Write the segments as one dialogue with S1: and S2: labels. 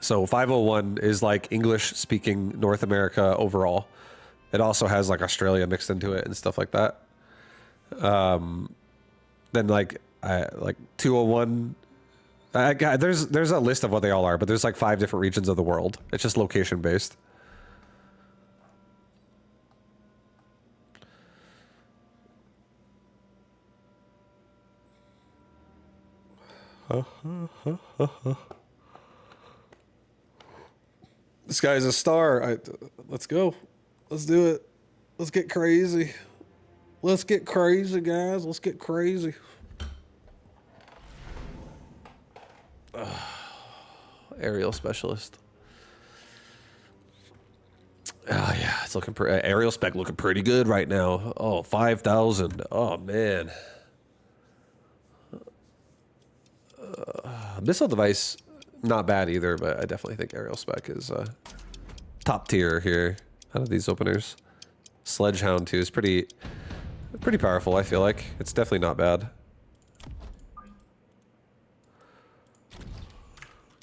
S1: So 501 is like English-speaking North America overall. It also has like Australia mixed into it and stuff like that. Then like 201. There's a list of what they all are, but there's like 5 different regions of the world. It's just location based. This guy's a star. Let's go. Let's do it. Let's get crazy. Let's get crazy, guys. Let's get crazy. Aerial specialist. Oh yeah, it's looking aerial spec looking pretty good right now. Oh, 5,000. Oh man. Missile device, not bad either, but I definitely think aerial spec is top tier here out of these openers. Sledgehound too is pretty powerful. I feel like it's definitely not bad.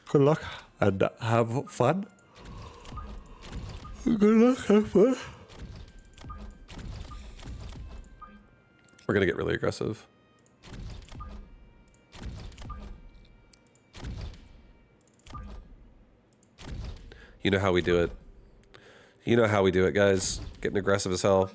S1: Good luck and have fun. Good luck, have fun. We're gonna get really aggressive. You know how we do it. You know how we do it, guys. Getting aggressive as hell.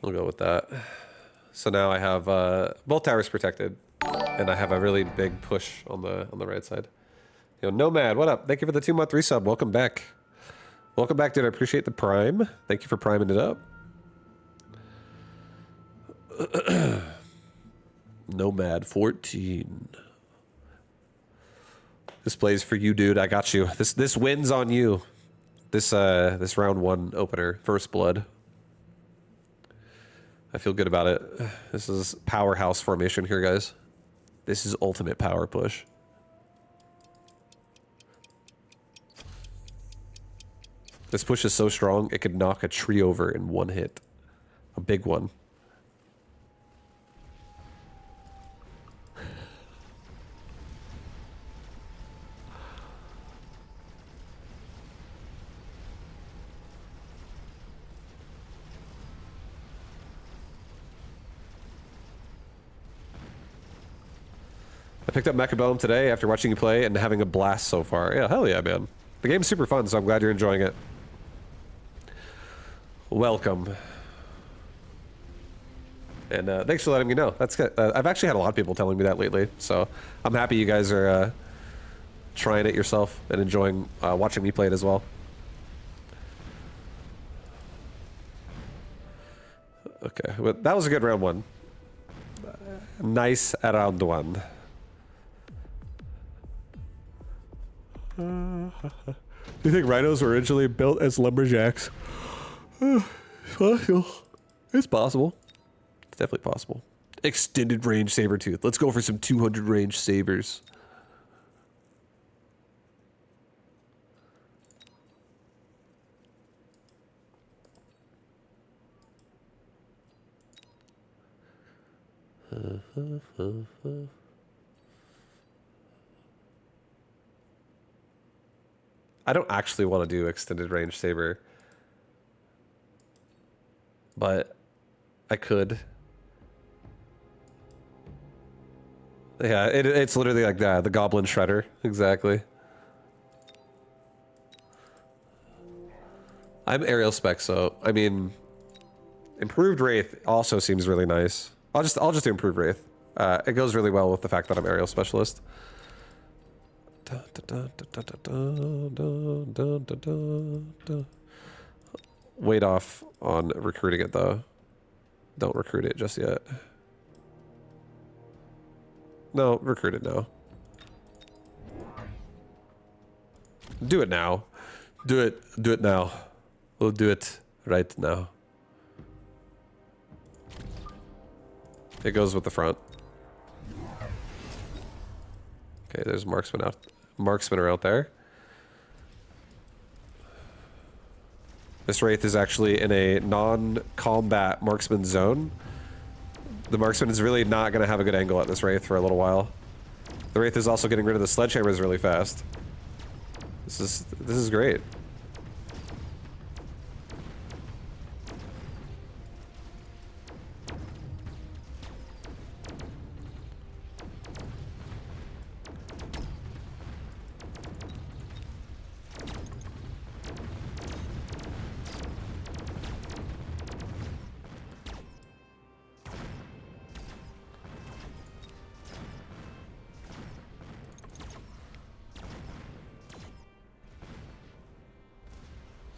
S1: We'll go with that. So now I have both towers protected, and I have a really big push on the right side. Yo, Nomad, what up? Thank you for the 2-month resub. Welcome back. Welcome back, dude. I appreciate the prime. Thank you for priming it up. Nomad 14. This plays for you, dude. I got you. This wins on you. This round 1 opener, first blood. I feel good about it. This is powerhouse formation here, guys. This is ultimate power push. This push is so strong, it could knock a tree over in 1 hit. A big one. I picked up Mechabellum today after watching you play and having a blast so far. Yeah, hell yeah, man. The game's super fun, so I'm glad you're enjoying it. Welcome. And thanks for letting me know. That's good. I've actually had a lot of people telling me that lately, so I'm happy you guys are trying it yourself and enjoying watching me play it as well. Okay, well, that was a good round 1. Nice round 1. Do you think rhinos were originally built as lumberjacks? It's possible. It's definitely possible. Extended range saber tooth. Let's go for some 200 range sabers. I don't actually want to do extended range saber, but I could. Yeah, it's literally like that, the Goblin Shredder, exactly. I'm aerial spec, so I mean, improved Wraith also seems really nice. I'll just do improved Wraith. It goes really well with the fact that I'm aerial specialist. Wait off on recruiting it though. Don't recruit it just yet. No, recruit it now. Do it now. Do it now. We'll do it right now. It goes with the front. Okay, there's marksman are out there. This Wraith is actually in a non-combat marksman zone. The marksman is really not going to have a good angle at this Wraith for a little while. The Wraith is also getting rid of the sledgehammers really fast. This is great.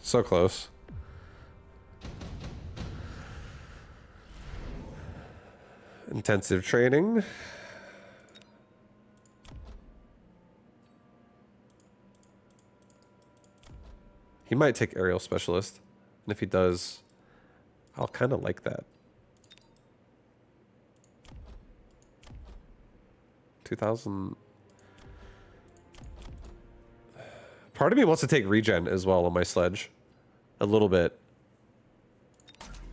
S1: So close. Intensive training. He might take aerial specialist. And if he does, I'll kind of like that. 2000. Part of me wants to take regen as well on my sledge. A little bit.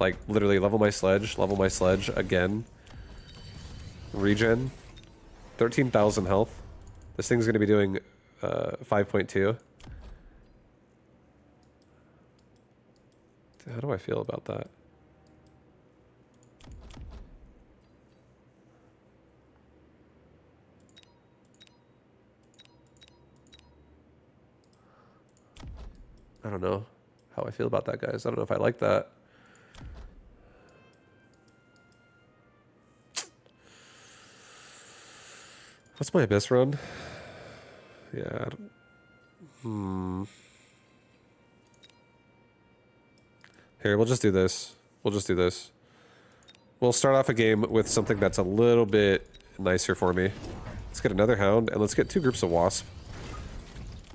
S1: Like, literally level my sledge again. Regen. 13,000 health. This thing's going to be doing 5.2. How do I feel about that? I don't know how I feel about that, guys. I don't know if I like that. What's my abyss run? Yeah. Here, we'll just do this. We'll just do this. We'll start off a game with something that's a little bit nicer for me. Let's get another hound, and let's get 2 groups of wasp.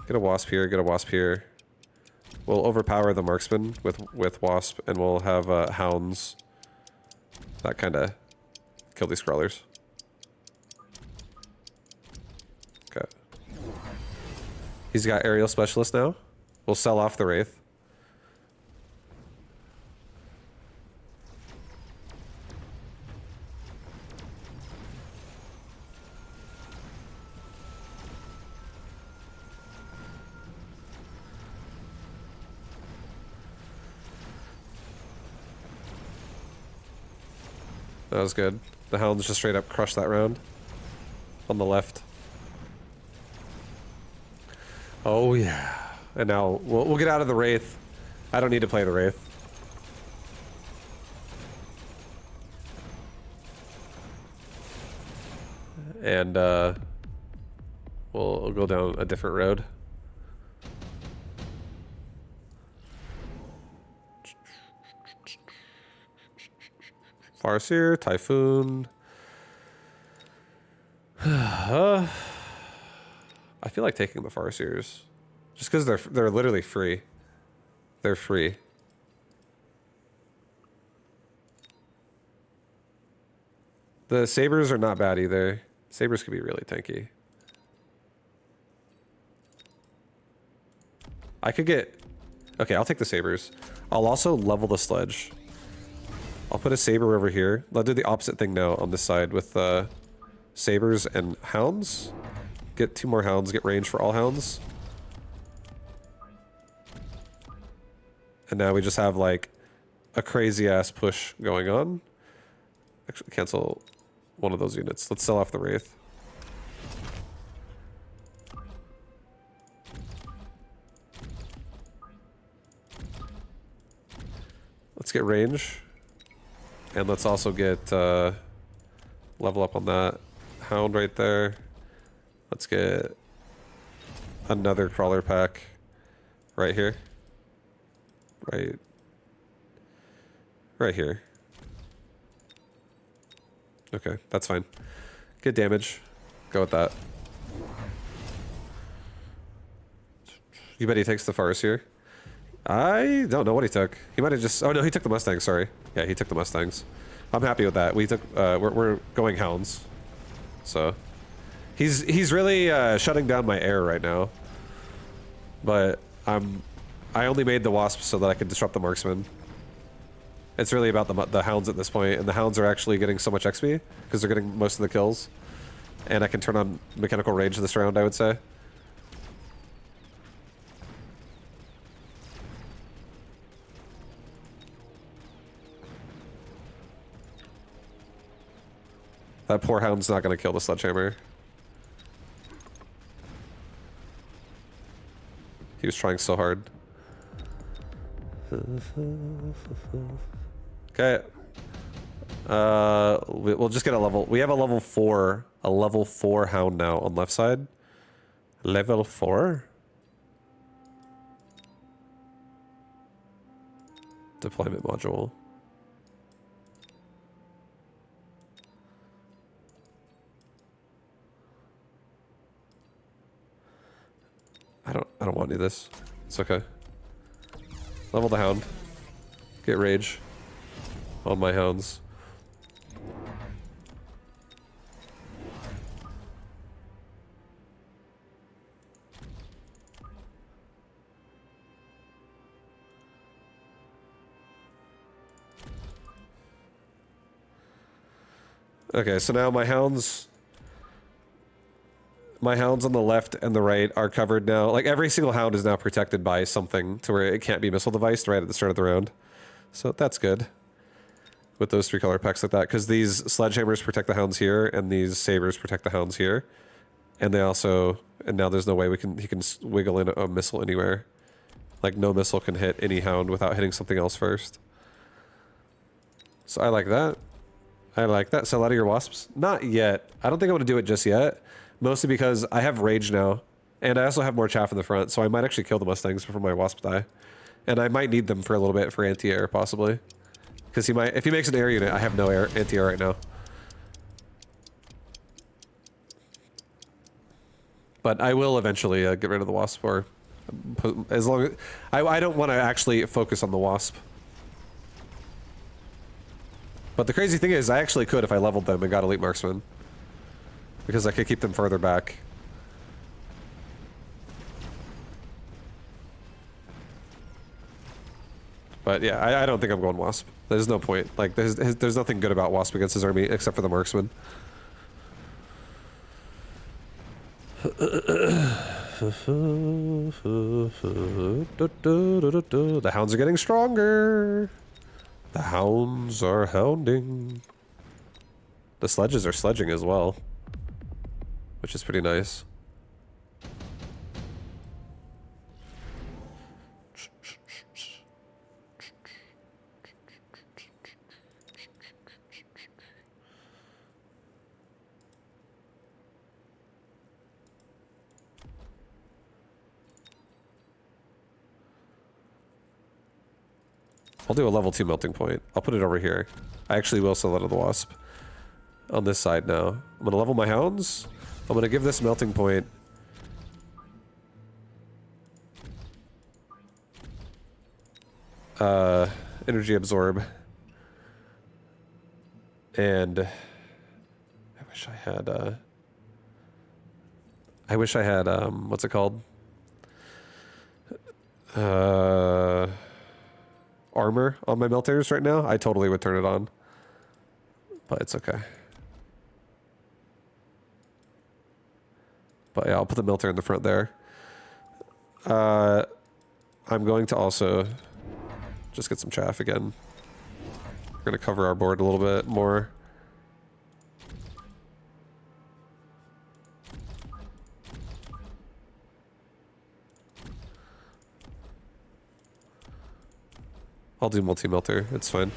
S1: Get a wasp here, get a wasp here. We'll overpower the marksman with wasp, and we'll have hounds that kind of kill these crawlers. Okay. He's got aerial specialist now. We'll sell off the wraith. That was good. The hounds just straight up crushed that round. On the left. Oh yeah. And now we'll get out of the wraith. I don't need to play the wraith. And we'll go down a different road. Farseer, Typhoon. I feel like taking the Farseers. Just because they're literally free. They're free. The Sabers are not bad either. Sabers could be really tanky. I could get... Okay, I'll take the Sabers. I'll also level the sledge. I'll put a Saber over here. I'll do the opposite thing now on this side with Sabers and Hounds. Get 2 more Hounds, get range for all Hounds. And now we just have like a crazy ass push going on. Actually, cancel one of those units. Let's sell off the Wraith. Let's get range. And let's also get level up on that hound right there. Let's get another crawler pack right here. Right here. Okay, that's fine. Good damage. Go with that. You bet he takes the Farseer? I don't know what he took. He might have just... Oh no, he took the Mustangs, sorry. Yeah, he took the Mustangs. I'm happy with that. We took... we're going Hounds. So... He's really shutting down my air right now. But I only made the wasps so that I could disrupt the marksman. It's really about the hounds at this point, and the hounds are actually getting so much XP because they're getting most of the kills. And I can turn on mechanical rage this round, I would say. That poor hound's not going to kill the sledgehammer. He was trying so hard. Okay. We'll just get a level. We have a level 4 hound now on left side. Level 4? Deployment module. I don't want to do this. It's okay. Level the hound. Get rage on my hounds. Okay, so now my hounds on the left and the right are covered now. Like, every single hound is now protected by something to where it can't be missile deviced right at the start of the round. So that's good. With those 3 color packs like that, because these sledgehammers protect the hounds here, and these sabers protect the hounds here. And they also, and now there's no way he can wiggle in a missile anywhere. Like, no missile can hit any hound without hitting something else first. So I like that. I like that. Sell out of your wasps? Not yet. I don't think I want to do it just yet. Mostly because I have rage now. And I also have more chaff in the front, so I might actually kill the mustangs before my wasps die. And I might need them for a little bit for anti-air, possibly. Because if he makes an air unit, I have no anti-air right now. But I will eventually get rid of the wasp, or as long as I don't want to actually focus on the wasp. But the crazy thing is, I actually could if I leveled them and got elite marksman, because I could keep them further back. But yeah, I don't think I'm going wasp. There's no point. Like, there's nothing good about wasp against his army except for the marksman. The hounds are getting stronger. The hounds are hounding. The sledges are sledging as well, which is pretty nice. I'll do a level 2 melting point. I'll put it over here. I actually will sell out of the wasp on this side now. I'm going to level my hounds. I'm going to give this melting point energy absorb. And I wish I had what's it called? Armor on my melters right now. I totally would turn it on, but it's okay. But yeah, I'll put the melter in the front there. I'm going to also just get some chaff again. We're gonna cover our board a little bit more. I'll do multi-melter, it's fine.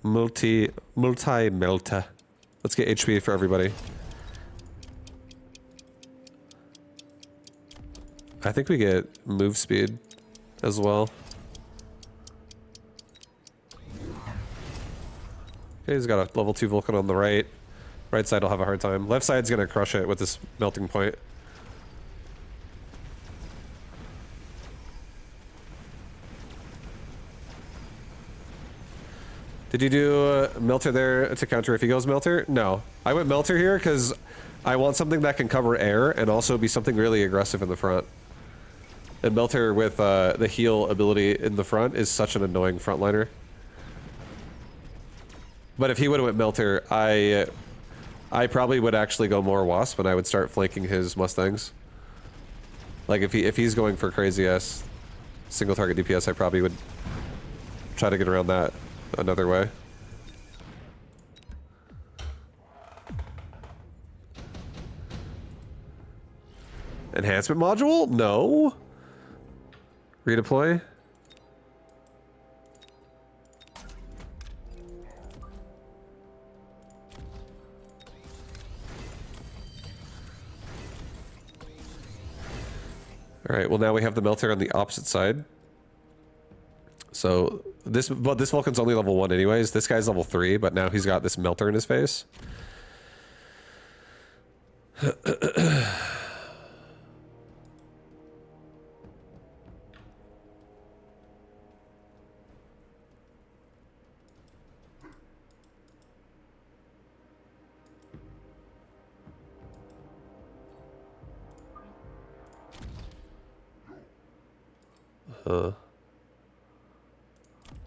S1: Multi-melter. Let's get HP for everybody. I think we get move speed as well. Okay, he's got a level 2 Vulcan on the right. Right side will have a hard time. Left side's gonna crush it with this melting point. Did you do Melter there to counter if he goes Melter? No. I went Melter here because I want something that can cover air and also be something really aggressive in the front. And Melter with the heal ability in the front is such an annoying frontliner. But if he would have went Melter, I probably would actually go more Wasp and I would start flanking his Mustangs. Like if he's going for crazy ass single target DPS, I probably would try to get around that another way. Enhancement module? No. Redeploy. All right, well now we have the Melter on the opposite side. So this Vulcan's only level 1 anyways. This guy's level 3, but now he's got this Melter in his face.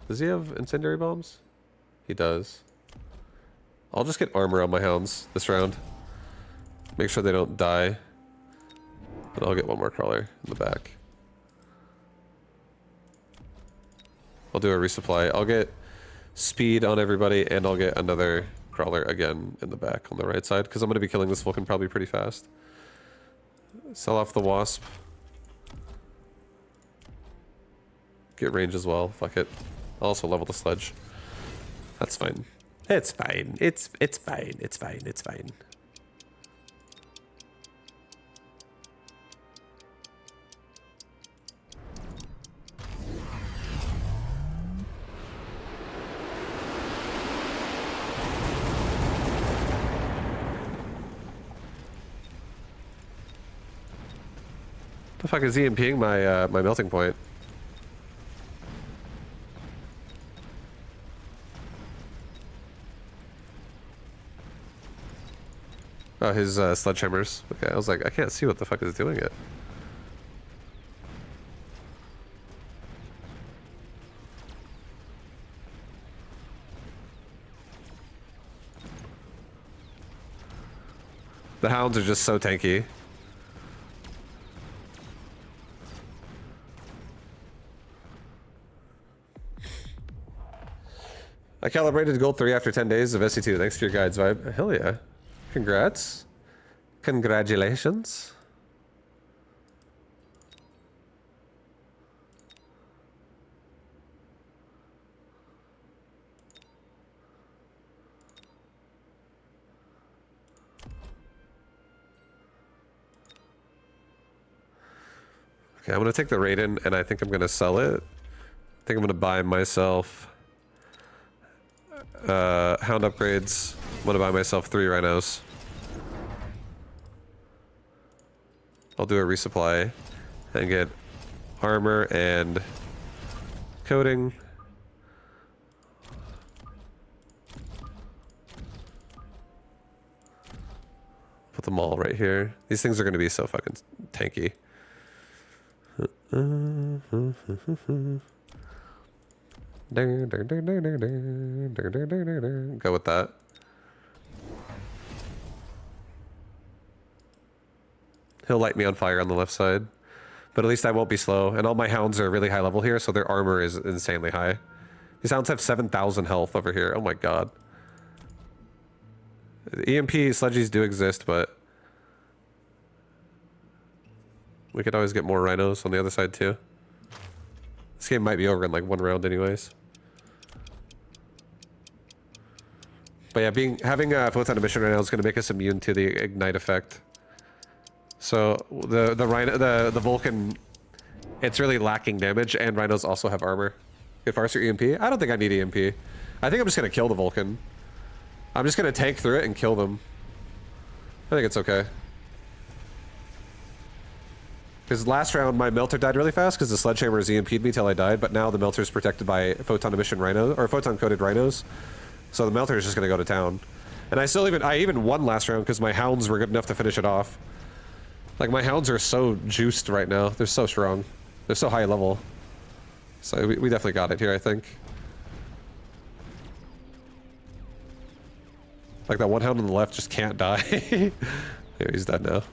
S1: Does he have incendiary bombs? He does. I'll just get armor on my hounds this round. Make sure they don't die. And I'll get one more crawler in the back. I'll do a resupply. I'll get speed on everybody and I'll get another crawler again in the back on the right side because I'm going to be killing this Vulcan probably pretty fast. Sell off the Wasp. Get range as well. Fuck it. I'll also level the sledge. That's fine. It's fine. It's fine. It's fine. It's fine. The fuck is he EMPing my melting point? Oh, his sledgehammers. Okay, I was like, I can't see what the fuck is doing it. The hounds are just so tanky. I calibrated gold 3 after 10 days of SC2. Thanks for your guides, Vibe. Hell yeah. Congrats. Congratulations. Okay, I'm gonna take the Raiden and I think I'm gonna sell it. I think I'm gonna buy myself hound upgrades. I'm gonna buy myself 3 rhinos. I'll do a resupply and get armor and coating. Put them all right here. These things are going to be so fucking tanky. Go with that. He'll light me on fire on the left side. But at least I won't be slow. And all my hounds are really high level here, so their armor is insanely high. These hounds have 7,000 health over here. Oh my god. EMP sledgies do exist, but we could always get more rhinos on the other side too. This game might be over in like 1 round anyways. But yeah, having a photon emission right now is going to make us immune to the ignite effect. So the Vulcan, it's really lacking damage, and rhinos also have armor. Get Farser EMP? I don't think I need EMP. I think I'm just gonna kill the Vulcan. I'm just gonna tank through it and kill them. I think it's okay. Because last round my Melter died really fast because the sledgehammers EMP'd me till I died, but now the Melter is protected by photon emission rhino or photon coated rhinos. So the Melter is just gonna go to town. And I even won last round because my hounds were good enough to finish it off. Like, my hounds are so juiced right now. They're so strong. They're so high level. So we definitely got it here, I think. Like, that one hound on the left just can't die. Here, he's dead now.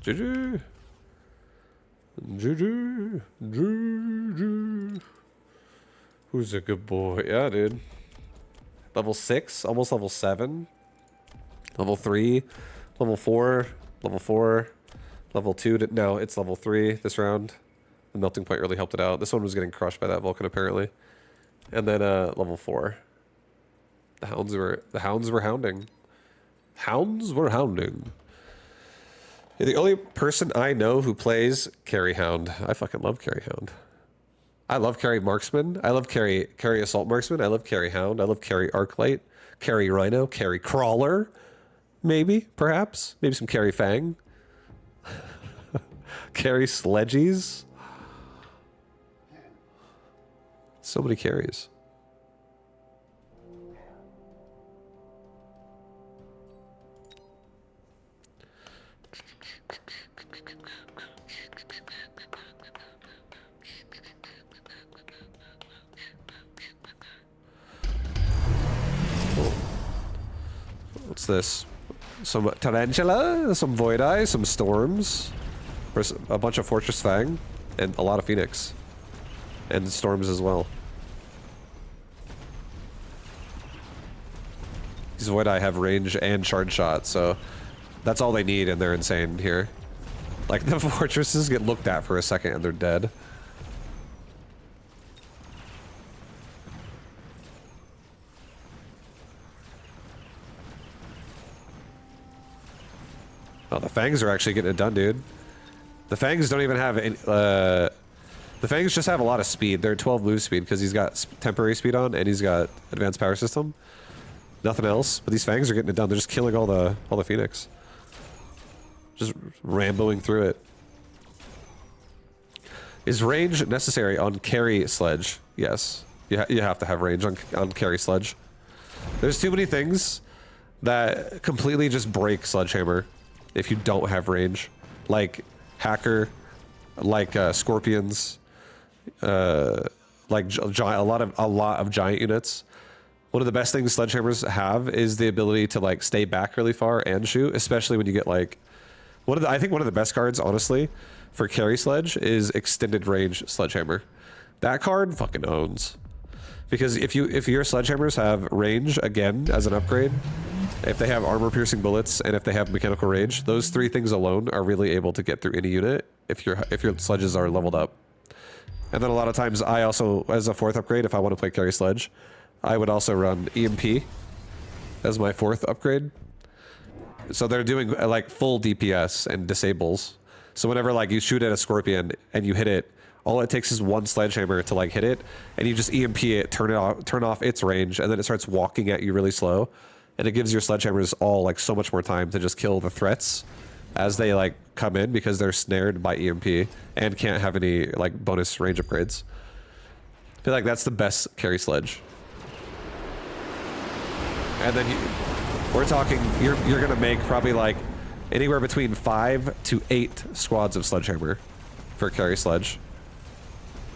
S1: GG. GG. GG. Who's a good boy? Yeah, dude. Level 6, almost level 7. Level 3, level 4, level 4, level 2. No, it's level 3 this round. The melting point really helped it out. This one was getting crushed by that Vulcan apparently. And then level 4. The hounds were hounding. Hounds were hounding. You're the only person I know who plays Carry Hound. I fucking love Carry Hound. I love Carry Marksman. I love Carry Assault Marksman. I love Carry Hound. I love Carry Arclight. Carry Rhino. Carry Crawler. Maybe, perhaps. Maybe some Carry Fang. Carry Sledgies. So many carries. What's this? Some Tarantula, some Void Eye, some Storms, a bunch of Fortress Fang, and a lot of Phoenix. And Storms as well. These Void Eye have range and charge shot, so that's all they need, and they're insane here. Like, the Fortresses get looked at for a second and they're dead. Oh, the Fangs are actually getting it done, dude. The Fangs don't even have any, the Fangs just have a lot of speed. They're 12 move speed because he's got temporary speed on and he's got advanced power system. Nothing else. But these Fangs are getting it done. They're just killing all the Phoenix. Just ramboing through it. Is range necessary on Carry Sledge? Yes. You have to have range on Carry Sledge. There's too many things that completely just break Sledgehammer if you don't have range. Like Hacker, like Scorpions, like a lot of giant units. One of the best things Sledgehammers have is the ability to like stay back really far and shoot, especially when you get like I think one of the best cards, honestly, for Carry Sledge is Extended Range Sledgehammer. That card fucking owns. Because if your Sledgehammers have range again as an upgrade, if they have armor piercing bullets, and if they have mechanical rage, those three things alone are really able to get through any unit if your sledges are leveled up. And then a lot of times I also, as a fourth upgrade, if I want to play Carry Sledge, I would also run EMP as my fourth upgrade. So they're doing like full DPS and disables. So whenever like you shoot at a Scorpion and you hit it, all it takes is one Sledgehammer to like hit it, and you just EMP it, turn off its range, and then it starts walking at you really slow. And it gives your Sledgehammers all like so much more time to just kill the threats as they like come in because they're snared by EMP and can't have any like bonus range upgrades. I feel like that's the best Carry Sledge. And then we're talking, you're gonna make probably like anywhere between 5 to 8 squads of Sledgehammer for Carry Sledge.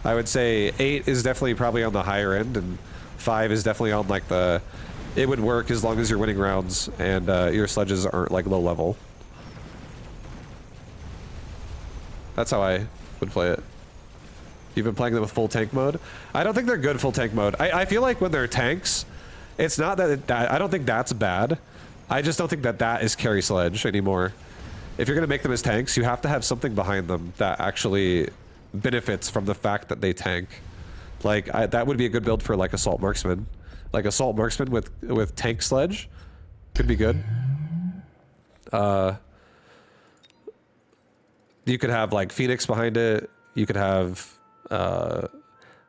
S1: I would say 8 is definitely probably on the higher end, and 5 is definitely on like the... It would work as long as you're winning rounds and your sledges aren't like low level. That's how I would play it. You've been playing them with full tank mode? I don't think they're good full tank mode. I feel like when they're tanks, it's not that I don't think that's bad. I just don't think that is Carry Sledge anymore. If you're going to make them as tanks, you have to have something behind them that actually benefits from the fact that they tank. Like, that would be a good build for like Assault Marksman. Like Assault Marksman with tank sledge could be good. You could have like Phoenix behind it. You could have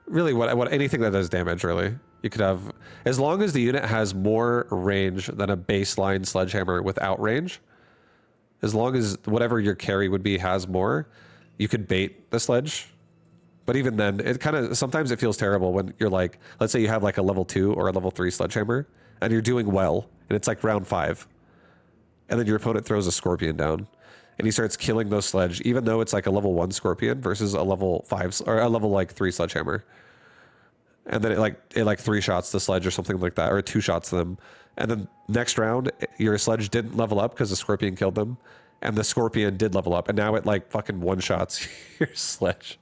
S1: really what anything that does damage, really. You could have, as long as the unit has more range than a baseline Sledgehammer without range, as long as whatever your carry would be has more, you could bait the sledge. But even then, it kind of, sometimes it feels terrible when you're like, let's say you have like a level 2 or a level 3 sledgehammer and you're doing well and it's like round 5. And then your opponent throws a scorpion down and he starts killing those sledge, even though it's like a level 1 scorpion versus a level 5 or a level like 3 sledgehammer. And then it like 3 shots the sledge or something like that, or 2 shots them. And then next round, your sledge didn't level up because the scorpion killed them. And the scorpion did level up. And now it like fucking 1 shots your sledge.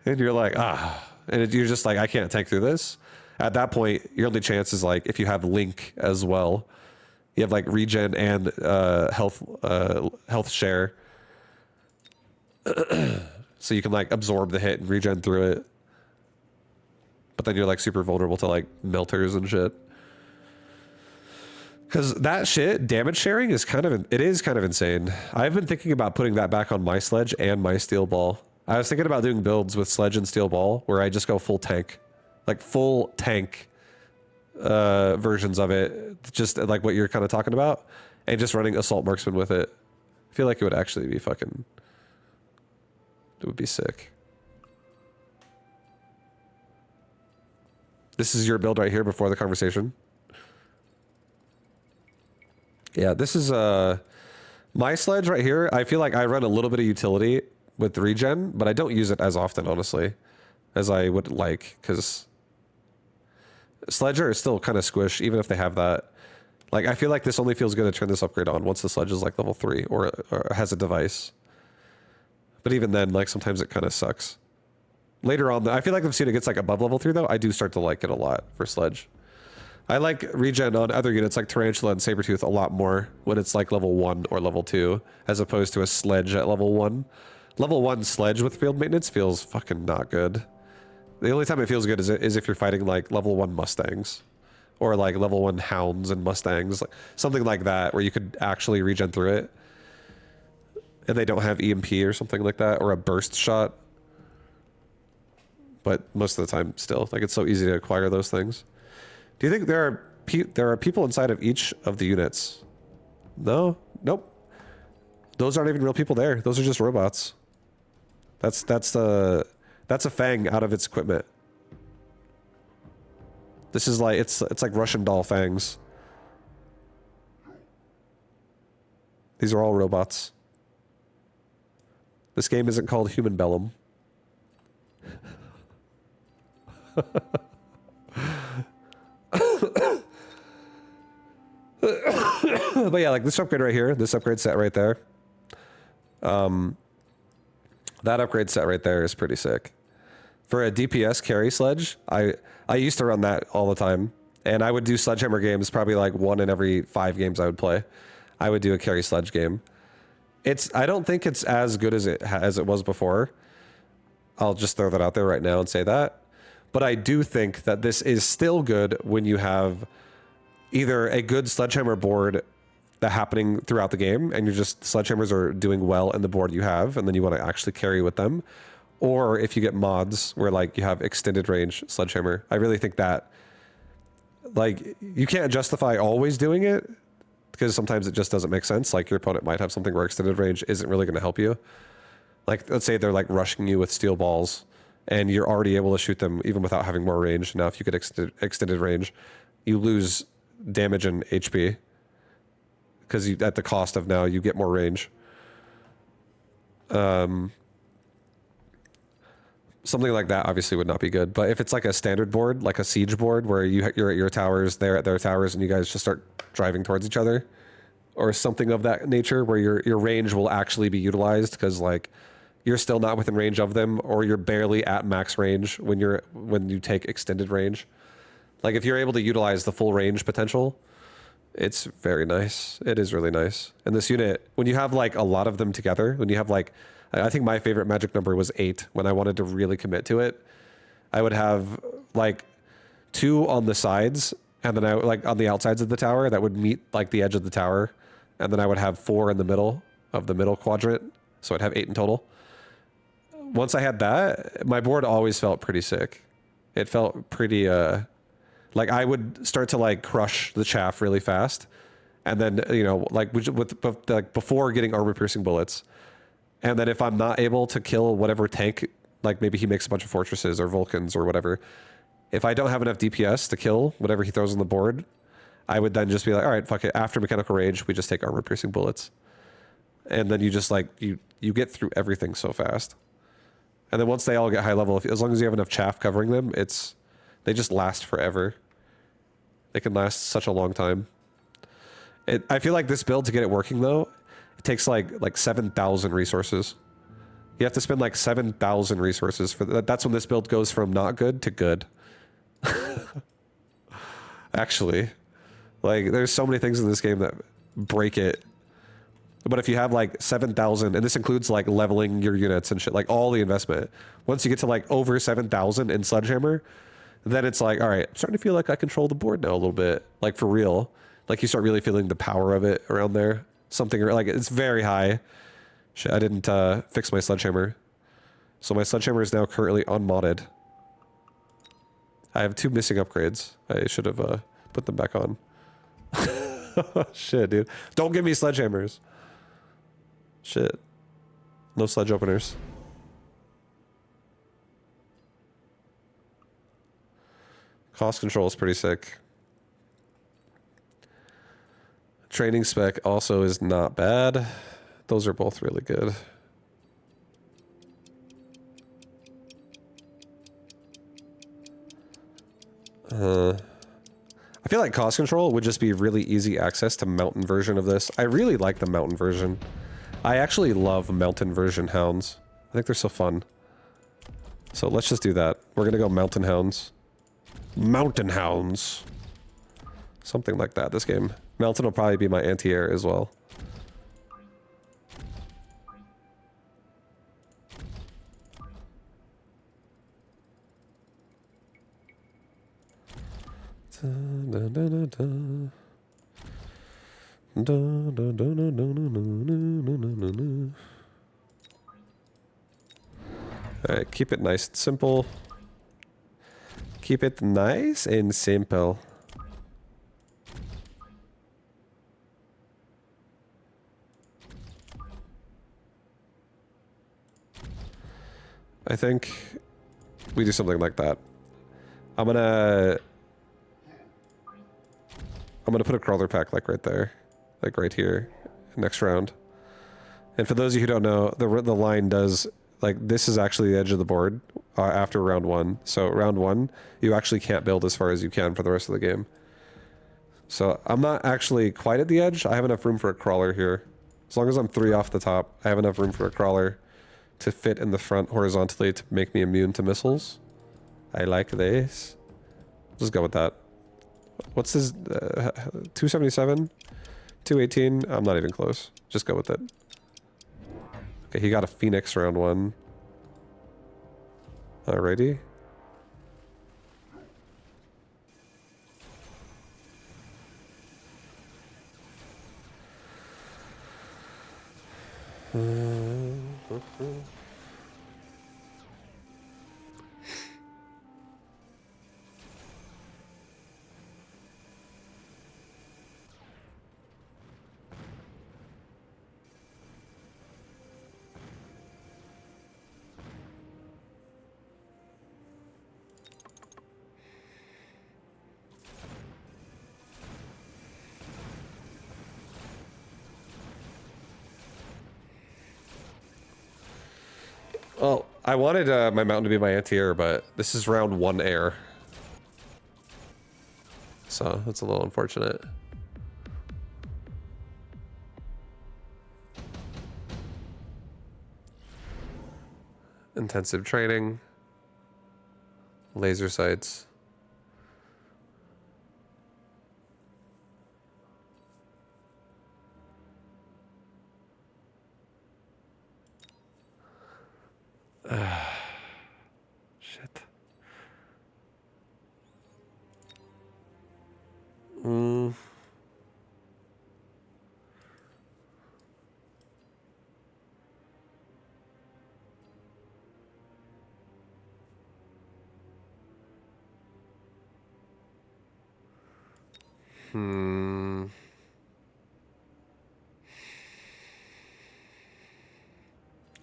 S1: And you're like, and you're just like, I can't tank through this. At that point, your only chance is like, if you have Link as well, you have like regen and health share. So you can like absorb the hit and regen through it. But then you're like super vulnerable to like melters and shit. Because that shit, damage sharing is kind of insane. I've been thinking about putting that back on my sledge and my steel ball. I was thinking about doing builds with sledge and steel ball where I just go full tank. Like full tank versions of it. Just like what you're kind of talking about. And just running assault marksman with it. I feel like it would actually be fucking... It would be sick. This is your build right here before the conversation. Yeah, this is my sledge right here. I feel like I run a little bit of utility with regen, but I don't use it as often, honestly, as I would like, because sledger is still kind of squish, even if they have that. Like, I feel like this only feels good to turn this upgrade on once the sledge is like level 3 or has a device. But even then, like, sometimes it kind of sucks. Later on, I feel like if Cena gets like above level 3 though, I do start to like it a lot for sledge. I like regen on other units like Tarantula and Sabretooth a lot more when it's like level 1 or level 2, as opposed to a sledge at level 1. Level 1 sledge with field maintenance feels fucking not good. The only time it feels good is if you're fighting like level 1 Mustangs. Or like level 1 Hounds and Mustangs. Like something like that where you could actually regen through it. And they don't have EMP or something like that, or a burst shot. But most of the time still, like it's so easy to acquire those things. Do you think there are people inside of each of the units? No? Nope. Those aren't even real people there. Those are just robots. That's a Fang out of its equipment. This is like it's like Russian doll fangs. These are all robots. This game isn't called Humanbellum. But yeah, like this upgrade right here, this upgrade set right there. That upgrade set right there is pretty sick. For a DPS carry sledge, I used to run that all the time. And I would do sledgehammer games probably like 1 in every 5 games I would play. I would do a carry sledge game. I don't think it's as good as it was before. I'll just throw that out there right now and say that. But I do think that this is still good when you have either a good sledgehammer board that happening throughout the game and you're just sledgehammers are doing well in the board you have and then you want to actually carry with them, or if you get mods where like you have extended range sledgehammer. I really think that like you can't justify always doing it because sometimes it just doesn't make sense. Like your opponent might have something where extended range isn't really going to help you. Like let's say they're like rushing you with steel balls and you're already able to shoot them even without having more range. Now if you get extended range, you lose damage and HP because at the cost of now you get more range. Something like that obviously would not be good. But if it's like a standard board, like a siege board where you're at your towers, they're at their towers, and you guys just start driving towards each other, or something of that nature where your range will actually be utilized because like you're still not within range of them, or you're barely at max range when you take extended range. Like if you're able to utilize the full range potential, it's very nice. It is really nice. And this unit, when you have like a lot of them together, when you have like, I think my favorite magic number was 8 when I wanted to really commit to it. I would have like 2 on the sides and then I like on the outsides of the tower that would meet like the edge of the tower. And then I would have 4 in the middle of the middle quadrant. So I'd have 8 in total. Once I had that, my board always felt pretty sick. It felt pretty, like I would start to like crush the chaff really fast. and then like like before getting armor piercing bullets, and then if I'm not able to kill whatever tank, like maybe he makes a bunch of fortresses or Vulcans or whatever, if I don't have enough DPS to kill whatever he throws on the board, I would then just be like, all right, fuck it. After mechanical rage, we just take armor piercing bullets, and then you just like you get through everything so fast. And then once they all get high level, as long as you have enough chaff covering them, they just last forever. They can last such a long time. I feel like this build, to get it working though, it takes like 7,000 resources. You have to spend like 7,000 resources for that. That's when this build goes from not good to good. Actually, like there's so many things in this game that break it. But if you have like 7,000, and this includes like leveling your units and shit, like all the investment, once you get to like over 7,000 in Sledgehammer, then it's like, all right, I'm starting to feel like I control the board now a little bit, like for real. Like you start really feeling the power of it around there. Something like it's very high. Shit, I didn't fix my Sledgehammer. So my Sledgehammer is now currently unmodded. I have 2 missing upgrades. I should have put them back on. Shit, dude. Don't give me Sledgehammers. Shit. No sledge openers. Cost control is pretty sick. Training spec also is not bad. Those are both really good. I feel like cost control would just be really easy access to mountain version of this. I really like the mountain version. I actually love mountain version hounds. I think they're so fun. So let's just do that. We're gonna go mountain hounds. Mountain hounds. Something like that this game. Mountain will probably be my anti-air as well. Alright, keep it nice and simple. Keep it nice and simple. I think we do something like that. I'm gonna put a crawler pack like right there, like right here, next round. And for those of you who don't know, the line does, like, this is actually the edge of the board after round 1. So round 1, you actually can't build as far as you can for the rest of the game. So I'm not actually quite at the edge. I have enough room for a crawler here. As long as I'm 3 off the top, I have enough room for a crawler to fit in the front horizontally to make me immune to missiles. I like this. Just go with that. What's this? 277? 218? I'm not even close. Just go with it. Okay, he got a Phoenix round 1. Alrighty. Well, I wanted my mountain to be my anti-air, but this is round 1 air. So, that's a little unfortunate. Intensive training. Laser sights. Shit.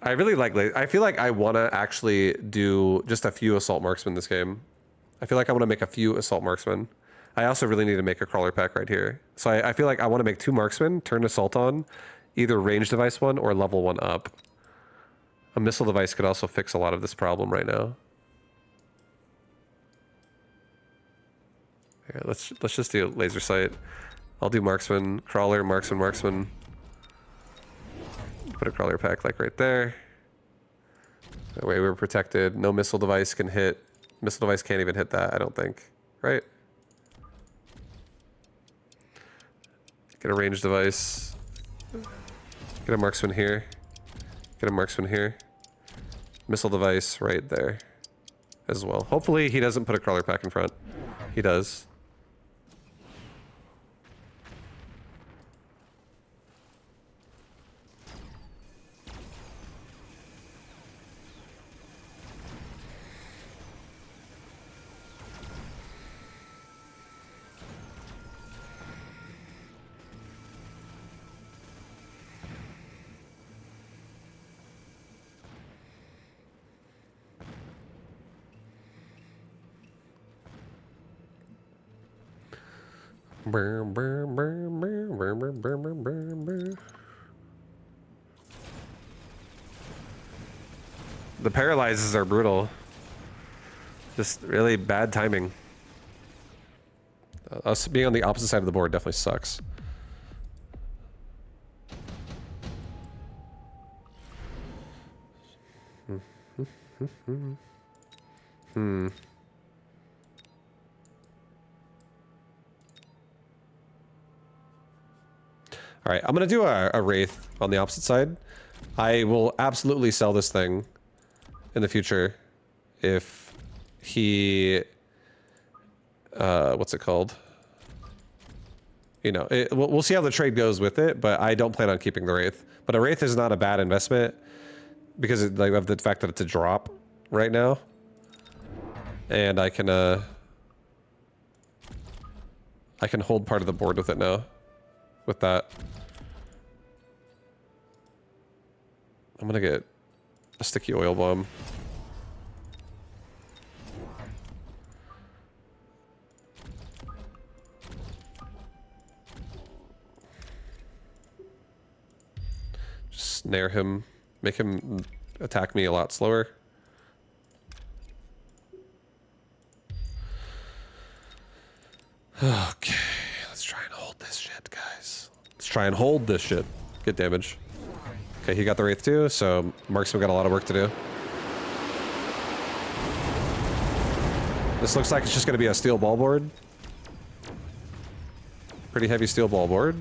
S1: I really like. I feel like I want to actually do just a few assault marksmen this game. I feel like I want to make a few assault marksmen. I also really need to make a crawler pack right here. So I feel like I want to make 2 marksmen, turn assault on, either range device 1 or level 1 up. A missile device could also fix a lot of this problem right now. Here, let's just do laser sight. I'll do marksman, crawler, marksman, marksman. Put a crawler pack like right there. That way we're protected. No missile device can hit. Missile device can't even hit that, I don't think. Right? Get a range device. Get a marksman here. Get a marksman here. Missile device right there as well. Hopefully he doesn't put a crawler pack in front. He does. The paralyzes are brutal. Just really bad timing. Us being on the opposite side of the board definitely sucks. All right, I'm gonna do a Wraith on the opposite side. I will absolutely sell this thing in the future if he, what's it called? You know, we'll see how the trade goes with it, but I don't plan on keeping the Wraith. But a Wraith is not a bad investment because of the fact that it's a drop right now. And I can hold part of the board with it now. With that. I'm gonna get a sticky oil bomb. Just snare him, make him attack me a lot slower. Okay, let's try and hold this shit, guys. Let's try and hold this shit. Get damage. Okay, he got the Wraith too, so Marksman got a lot of work to do. This looks like it's just going to be a steel ball board. Pretty heavy steel ball board.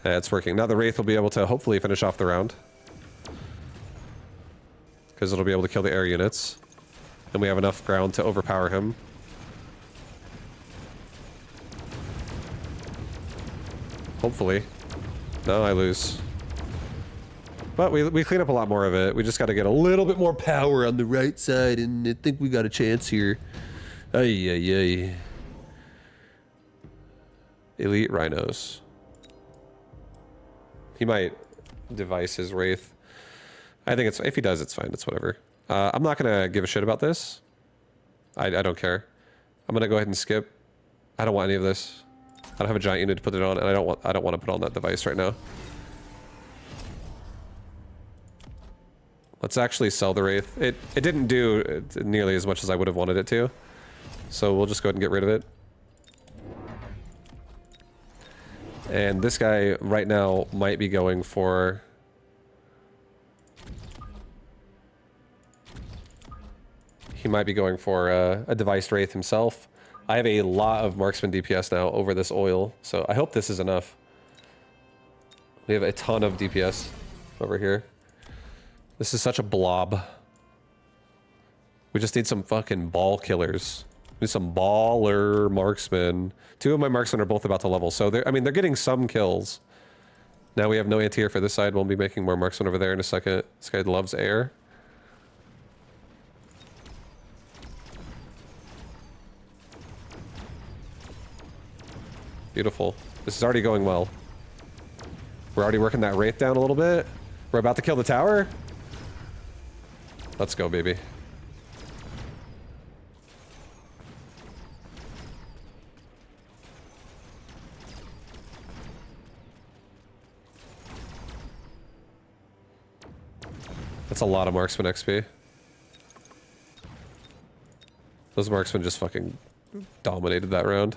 S1: Yeah, it's working. Now the Wraith will be able to hopefully finish off the round. Because it'll be able to kill the air units. And we have enough ground to overpower him. Hopefully. No, I lose. But we clean up a lot more of it. We just got to get a little bit more power on the right side, and I think we got a chance here. Ay, ay, ay. Elite Rhinos. He might device his Wraith. I think if he does, it's fine. It's whatever. I'm not gonna give a shit about this. I don't care. I'm gonna go ahead and skip. I don't want any of this. I don't have a giant unit to put it on, and I don't want to put on that device right now. Let's actually sell the Wraith. It didn't do nearly as much as I would have wanted it to, so we'll just go ahead and get rid of it. And this guy right now might be going for... He might be going for a device Wraith himself. I have a lot of marksman DPS now over this oil, so I hope this is enough. We have a ton of DPS over here. This is such a blob. We just need some fucking ball killers. We need some baller marksmen. 2 of my marksmen are both about to level, so they're getting some kills. Now we have no anti-air for this side. We'll be making more marksman over there in a second. This guy loves air. Beautiful. This is already going well. We're already working that Wraith down a little bit. We're about to kill the tower. Let's go, baby. That's a lot of marksman XP. Those marksmen just fucking dominated that round.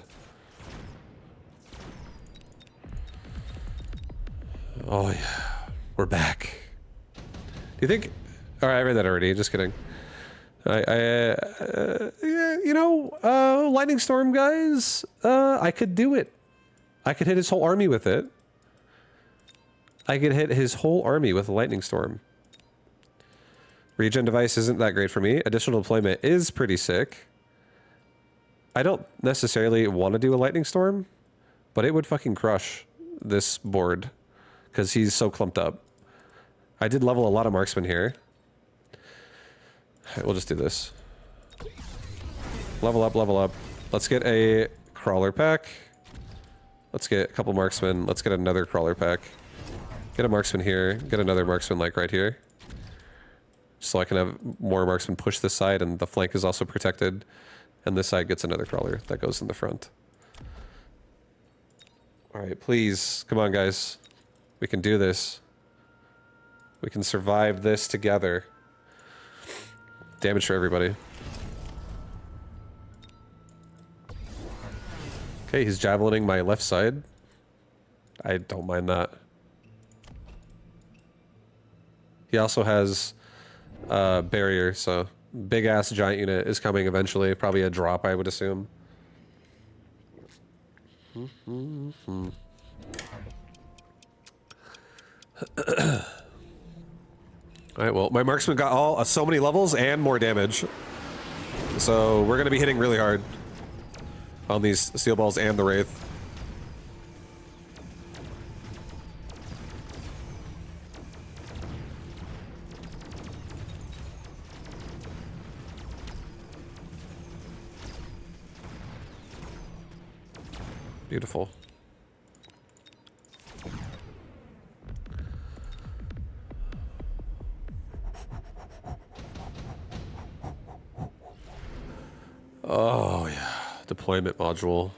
S1: Oh yeah, we're back. Do you think? All right, I read that already. Just kidding. Yeah, you know, lightning storm, guys. I could do it. I could hit his whole army with it. I could hit his whole army with a lightning storm. Regen device isn't that great for me. Additional deployment is pretty sick. I don't necessarily want to do a lightning storm, but it would fucking crush this board because he's so clumped up. I did level a lot of marksmen here. We'll just do this. Level up, level up. Let's get a crawler pack. Let's get a couple marksmen. Let's get another crawler pack. Get a marksman here. Get another marksman like right here. So I can have more marksmen push this side, and the flank is also protected. And this side gets another crawler that goes in the front. Alright, please. Come on, guys. We can do this. We can survive this together. Damage for everybody. Okay, he's javelining my left side. I don't mind that. He also has barrier, so big ass giant unit is coming eventually. Probably a drop, I would assume. Alright, well, my marksman got so many levels and more damage. So we're gonna be hitting really hard on these steel balls and the Wraith. Beautiful. Oh yeah, deployment module.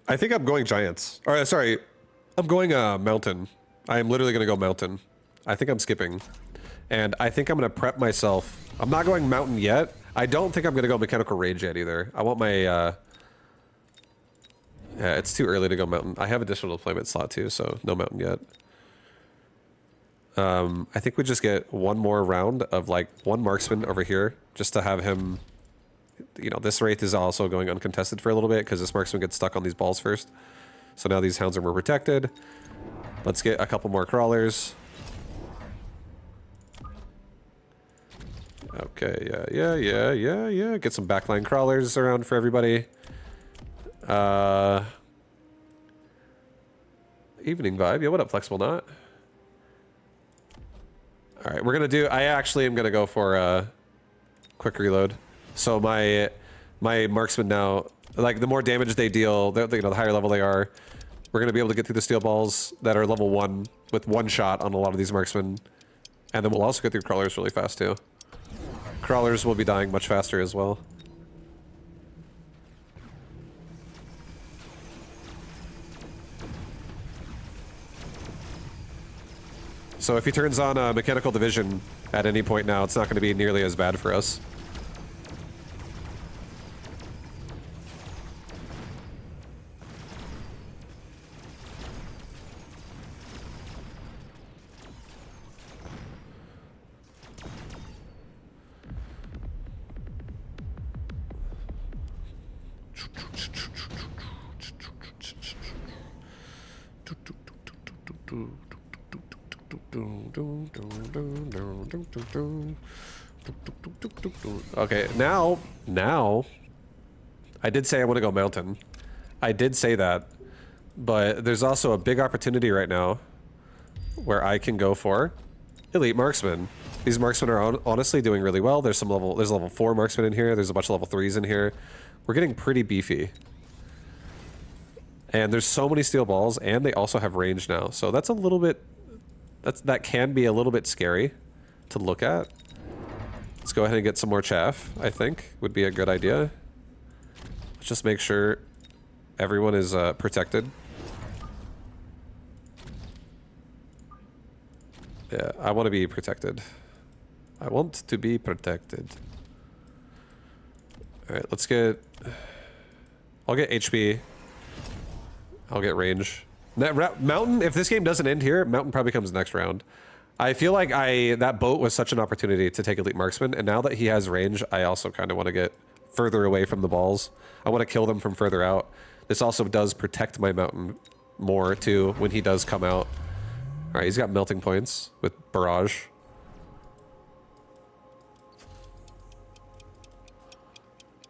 S1: I think I'm going giants. Or sorry, I'm going mountain. I am literally gonna go mountain. I think I'm skipping. And I think I'm gonna prep myself. I'm not going mountain yet. I don't think I'm gonna go mechanical rage yet either. I want my yeah, it's too early to go mountain. I have additional deployment slot too, so no mountain yet. I think we just get one more round of like one marksman over here just to have him, you know, this Wraith is also going uncontested for a little bit because this marksman gets stuck on these balls first. So now these hounds are more protected. Let's get a couple more crawlers. Okay, yeah. Get some backline crawlers around for everybody. Evening vibe. Yeah, what up, Flexible Knot? Alright, we're gonna do... I actually am gonna go for a quick reload. So my marksmen now, like the more damage they deal, you know, the higher level they are, we're gonna be able to get through the steel balls that are level 1 with one shot on a lot of these marksmen. And then we'll also get through crawlers really fast too. Crawlers will be dying much faster as well. So if he turns on a mechanical division at any point now, it's not going to be nearly as bad for us. Okay, now, I did say I want to go mountain. I did say that, but there's also a big opportunity right now where I can go for elite marksman. These marksmen are honestly doing really well. There's a level 4 marksman in here. There's a bunch of level 3s in here. We're getting pretty beefy. And there's so many steel balls, and they also have range now. So that's a little bit, that can be a little bit scary to look at. Let's go ahead and get some more chaff, I think, would be a good idea. Let's just make sure everyone is protected. Yeah, I want to be protected. I want to be protected. Alright, let's get... I'll get HP. I'll get range. Mountain, if this game doesn't end here, Mountain probably comes next round. I feel like that boat was such an opportunity to take Elite Marksman, and now that he has range, I also kind of want to get further away from the balls. I want to kill them from further out. This also does protect my Mountain more, too, when he does come out. Alright, he's got melting points with Barrage.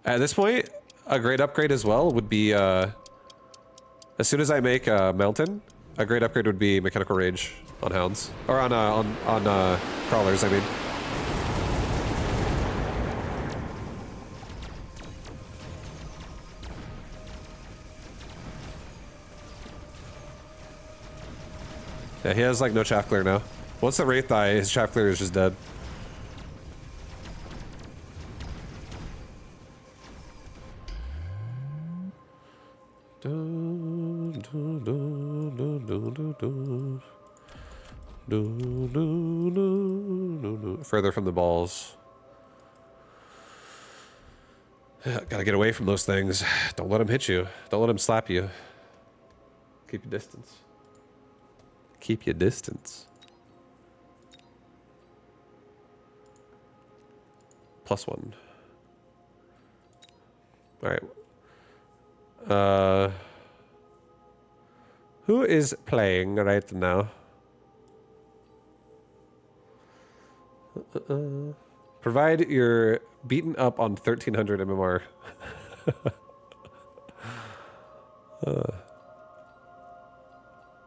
S1: At this point, a great upgrade as well would be, as soon as I make a Mountain, a great upgrade would be Mechanical Rage on Hounds. Or on Crawlers, I mean. Yeah, he has like no chaff clear now. Once the Wraith die, his chaff clear is just dead. Further from the balls. Gotta get away from those things. Don't let them hit you. Don't let them slap you. Keep your distance. Keep your distance. +1. Alright. Who is playing right now? Provide your beaten up on 1300 MMR.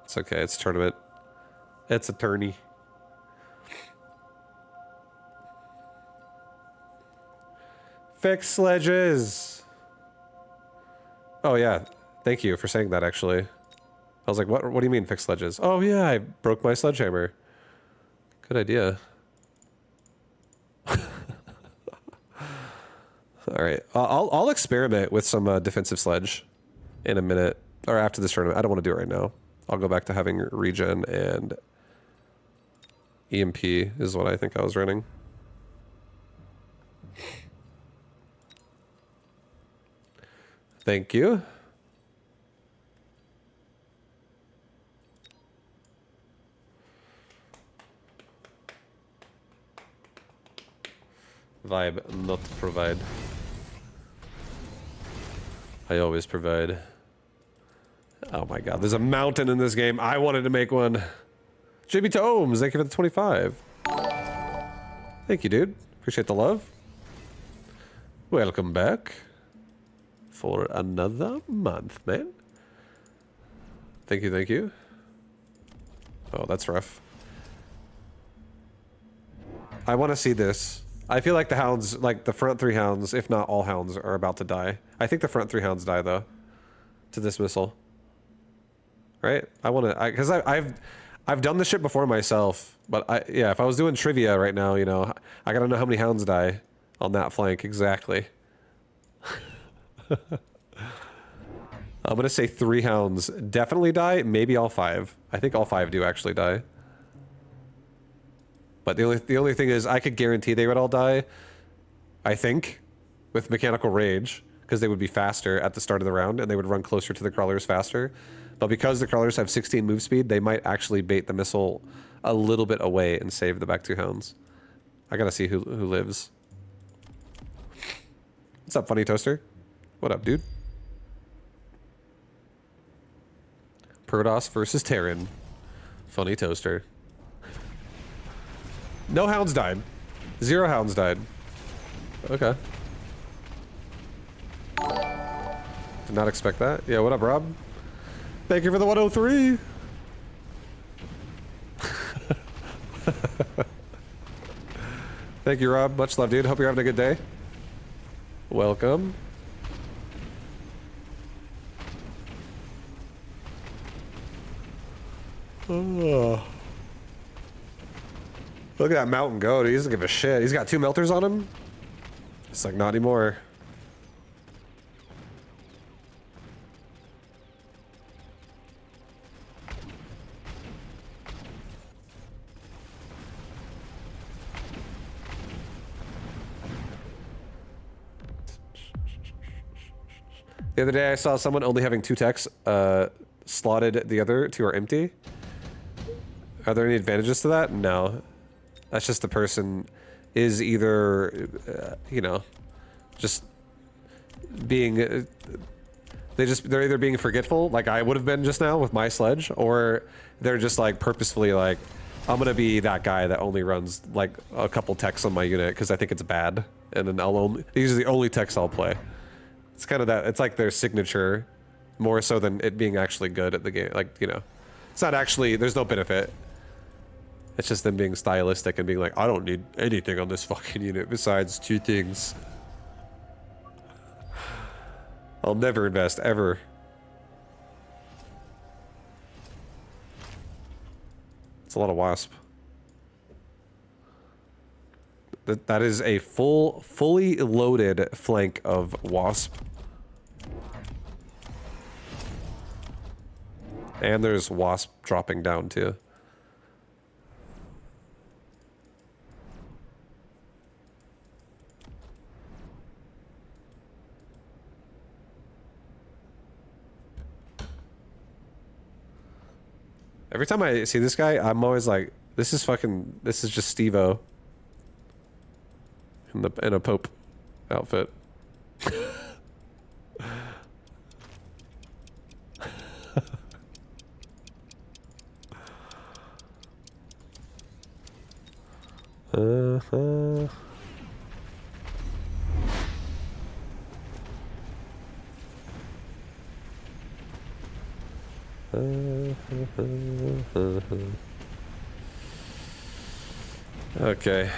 S1: It's okay, it's a tournament. It's a tourney. Fix sledges! Oh yeah, thank you for saying that actually. I was like, what do you mean fix sledges? Oh yeah, I broke my sledgehammer. Good idea. Alright, I'll experiment with some defensive sledge in a minute, or after this tournament. I don't want to do it right now. I'll go back to having regen and EMP is what I think I was running. Thank you. Vibe, not provide. I always provide. Oh my god, there's a mountain in this game. I wanted to make one. JB Tomes, thank you for the 25. Thank you, dude. Appreciate the love. Welcome back for another month, man. Thank you, thank you. Oh, that's rough. I want to see this. I feel like the hounds, like the front 3 hounds, if not all hounds, are about to die. I think the front 3 hounds die, though, to this missile. Right? I want to, because I've done this shit before myself, but yeah, if I was doing trivia right now, you know, I gotta know how many hounds die on that flank exactly. I'm gonna say 3 hounds definitely die, maybe all 5. I think all 5 do actually die. But the only thing is, I could guarantee they would all die, I think, with Mechanical Rage, because they would be faster at the start of the round, and they would run closer to the crawlers faster. But because the crawlers have 16 move speed, they might actually bait the missile a little bit away and save the back 2 hounds. I gotta see who lives. What's up, Funny Toaster? What up, dude? Protoss versus Terran. Funny toaster. No hounds died. 0 hounds died. Okay. Did not expect that. Yeah, what up, Rob? Thank you for the 103. Thank you, Rob. Much love, dude. Hope you're having a good day. Welcome. Oh. Look at that mountain goat. He doesn't give a shit. He's got 2 melters on him. It's like, not anymore. The other day I saw someone only having 2 techs slotted, the other 2 are empty. Are there any advantages to that? No. That's just the person is either, you know, just being, they're either being forgetful, like I would have been just now with my sledge, or they're just like purposefully like, I'm gonna be that guy that only runs like a couple techs on my unit because I think it's bad, and then these are the only techs I'll play. It's kind of that, it's like their signature, more so than it being actually good at the game. Like, you know, it's not actually, there's no benefit. It's just them being stylistic and being like, I don't need anything on this fucking unit besides 2 things. I'll never invest, ever. It's a lot of wasp. That is a fully loaded flank of wasp. And there's wasp dropping down too. Every time I see this guy, I'm always like, this is just Steve-O in a Pope outfit. Okay.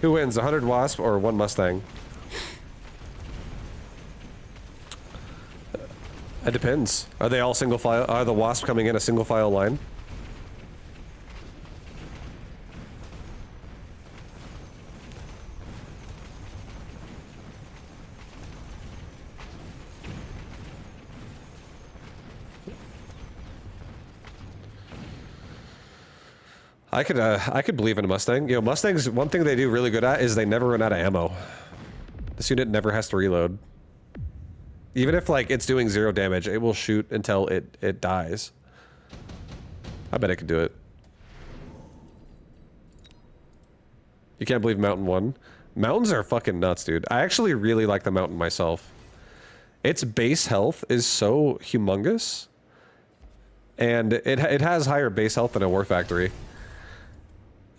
S1: Who wins, 100 wasp or 1 Mustang? It depends. Are they all single file? Are the wasp coming in a single file line? I could believe in a Mustang. You know, Mustangs, one thing they do really good at is they never run out of ammo. This unit never has to reload. Even if like it's doing 0 damage, it will shoot until it dies. I bet it could do it. You can't believe Mountain won. Mountains are fucking nuts, dude. I actually really like the Mountain myself. Its base health is so humongous. And it has higher base health than a War Factory.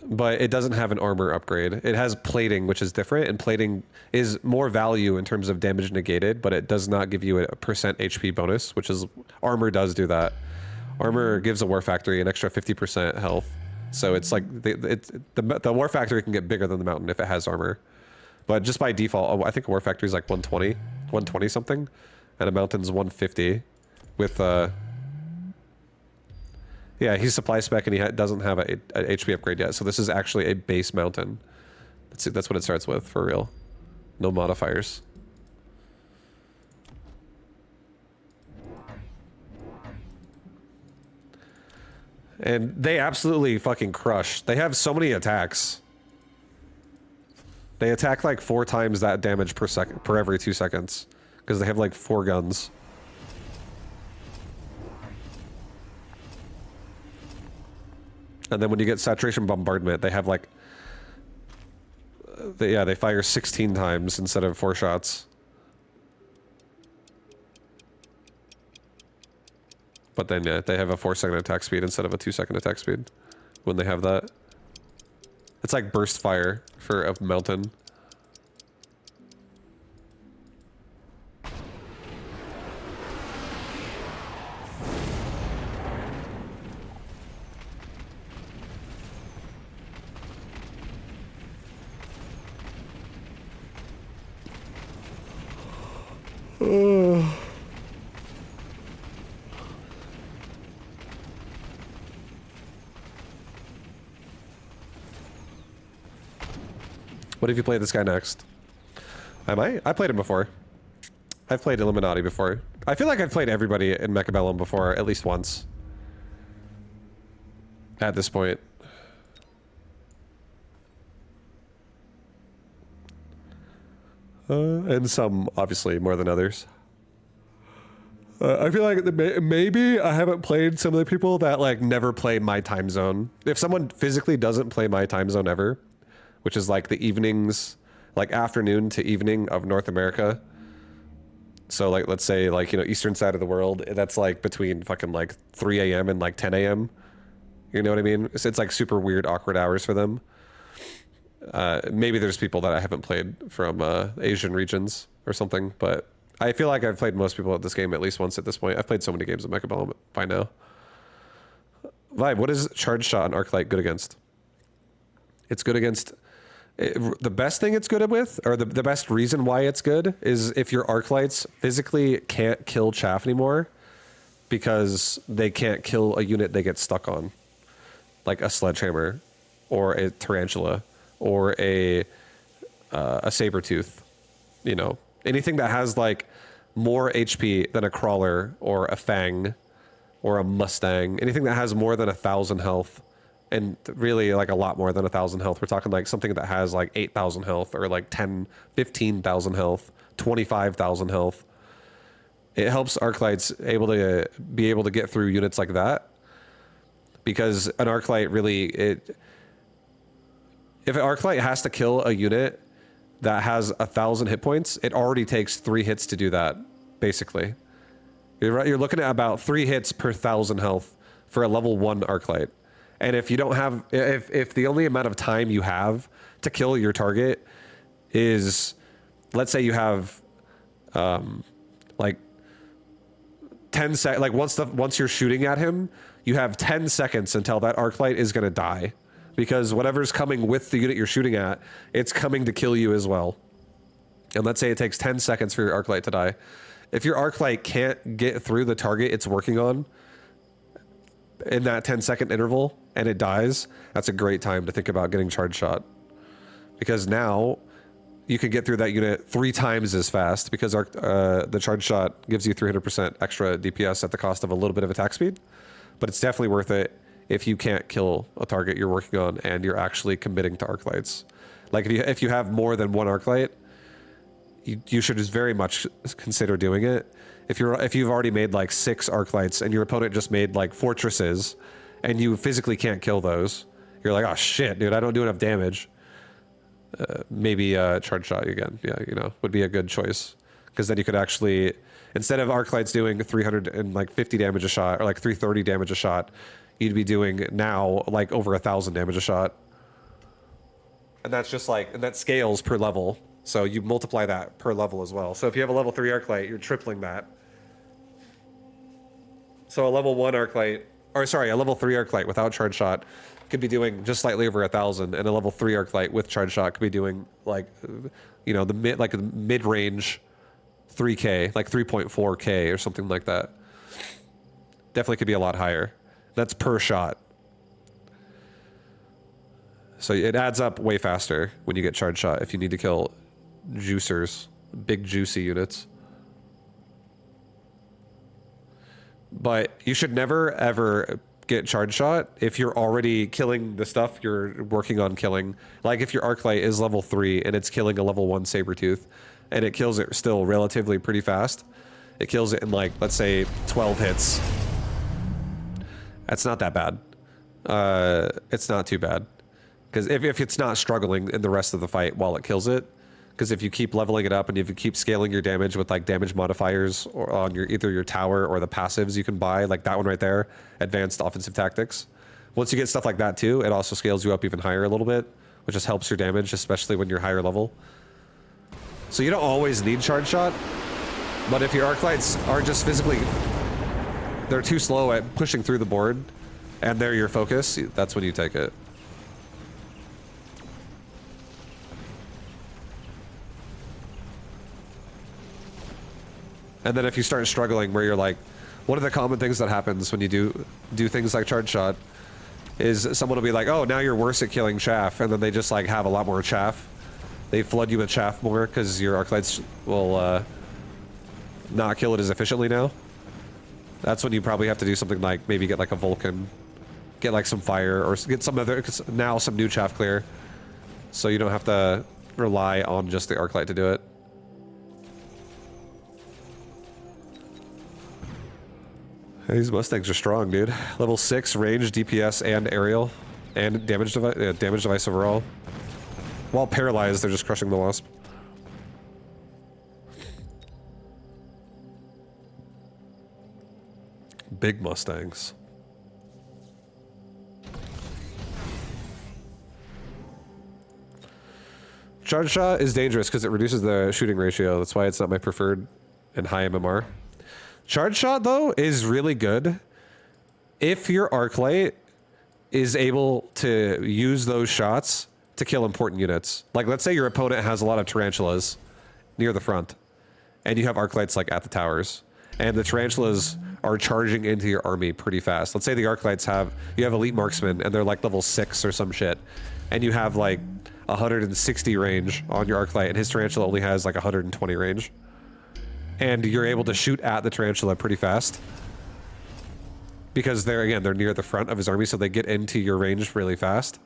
S1: But it doesn't have an armor upgrade. It has plating, which is different, and plating is more value in terms of damage negated, but it does not give you a percent HP bonus, which is, armor does do that. Armor gives a War Factory an extra 50% health. So it's like, the War Factory can get bigger than the Mountain if it has armor. But just by default, I think a War Factory is like 120 something, and a Mountain's 150 with, yeah, he's supply spec and he doesn't have a HP upgrade yet, so this is actually a base Mountain. That's what it starts with, for real. No modifiers. And they absolutely fucking crush. They have so many attacks. They attack like 4 times that damage per every 2 seconds. Because they have like 4 guns. And then when you get saturation bombardment, they have like, they fire 16 times instead of 4 shots. But then, yeah, they have a 4-second attack speed instead of a 2-second attack speed when they have that. It's like burst fire for a mountain. What if you play this guy next? I might. I played him before. I've played Illuminati before. I feel like I've played everybody in Mechabellum before, at least once. At this point. And some, obviously, more than others. I feel like maybe I haven't played some of the people that, like, never play my time zone. If someone physically doesn't play my time zone ever, which is like the evenings, like afternoon to evening of North America. So like, let's say like, you know, eastern side of the world, that's like between fucking like 3 a.m. and like 10 a.m. You know what I mean? It's like super weird, awkward hours for them. Maybe there's people that I haven't played from Asian regions or something, but I feel like I've played most people at this game at least once at this point. I've played so many games of Mechabellum by now. Vibe, what is Charge Shot and Arclight good against? It's good against... the best thing it's good with, or the best reason why it's good, is if your Arclights physically can't kill chaff anymore because they can't kill a unit they get stuck on. Like a sledgehammer, or a tarantula, or a saber-tooth. You know, anything that has like more HP than a crawler, or a fang, or a mustang, anything that has more than 1,000 health. And really like a lot more than 1,000 health. We're talking like something that has like 8,000 health, or like 10, 15,000 health, 25,000 health. It helps Arclights be able to get through units like that, because an Arclight really, if an Arclight has to kill a unit that has 1,000 hit points, it already takes 3 hits to do that, basically. You're looking at about 3 hits per 1,000 health for a level 1 Arclight. And if you don't have, if the only amount of time you have to kill your target is, let's say you have, like 10 seconds, like once you're shooting at him, you have 10 seconds until that Arclight is going to die, because whatever's coming with the unit you're shooting at, it's coming to kill you as well. And let's say it takes 10 seconds for your Arclight to die. If your Arclight can't get through the target it's working on in that 10-second interval, and it dies, that's a great time to think about getting Charge Shot. Because now you can get through that unit 3 times as fast, because the Charge Shot gives you 300% extra DPS at the cost of a little bit of attack speed. But it's definitely worth it if you can't kill a target you're working on and you're actually committing to Arclights. Like if you have more than 1 Arclight, you should just very much consider doing it. If you've already made like 6 Arclights and your opponent just made like fortresses, and you physically can't kill those, you're like, oh shit, dude, I don't do enough damage. Maybe Charge Shot again, yeah, you know, would be a good choice, because then you could actually, instead of Arclights doing 350 damage a shot, or like 330 damage a shot, you'd be doing now like over 1,000 damage a shot. And that's just like, and that scales per level. So you multiply that per level as well. So if you have a level 3 Arclight, you're tripling that. So a level 1 Arclight, or sorry, a level 3 Arclight without Charge Shot could be doing just slightly over 1,000, and a level 3 Arclight with Charge Shot could be doing like, you know, the mid-range 3K, like 3.4K or something like that. Definitely could be a lot higher. That's per shot. So it adds up way faster when you get Charge Shot if you need to kill juicers, big juicy units. But you should never ever get Charge Shot if you're already killing the stuff you're working on killing. Like if your Arclight is level 3 and it's killing a level 1 Sabertooth, and it kills it still relatively pretty fast. It kills it in like, let's say 12 hits. That's not that bad. It's not too bad. Because if it's not struggling in the rest of the fight while it kills it, Because if you keep leveling it up and if you keep scaling your damage with like damage modifiers or on your either your tower or the passives you can buy, like that one right there, advanced offensive tactics. Once you get stuff like that too, it also scales you up even higher a little bit, which just helps your damage, especially when you're higher level. So you don't always need charge shot, but if your arc lights are just physically, they're too slow at pushing through the board and they're your focus, that's when you take it. And then if you start struggling where you're like, one of the common things that happens when you do things like charge shot is someone will be like, oh, now you're worse at killing chaff. And then they just like have a lot more chaff. They flood you with chaff more because your arc lights will not kill it as efficiently now. That's when you probably have to do something like maybe get like a Vulcan, get like some fire or get some other, now some new chaff clear. So you don't have to rely on just the arc light to do it. These Mustangs are strong, dude. Level 6 range, DPS, and aerial, and damage device overall. While paralyzed, they're just crushing the wasp. Big Mustangs. Charge shot is dangerous because it reduces the shooting ratio. That's why it's not my preferred in high MMR. Charge shot, though, is really good if your arc light is able to use those shots to kill important units. Like, let's say your opponent has a lot of tarantulas near the front, and you have arc lights, like, at the towers, and the tarantulas are charging into your army pretty fast. Let's say the arc lights you have elite marksmen, and they're, like, level 6 or some shit, and you have, like, 160 range on your arc light, and his tarantula only has, like, 120 range. And you're able to shoot at the tarantula pretty fast because they're near the front of his army, so they get into your range really fast.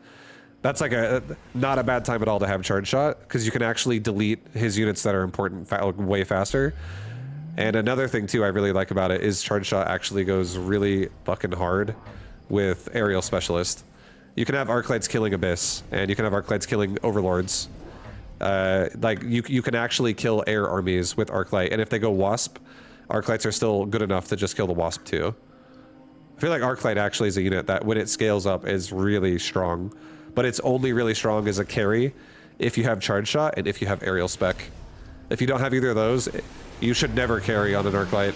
S1: That's like not a bad time at all to have charge shot because you can actually delete his units that are important way faster. And another thing too I really like about it is charge shot actually goes really fucking hard with aerial specialist. You can have arc lights killing Abyss, and you can have arc lights killing overlords. Like you can actually kill air armies with Arclight, and if they go Wasp, Arclights are still good enough to just kill the Wasp too. I feel like Arclight actually is a unit that when it scales up is really strong, but it's only really strong as a carry if you have charge shot and if you have aerial spec. If you don't have either of those, you should never carry on an Arclight.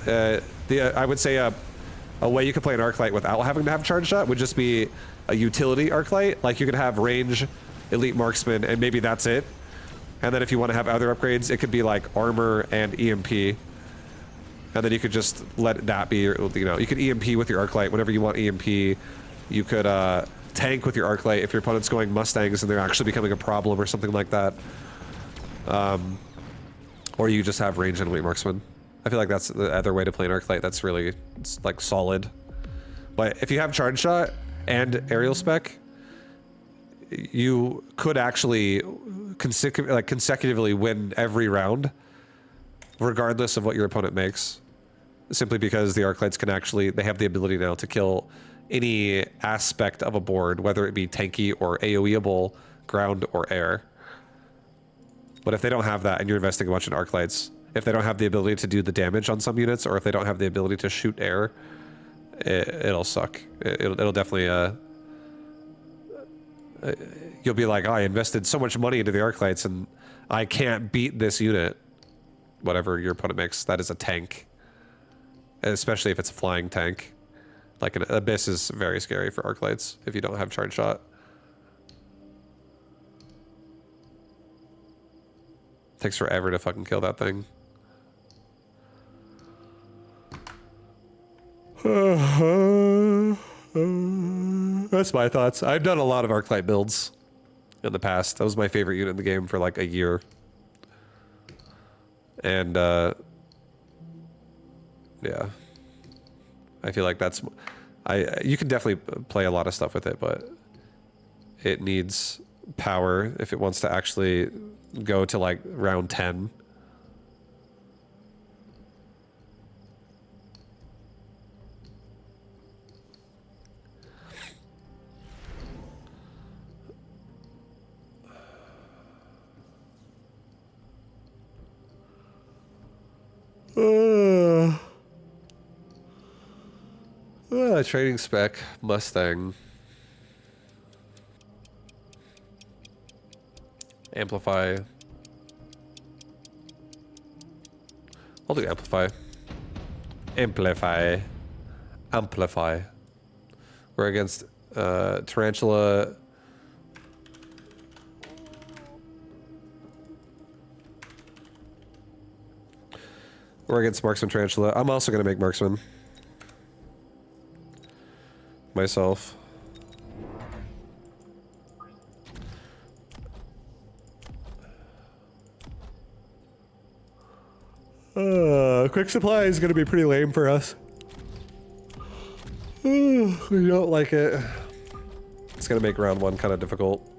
S1: I would say a way you could play an Arclight without having to have charge shot would just be a utility Arclight. Like you could have range, elite marksman, and maybe that's it. And then if you want to have other upgrades, it could be like armor and EMP. And then you could just let that be, you could EMP with your Arclight whenever you want EMP. You could tank with your Arclight if your opponent's going Mustangs and they're actually becoming a problem or something like that. Or you just have range and elite marksman. I feel like that's the other way to play an Arclight that's really like solid. But if you have charge shot and aerial spec, you could actually consecutively win every round, regardless of what your opponent makes, simply because the Arclights can actually, they have the ability now to kill any aspect of a board, whether it be tanky or AoEable, ground or air. But if they don't have that and you're investing a bunch in Arclights, if they don't have the ability to do the damage on some units, or if they don't have the ability to shoot air, it'll suck. It'll definitely, you'll be like, oh, I invested so much money into the Arclights and I can't beat this unit. Whatever your opponent makes, that is a tank. Especially if it's a flying tank. Like an Abyss is very scary for Arclights if you don't have charge shot. Takes forever to fucking kill that thing. That's my thoughts. I've done a lot of Arclight builds in the past. That was my favorite unit in the game for like a year. And yeah, I feel like that's, you can definitely play a lot of stuff with it, but it needs power if it wants to actually go to like round 10. Trading spec Mustang. Amplify. I'll do amplify. Amplify. Amplify. We're against Tarantula. We're against Marksman Tarantula. I'm also going to make Marksman. Myself. Quick supply is going to be pretty lame for us. We don't like it. It's going to make round one kind of difficult.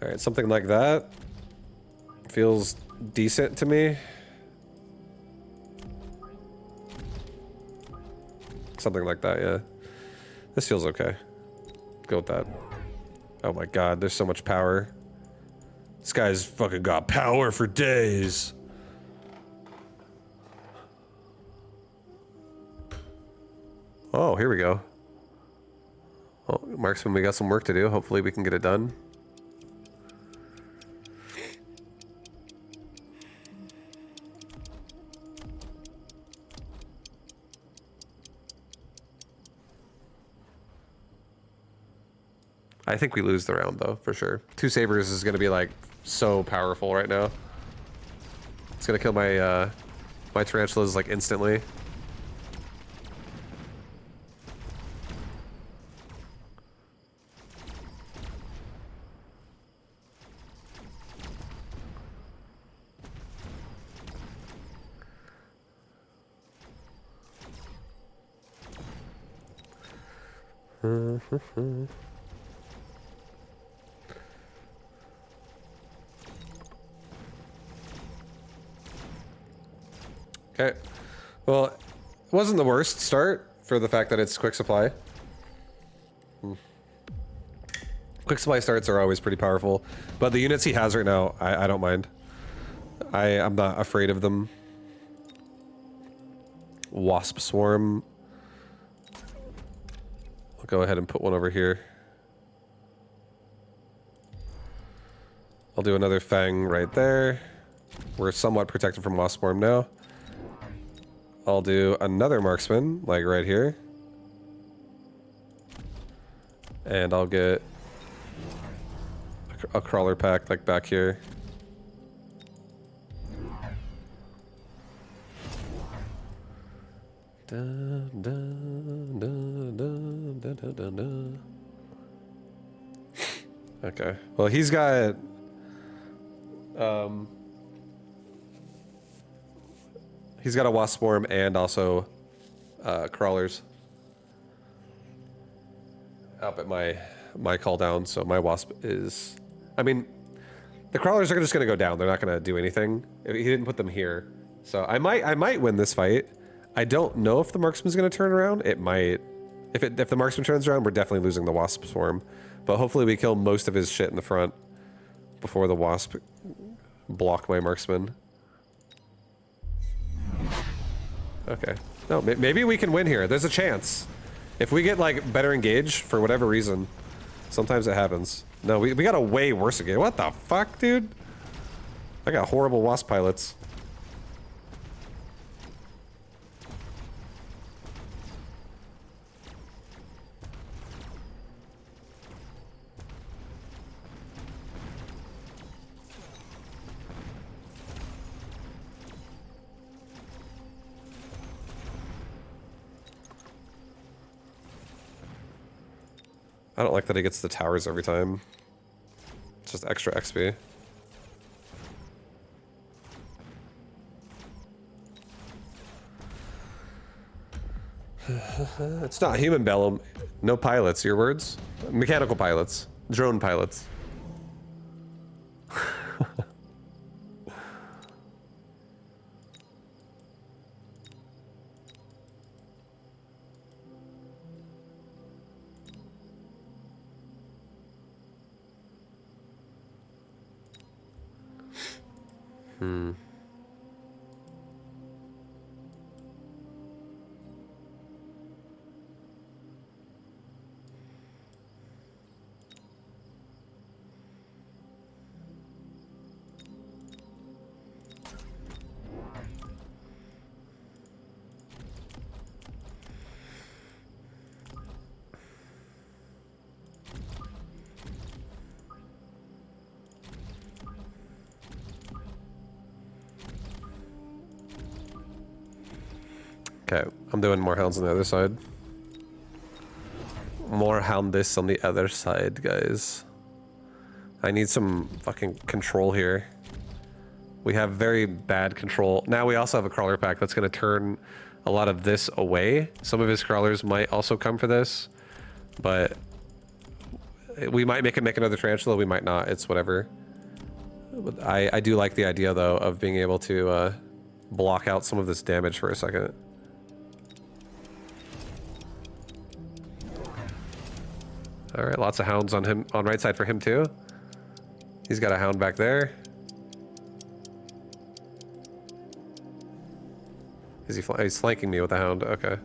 S1: All right, something like that feels decent to me. Something like that, yeah. This feels okay. Go with that. Oh my god, there's so much power. This guy's fucking got power for days. Oh, here we go. Oh, Marksman, we got some work to do. Hopefully we can get it done. I think we lose the round though, for sure. Two sabers is gonna be like so powerful right now. It's gonna kill my my tarantulas like instantly. Okay, well, it wasn't the worst start for the fact that it's quick supply. Quick supply starts are always pretty powerful, but the units he has right now, I don't mind. I'm not afraid of them. Wasp Swarm. I'll go ahead and put one over here. I'll do another Fang right there. We're somewhat protected from Wasp Swarm now. I'll do another Marksman, like right here. And I'll get a Crawler pack, like back here. Dun, dun, dun, dun, dun, dun, dun, dun. Okay, well he's got... he's got a Wasp Swarm and also Crawlers up at my call down, so my Wasp is... I mean, the Crawlers are just gonna go down. They're not gonna do anything. He didn't put them here. So I might win this fight. I don't know if the Marksman's gonna turn around. It might. If the Marksman turns around, we're definitely losing the Wasp Swarm. But hopefully we kill most of his shit in the front before the Wasp block my Marksman. Okay. No, maybe we can win here. There's a chance. If we get, like, better engaged for whatever reason. Sometimes it happens. No, we got a way worse engage. What the fuck, dude? I got horrible Wasp pilots. I don't like that he gets the towers every time. It's just extra XP. It's not human bellum. No pilots, your words? Mechanical pilots. Drone pilots. Okay, I'm doing more hounds on the other side. More hound this on the other side, guys. I need some fucking control here. We have very bad control. Now we also have a crawler pack that's going to turn a lot of this away. Some of his crawlers might also come for this, but we might make him make another tarantula. We might not. It's whatever. But I do like the idea, though, of being able to block out some of this damage for a second. All right, lots of hounds on him, on right side for him too. He's got a hound back there. Is he? He's flanking me with a hound. Okay.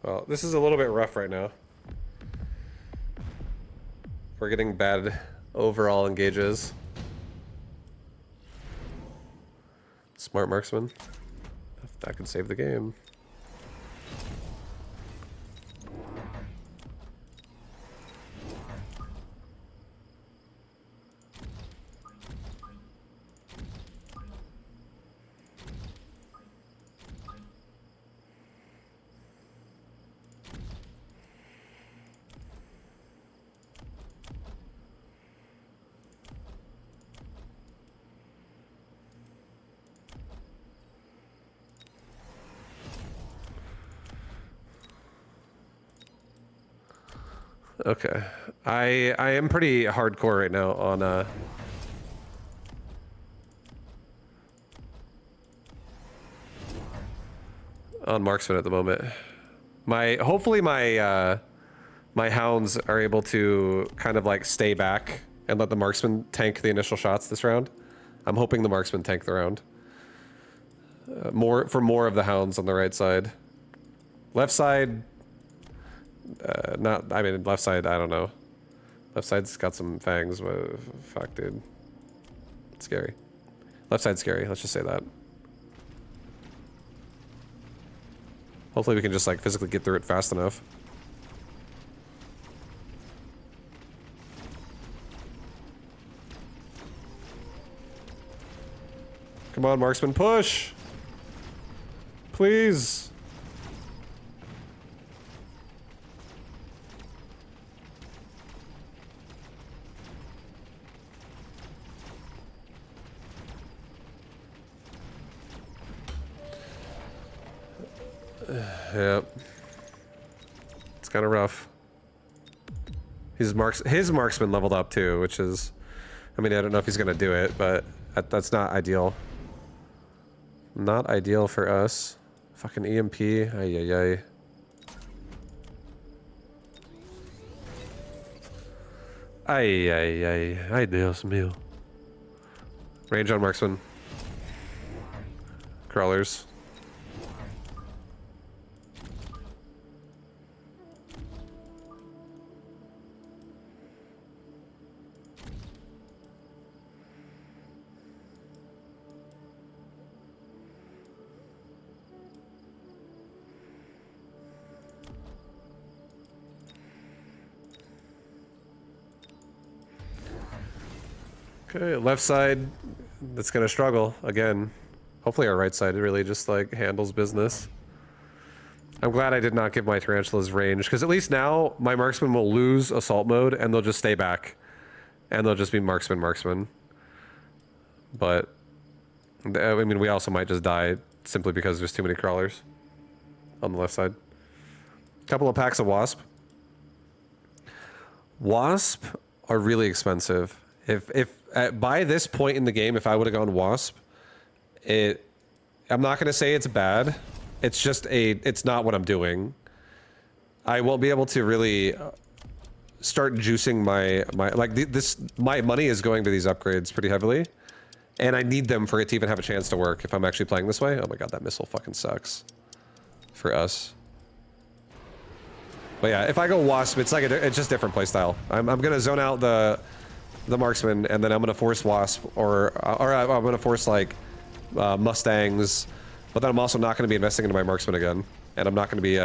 S1: Well, this is a little bit rough right now. We're getting bad overall engages. Smart marksman. That could save the game. Okay, I am pretty hardcore right now on marksman at the moment. Hopefully my my hounds are able to kind of like stay back and let the marksman tank the initial shots this round. I'm hoping the marksman tank the round. More of the hounds on the right side. Left side. I mean, left side, I don't know. Left side's got some fangs, but fuck, dude. It's scary. Left side's scary, let's just say that. Hopefully we can just, like, physically get through it fast enough. Come on, marksman, push! Please! Yep. It's kind of rough. His marksman leveled up too, which is, I mean, I don't know if he's gonna do it, but that's not ideal. Not ideal for us. Fucking EMP. Ay ay ay. Ay ay ay. Ay Dios mío. Range on marksman. Crawlers. Okay, left side, that's gonna struggle again. Hopefully our right side really just like handles business. I'm glad I did not give my tarantulas range, because at least now my marksman will lose assault mode and they'll just stay back. And they'll just be marksman. But I mean, we also might just die simply because there's too many crawlers on the left side. Couple of packs of wasp. Wasp are really expensive. If by this point in the game, if I would have gone wasp, I'm not gonna say it's bad. It's just it's not what I'm doing. I won't be able to really start juicing my money is going to these upgrades pretty heavily, and I need them for it to even have a chance to work if I'm actually playing this way. Oh my god, that missile fucking sucks for us. But yeah, if I go wasp, it's like it's just different playstyle. I'm gonna zone out the marksman, and then I'm gonna force wasp, or I'm gonna force like mustangs, but then I'm also not gonna be investing into my marksman again, and I'm not gonna be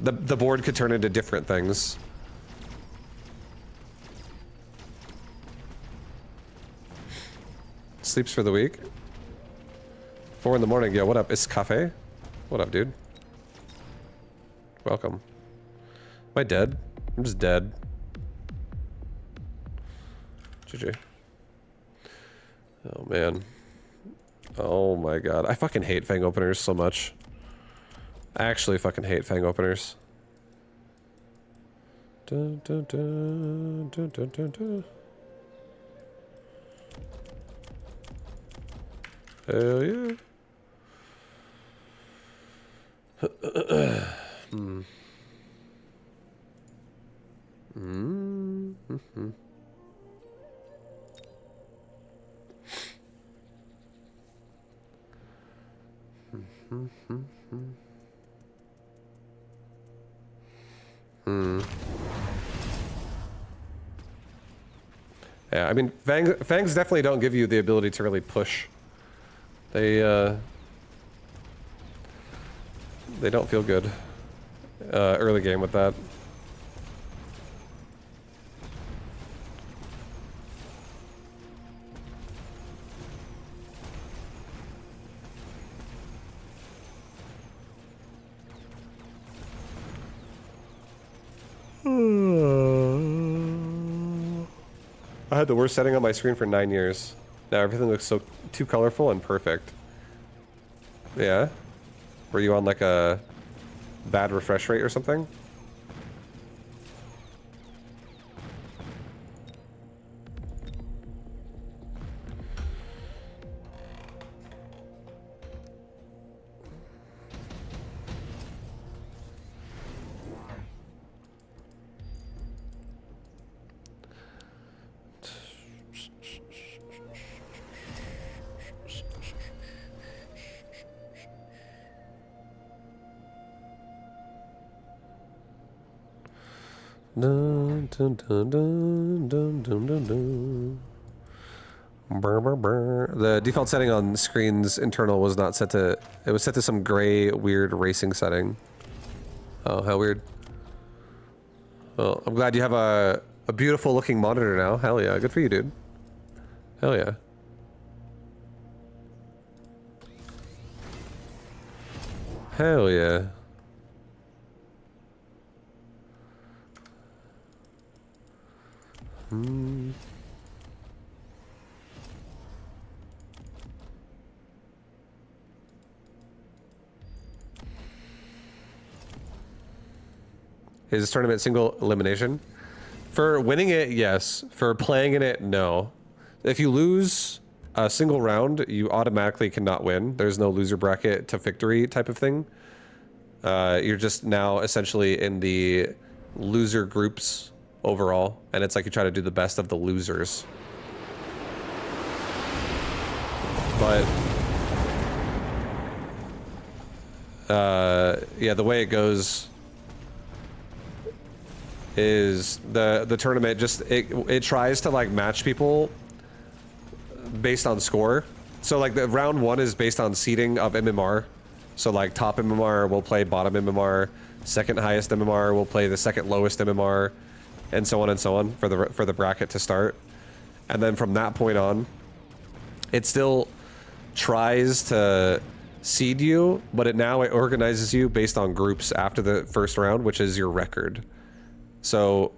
S1: the board could turn into different things. Sleeps for the week. 4 in the morning. Yo, what up? It's cafe. What up, dude? Welcome. Am I dead? I'm just dead. GG. Oh man. Oh my god. I fucking hate fang openers so much. I actually fucking hate fang openers. Dun, dun, dun, dun, dun, dun, dun. Hell yeah. Yeah, I mean, fangs definitely don't give you the ability to really push. They don't feel good early game with that. I had the worst setting on my screen for 9 years. Now everything looks so too colorful and perfect. Yeah? Were you on like a bad refresh rate or something? Dun, dun, dun, dun, dun, dun, dun, dun. Brr, brr, brr. The default setting on screen's internal was not set to... It was set to some gray, weird racing setting. Oh, how weird. Well, I'm glad you have a beautiful looking monitor now. Hell yeah, good for you, dude. Hell yeah. Hell yeah. Is this tournament single elimination? For winning it, yes. For playing in it, no. If you lose a single round, you automatically cannot win. There's no loser bracket to victory type of thing. You're just now essentially in the loser groups overall, and it's like you try to do the best of the losers. But yeah, the way it goes is the tournament just it tries to like match people based on score. So like the round 1 is based on seeding of MMR. So like top MMR will play bottom MMR, second highest MMR will play the second lowest MMR, and so on for the bracket to start. And then from that point on, it still tries to seed you, but it organizes you based on groups after the first round, which is your record. So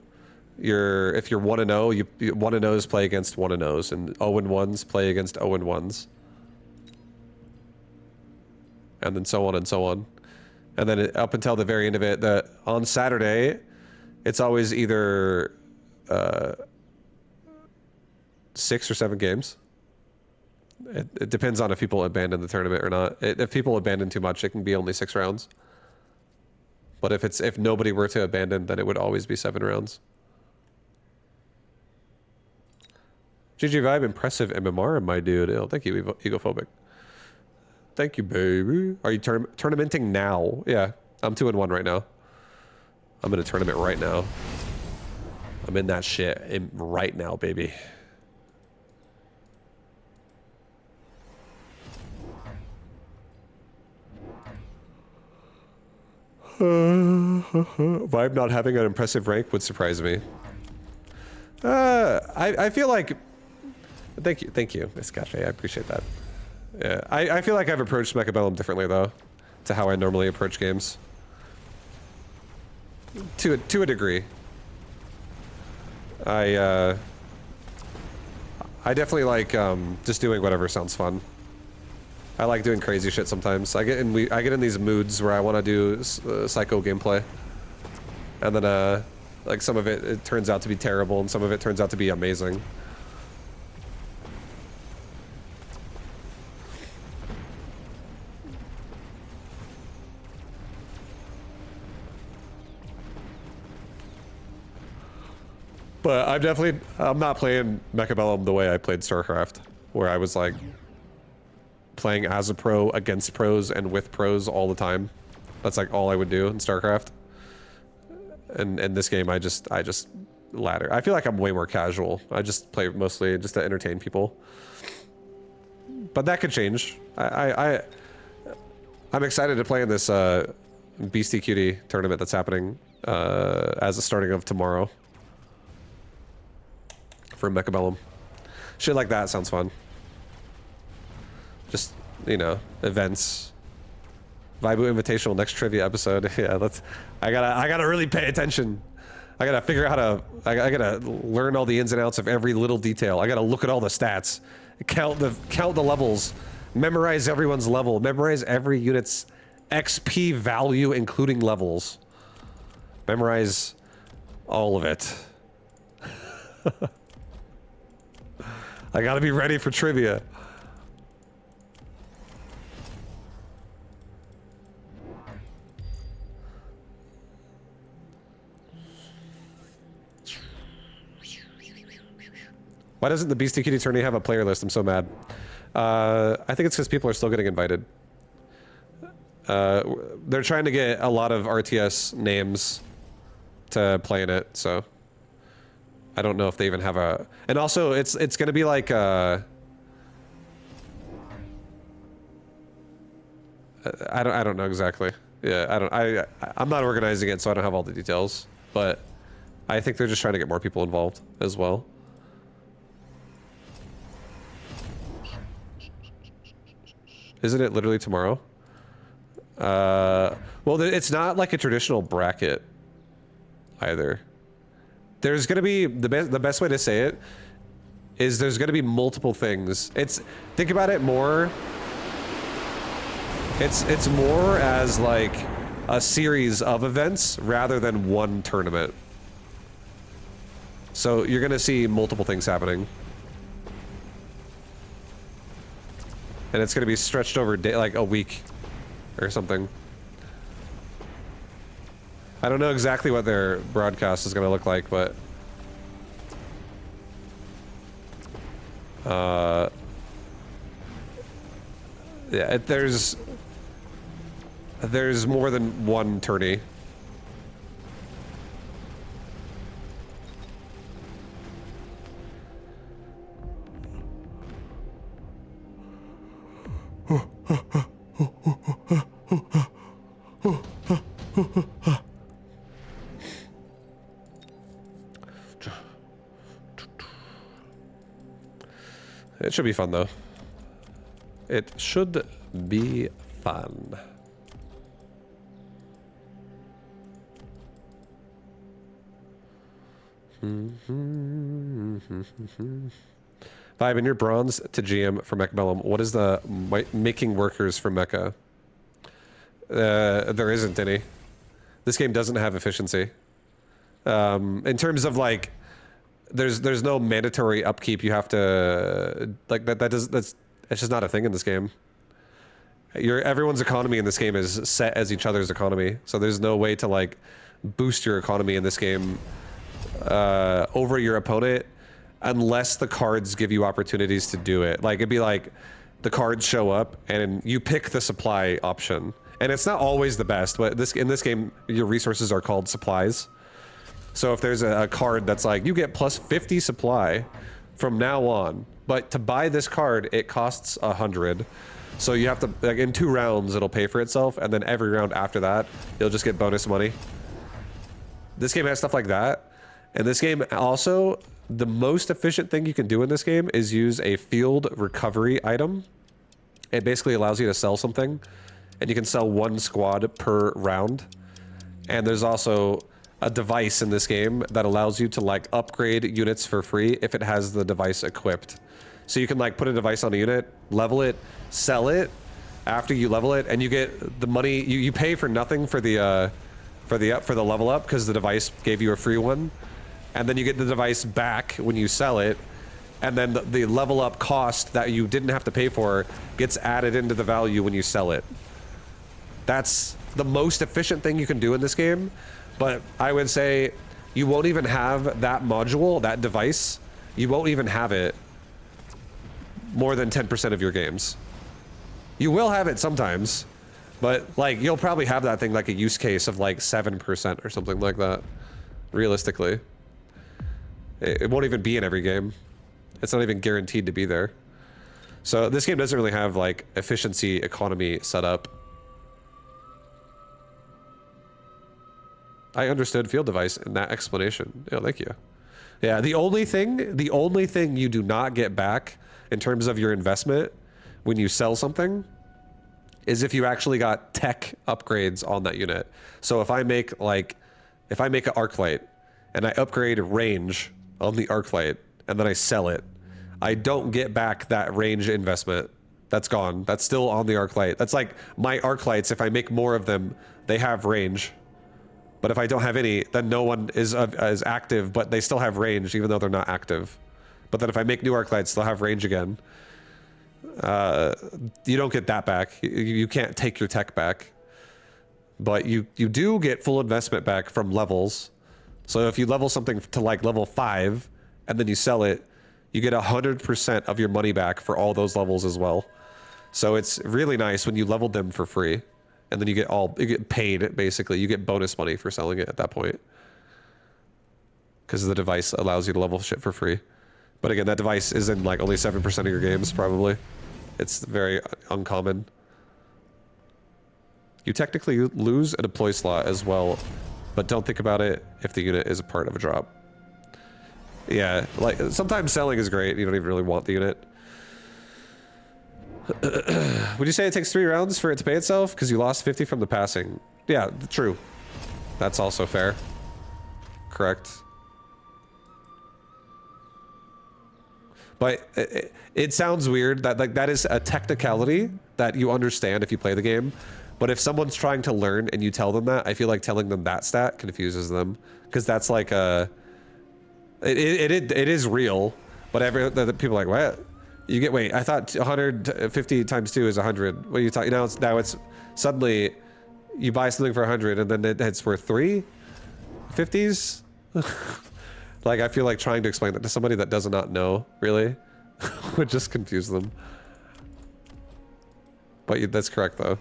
S1: if you're 1-0, you 1-0s play against 1-0s, and 0-1s play against 0-1s. And then so on and so on. And then up until the very end of it, on Saturday, it's always either 6 or 7 games. It depends on if people abandon the tournament or not. If people abandon too much, it can be only 6 rounds. But if nobody were to abandon, then it would always be 7 rounds. GG Vibe, impressive MMR, my dude. Oh, thank you, Egophobic. Thank you, baby. Are you tournamenting now? Yeah, I'm 2-1 right now. I'm in a tournament right now. I'm in that shit right now, baby. Vibe not having an impressive rank would surprise me. I feel like... Thank you, Miss Cafe. I appreciate that. Yeah, I feel like I've approached Mechabellum differently, though, to how I normally approach games. To a degree. I definitely like just doing whatever sounds fun. I like doing crazy shit sometimes. I get in these moods where I want to do psycho gameplay, and then like some of it turns out to be terrible, and some of it turns out to be amazing. But I'm not playing Mechabellum the way I played StarCraft, where I was like playing as a pro, against pros, and with pros all the time. That's like all I would do in StarCraft. And in this game, I just ladder. I feel like I'm way more casual. I just play mostly just to entertain people. But that could change. I'm excited to play in this Beastie Cutie tournament that's happening as a starting of tomorrow. For Mechabellum. Shit like that sounds fun. Just, you know, events. Vibu Invitational next trivia episode. Yeah, I gotta really pay attention. I gotta figure out how to, I gotta learn all the ins and outs of every little detail. I gotta look at all the stats, count the levels, memorize everyone's level, memorize every unit's XP value, including levels. Memorize all of it. I gotta be ready for trivia. Why doesn't the Beastie Kitty Tourney have a player list? I'm so mad. I think it's because people are still getting invited. They're trying to get a lot of RTS names to play in it, so I don't know if they even have a... And also, it's gonna be like I don't know exactly. Yeah, I'm not organizing it, so I don't have all the details. But I think they're just trying to get more people involved as well. Isn't it literally tomorrow? Well, it's not like a traditional bracket either. There's gonna be the best way to say it is there's gonna be multiple things. Think about it more. It's more as like a series of events rather than one tournament. So you're gonna see multiple things happening. And it's gonna be stretched over like a week or something. I don't know exactly what their broadcast is gonna look like, but yeah, there's more than one tourney. It should be fun, though. It should be fun. Vibe, in your bronze to GM for Mechabellum, what is the making workers for Mecha? There isn't any. This game doesn't have efficiency. In terms of like, there's no mandatory upkeep. You have to like that's it's just not a thing in this game. Everyone's economy in this game is set as each other's economy, so there's no way to like boost your economy in this game over your opponent unless the cards give you opportunities to do it. Like it'd be like the cards show up and you pick the supply option, and it's not always the best, but in this game your resources are called supplies. So if there's a card that's like you get plus 50 supply from now on, but to buy this card it costs 100. So you have to, like, in 2 rounds it'll pay for itself, and then every round after that you'll just get bonus money. This game has stuff like that. And this game also, the most efficient thing you can do in this game is use a field recovery item. It basically allows you to sell something, and you can sell 1 squad per round. And there's also a device in this game that allows you to like upgrade units for free if it has the device equipped. So you can like put a device on a unit, level it, sell it after you level it, and you get the money. You pay for nothing for the level up because the device gave you a free one, and then you get the device back when you sell it, and then the level up cost that you didn't have to pay for gets added into the value when you sell it. That's the most efficient thing you can do in this game, but I would say you won't even have that module, that device, you won't even have it more than 10% of your games. You will have it sometimes, but like you'll probably have that thing like a use case of like 7% or something like that. Realistically, it won't even be in every game. It's not even guaranteed to be there. So this game doesn't really have like efficiency economy set up. I understood field device in that explanation. Yeah, thank you. Yeah, the only thing you do not get back in terms of your investment when you sell something is if you actually got tech upgrades on that unit. So if I make an arc light and I upgrade range on the arc light and then I sell it, I don't get back that range investment. That's gone. That's still on the arc light. That's like my arc lights. If I make more of them, they have range. But if I don't have any, then no one is active, but they still have range even though they're not active. But then if I make new arc lights, they'll have range again. You don't get that back. You can't take your tech back. But you do get full investment back from levels. So if you level something to like level 5 and then you sell it, you get 100% of your money back for all those levels as well. So it's really nice when you leveled them for free. And then you get paid, basically. You get bonus money for selling it at that point. Because the device allows you to level shit for free. But again, that device is in like only 7% of your games, probably. It's very uncommon. You technically lose a deploy slot as well, but don't think about it if the unit is a part of a drop. Yeah, like sometimes selling is great. You don't even really want the unit. Would you say it takes 3 rounds for it to pay itself? Because you lost 50 from the passing. Yeah, true. That's also fair. Correct. But it sounds weird that like that is a technicality that you understand if you play the game. But if someone's trying to learn and you tell them that, I feel like telling them that stat confuses them. Because that's like a... It is real, but the people are like, what? You get, wait, I thought 150 times 2 is 100. What are you talking, now it's suddenly you buy something for 100 and then it's worth 3 50s. Like, I feel like trying to explain that to somebody that does not know, really, would just confuse them. But that's correct, though.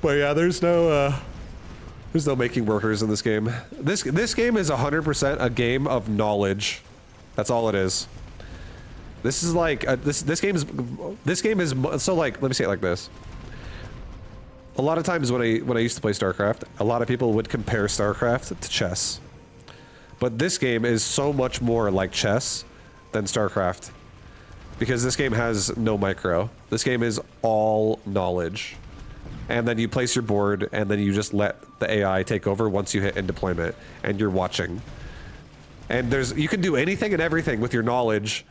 S1: But yeah, there's no making workers in this game. This game is 100% a game of knowledge. That's all it is. This is like this game is so like, let me say it like this. a lot of times when I used to play StarCraft, a lot of people would compare StarCraft to chess. But this game is so much more like chess than StarCraft. Because this game has no micro. This game is all knowledge. And then you place your board, and then you just let the AI take over once you hit end deployment, and you're watching. And you can do anything and everything with your knowledge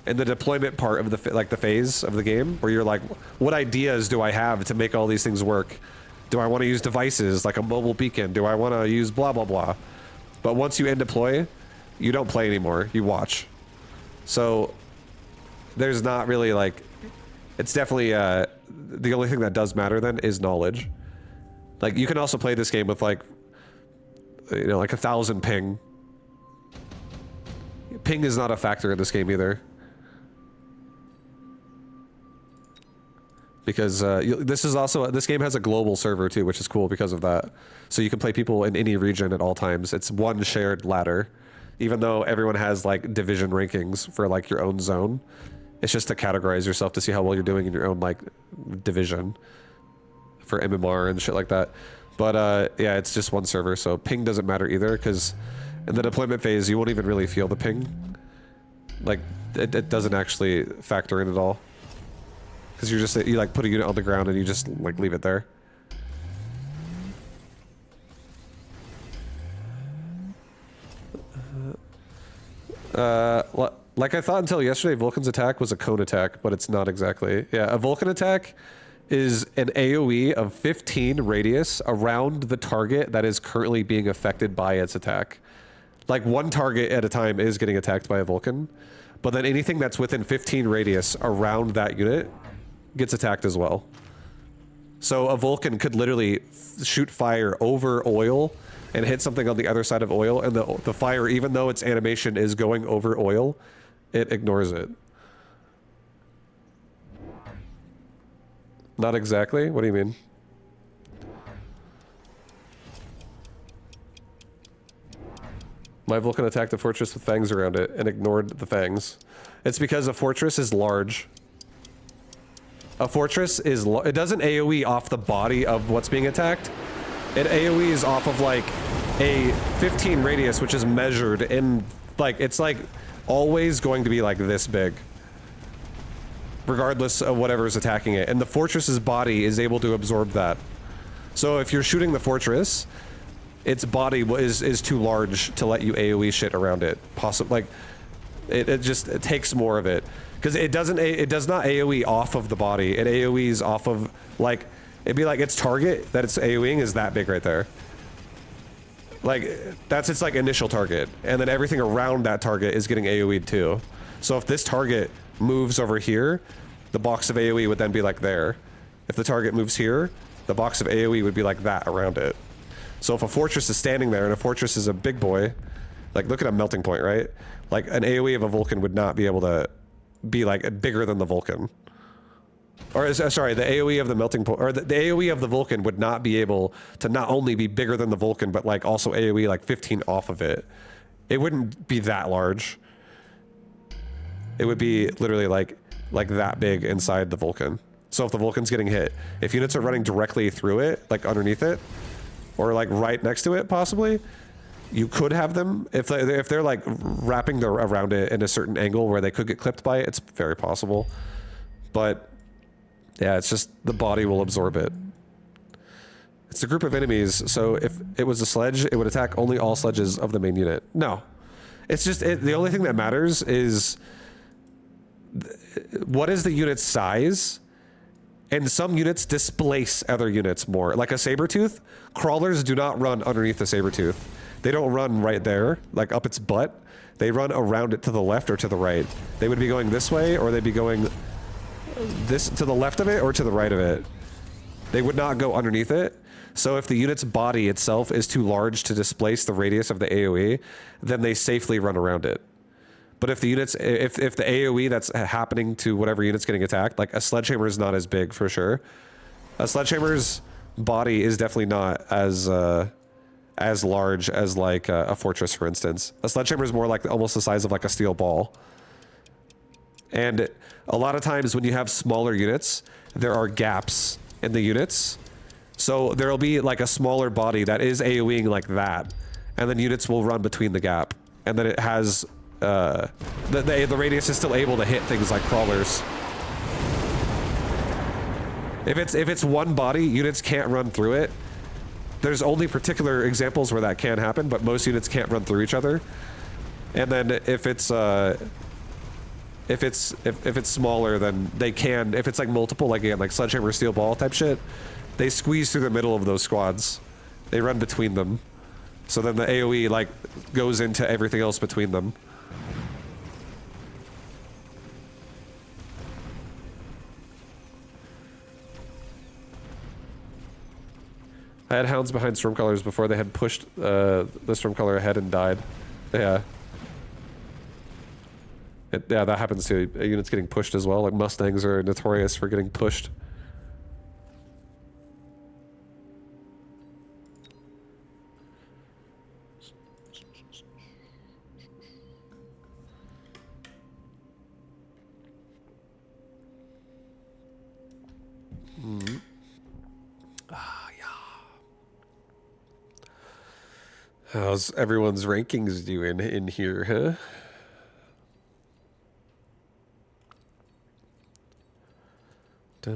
S1: in the deployment part of the phase of the game, where you're like, what ideas do I have to make all these things work? Do I want to use devices like a mobile beacon? Do I want to use blah blah blah? But once you end deploy, you don't play anymore. You watch. So there's not really like, it's definitely the only thing that does matter then is knowledge. Like you can also play this game with like, you know, like 1,000 ping. Ping is not a factor in this game either. Because this game has a global server too, which is cool because of that. So you can play people in any region at all times. It's one shared ladder, even though everyone has like division rankings for like your own zone. It's just to categorize yourself to see how well you're doing in your own like division for MMR and shit like that. But yeah, it's just one server, so ping doesn't matter either, because in the deployment phase you won't even really feel the ping. Like it doesn't actually factor in at all. Because you like put a unit on the ground and you just like leave it there. Like I thought until yesterday, Vulcan's attack was a cone attack, but it's not exactly. Yeah, a Vulcan attack is an AoE of 15 radius around the target that is currently being affected by its attack. Like one target at a time is getting attacked by a Vulcan, but then anything that's within 15 radius around that unit gets attacked as well. So a Vulcan could literally shoot fire over oil and hit something on the other side of oil, and the fire, even though its animation is going over oil, it ignores it. Not exactly? What do you mean? My Vulcan attacked a fortress with fangs around it and ignored the fangs. It's because a fortress is large. A fortress is it doesn't AoE off the body of what's being attacked. It AoEs off of like a 15 radius, which is measured in like, it's like always going to be like this big, regardless of whatever's attacking it. And the fortress's body is able to absorb that. So if you're shooting the fortress, its body is too large to let you AoE shit around it. Like it takes more of it. Because it does not AoE off of the body. It AoEs off of, like, it'd be like its target that it's AoEing is that big right there. Like, that's its, like, initial target. And then everything around that target is getting AoE'd too. So if this target moves over here, the box of AoE would then be like there. If the target moves here, the box of AoE would be like that around it. So if a fortress is standing there and a fortress is a big boy, like, look at a melting point, right? Like, an AoE of a Vulcan would not be able to be like bigger than the Vulcan, or sorry, the AoE of the melting point, or the AoE of the Vulcan would not be able to not only be bigger than the Vulcan, but like also AoE like 15 off of it. It wouldn't be that large. It would be literally like that big inside the Vulcan. So if the Vulcan's getting hit, if units are running directly through it, like underneath it, or like right next to it, possibly, you could have them, if they're like wrapping around it in a certain angle where they could get clipped by it, it's very possible. But yeah, it's just the body will absorb it. It's a group of enemies, so if it was a sledge, it would attack only all sledges of the main unit. No. It's just, the only thing that matters is what is the unit's size, and some units displace other units more. Like a Sabertooth, crawlers do not run underneath a Sabertooth. They don't run right there, like up its butt. They run around it to the left or to the right. They would be going this way, or they'd be going this to the left of it or to the right of it. They would not go underneath it. So if the unit's body itself is too large to displace the radius of the AoE, then they safely run around it. But if the units, if the AoE that's happening to whatever unit's getting attacked, like a sledgehammer is not as big for sure. A sledgehammer's body is definitely not as large as like a fortress, for instance. A sledgehammer is more like almost the size of like a steel ball. And a lot of times when you have smaller units, there are gaps in the units So there'll be like a smaller body that is AoEing like that, and then units will run between the gap, and then it has the radius is still able to hit things like crawlers. If it's one body, units can't run through it. There's only particular examples where that can happen, but most units can't run through each other. And then if it's smaller, then they can. If it's like multiple, like again, like sledgehammer, steel ball type shit, they squeeze through the middle of those squads. They run between them. So then the AoE like goes into everything else between them. I had hounds behind Stormcallers before they had pushed the Stormcaller ahead and died. Yeah. Yeah, that happens to units getting pushed as well. Like Mustangs are notorious for getting pushed. How's everyone's rankings doing in here, huh? Yeah.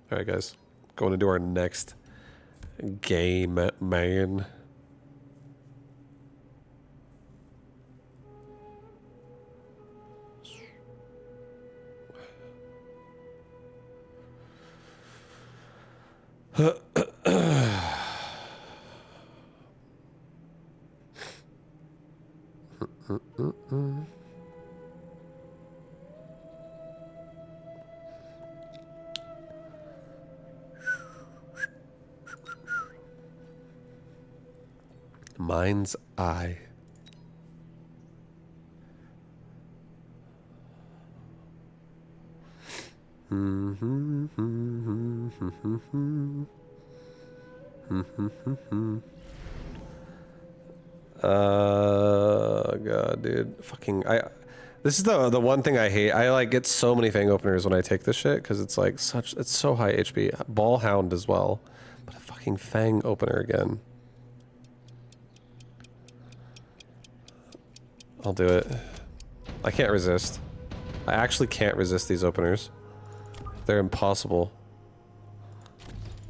S1: All right, guys. Going into our next game, man. Mind's eye. God, dude. Fucking, this is the one thing I hate. I like get so many fang openers when I take this shit because it's like it's so high HP. Ball hound as well, but a fucking fang opener again. I'll do it. I can't resist. I actually can't resist these openers. They're impossible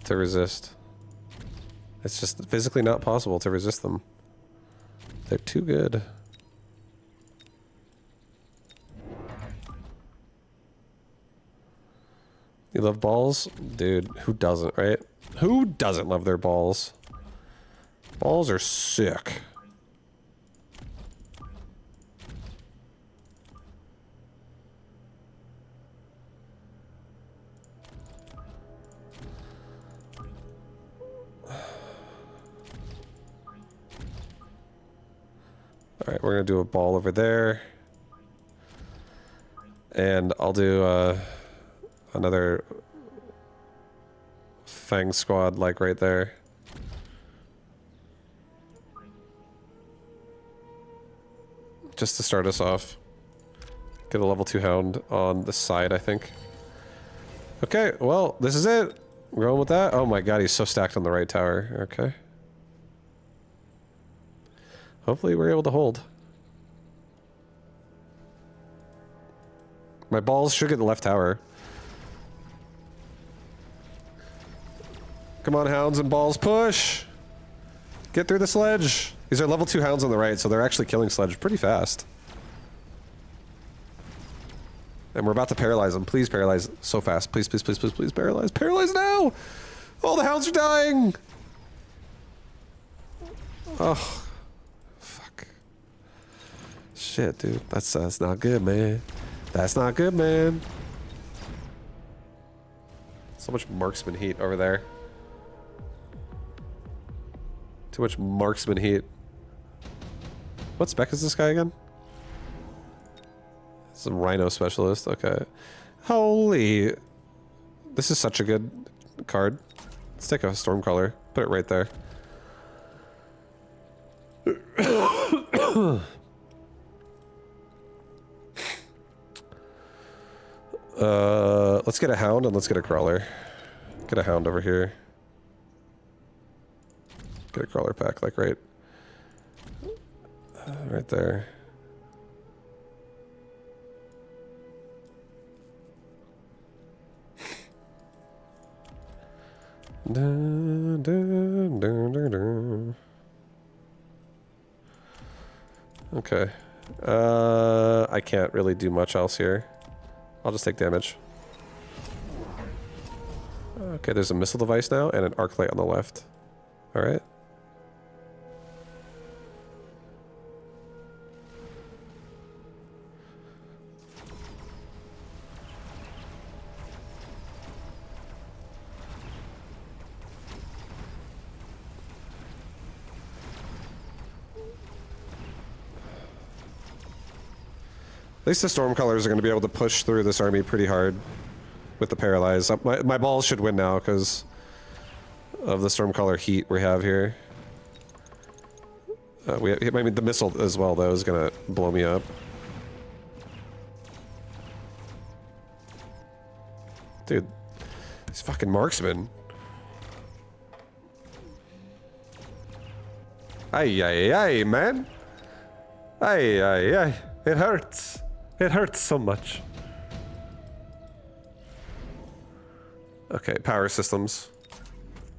S1: to resist. It's just physically not possible to resist them. They're too good. You love balls? Dude, who doesn't, right? Who doesn't love their balls? Balls are sick. Alright, we're gonna do a ball over there. And I'll do another Fang squad like right there. Just to start us off. Get a level 2 hound on the side, I think. Okay, well, this is it. We're going with that. Oh my god, he's so stacked on the right tower. Okay. Hopefully we're able to hold. My balls should get the left tower. Come on, hounds and balls, push! Get through the sledge! These are level 2 hounds on the right, so they're actually killing sledge pretty fast. And we're about to paralyze them. Please paralyze so fast. Please, please, please, please, please paralyze. Paralyze now! All the hounds are dying! Oh. Shit, dude. That's not good, man. That's not good, man. So much marksman heat over there. Too much marksman heat. What spec is this guy again? It's a rhino specialist. Okay. Holy. This is such a good card. Let's take a Stormcaller. Put it right there. Let's get a hound and let's get a crawler. Get a hound over here. Get a crawler pack, like right there. Dun, dun, dun, dun, dun. Okay. I can't really do much else here. I'll just take damage. Okay, there's a missile device now and an arc light on the left. Alright. At least the Stormcallers are going to be able to push through this army pretty hard with the Paralyze. My balls should win now because of the Stormcaller heat we have here. I mean, the missile as well, though, is going to blow me up. Dude, these fucking marksmen. Ay, ay, ay, man. Ay, ay, ay. It hurts. It hurts so much. Okay, power systems.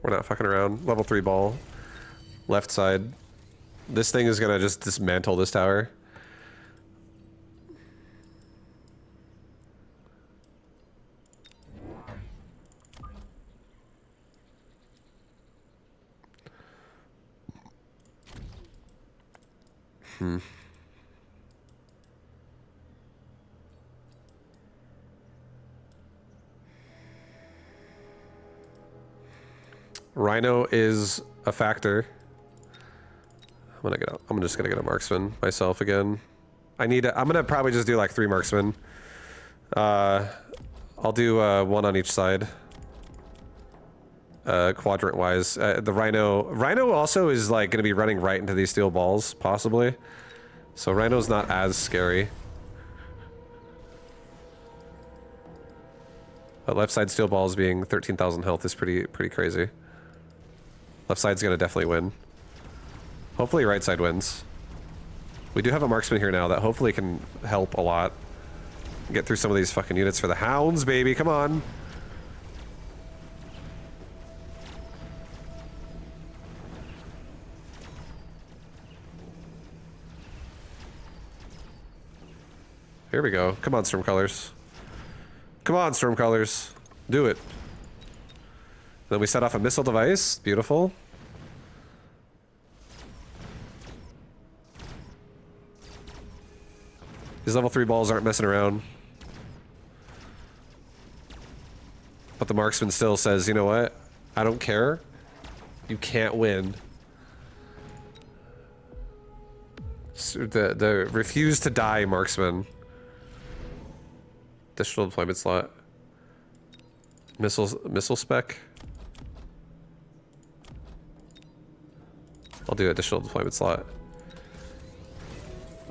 S1: We're not fucking around. Level 3 ball. Left side. This thing is gonna just dismantle this tower. Rhino is a factor. I'm just gonna get a marksman myself again. I'm gonna probably just do like 3 marksmen. I'll do 1 on each side. Quadrant wise. The Rhino also is like gonna be running right into these steel balls, possibly. So Rhino's not as scary. But left side steel balls being 13,000 health is pretty crazy. Left side's gonna definitely win. Hopefully right side wins. We do have a marksman here now that hopefully can help a lot. Get through some of these fucking units for the hounds, baby. Come on. Here we go. Come on, Stormcallers. Come on, Stormcallers. Do it. Then we set off a missile device. Beautiful. These level 3 balls aren't messing around. But the marksman still says, you know what? I don't care. You can't win. So the refuse to die marksman. Additional deployment slot. Missile spec. I'll do additional deployment slot.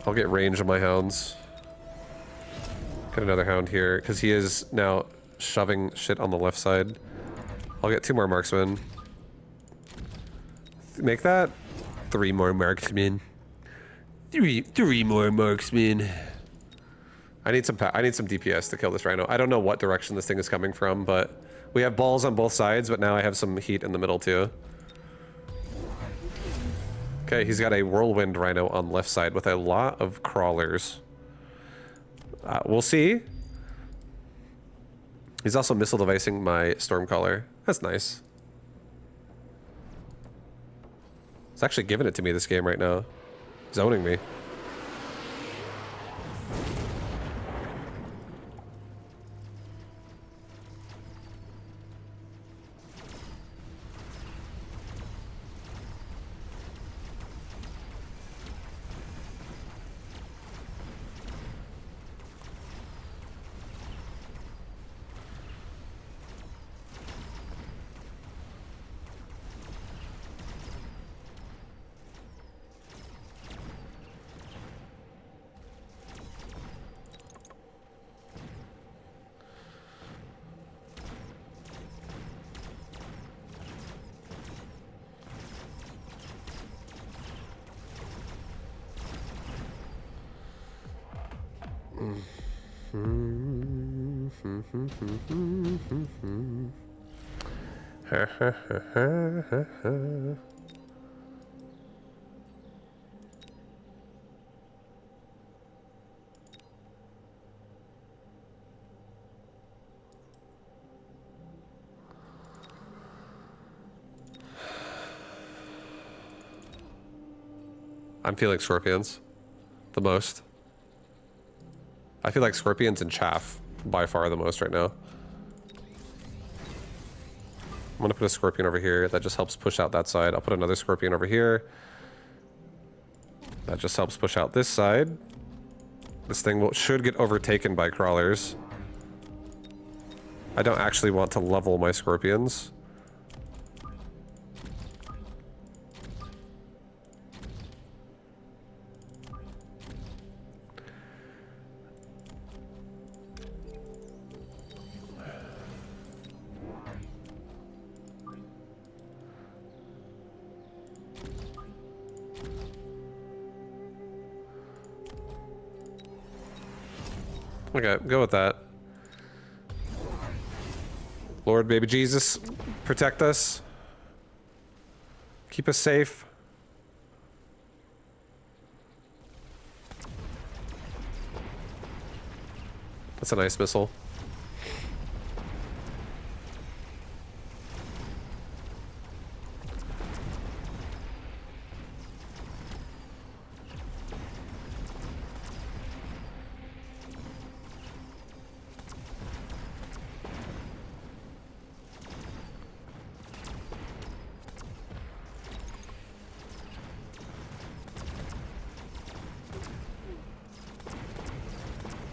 S1: I'll get range on my hounds. Get another hound here, because he is now shoving shit on the left side. I'll get 2 more marksmen. Make that 3 more marksmen. Three more marksmen. I need some DPS to kill this Rhino. I don't know what direction this thing is coming from, but we have balls on both sides, but now I have some heat in the middle too. Okay, he's got a whirlwind Rhino on left side with a lot of crawlers. We'll see. He's also missile devicing my Stormcaller. That's nice. He's actually giving it to me this game right now. Zoning me. I'm feeling scorpions the most. I feel like scorpions and chaff by far the most right now. I'm gonna put a scorpion over here. That just helps push out that side. I'll put another scorpion over here. That just helps push out this side. This thing should get overtaken by crawlers. I don't actually want to level my scorpions. Okay, go with that. Lord, baby Jesus, protect us. Keep us safe. That's a nice missile.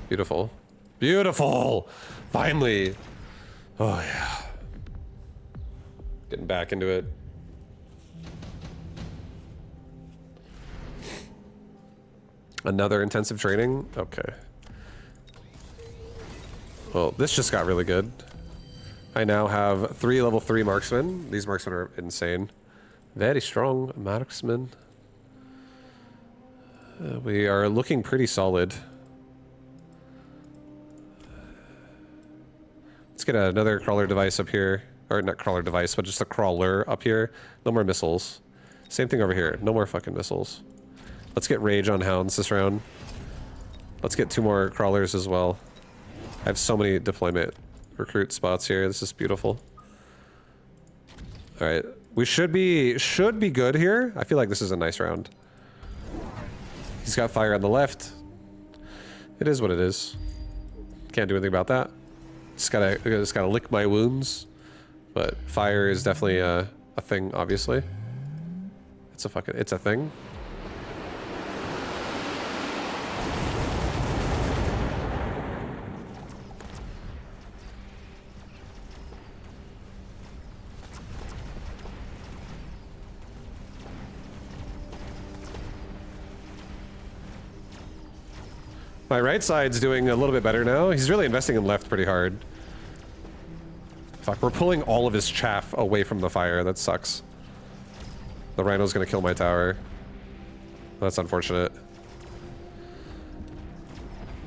S1: Beautiful. Beautiful! Finally! Oh, yeah. Getting back into it. Another intensive training? Okay. Well, this just got really good. I now have 3 level 3 marksmen. These marksmen are insane. Very strong marksmen. We are looking pretty solid. Let's get another crawler device up here. Or not crawler device, but just a crawler up here. No more missiles. Same thing over here. No more fucking missiles. Let's get rage on hounds this round. Let's get 2 more crawlers as well. I have so many deployment recruit spots here. This is beautiful. All right, we should be good here. I feel like this is a nice round. He's got fire on the left. It is what it is. Can't do anything about that. Just gotta lick my wounds. But fire is definitely a thing, obviously. It's a thing. My right side's doing a little bit better now. He's really investing in left pretty hard. Fuck, we're pulling all of his chaff away from the fire. That sucks. The rhino's gonna kill my tower. That's unfortunate.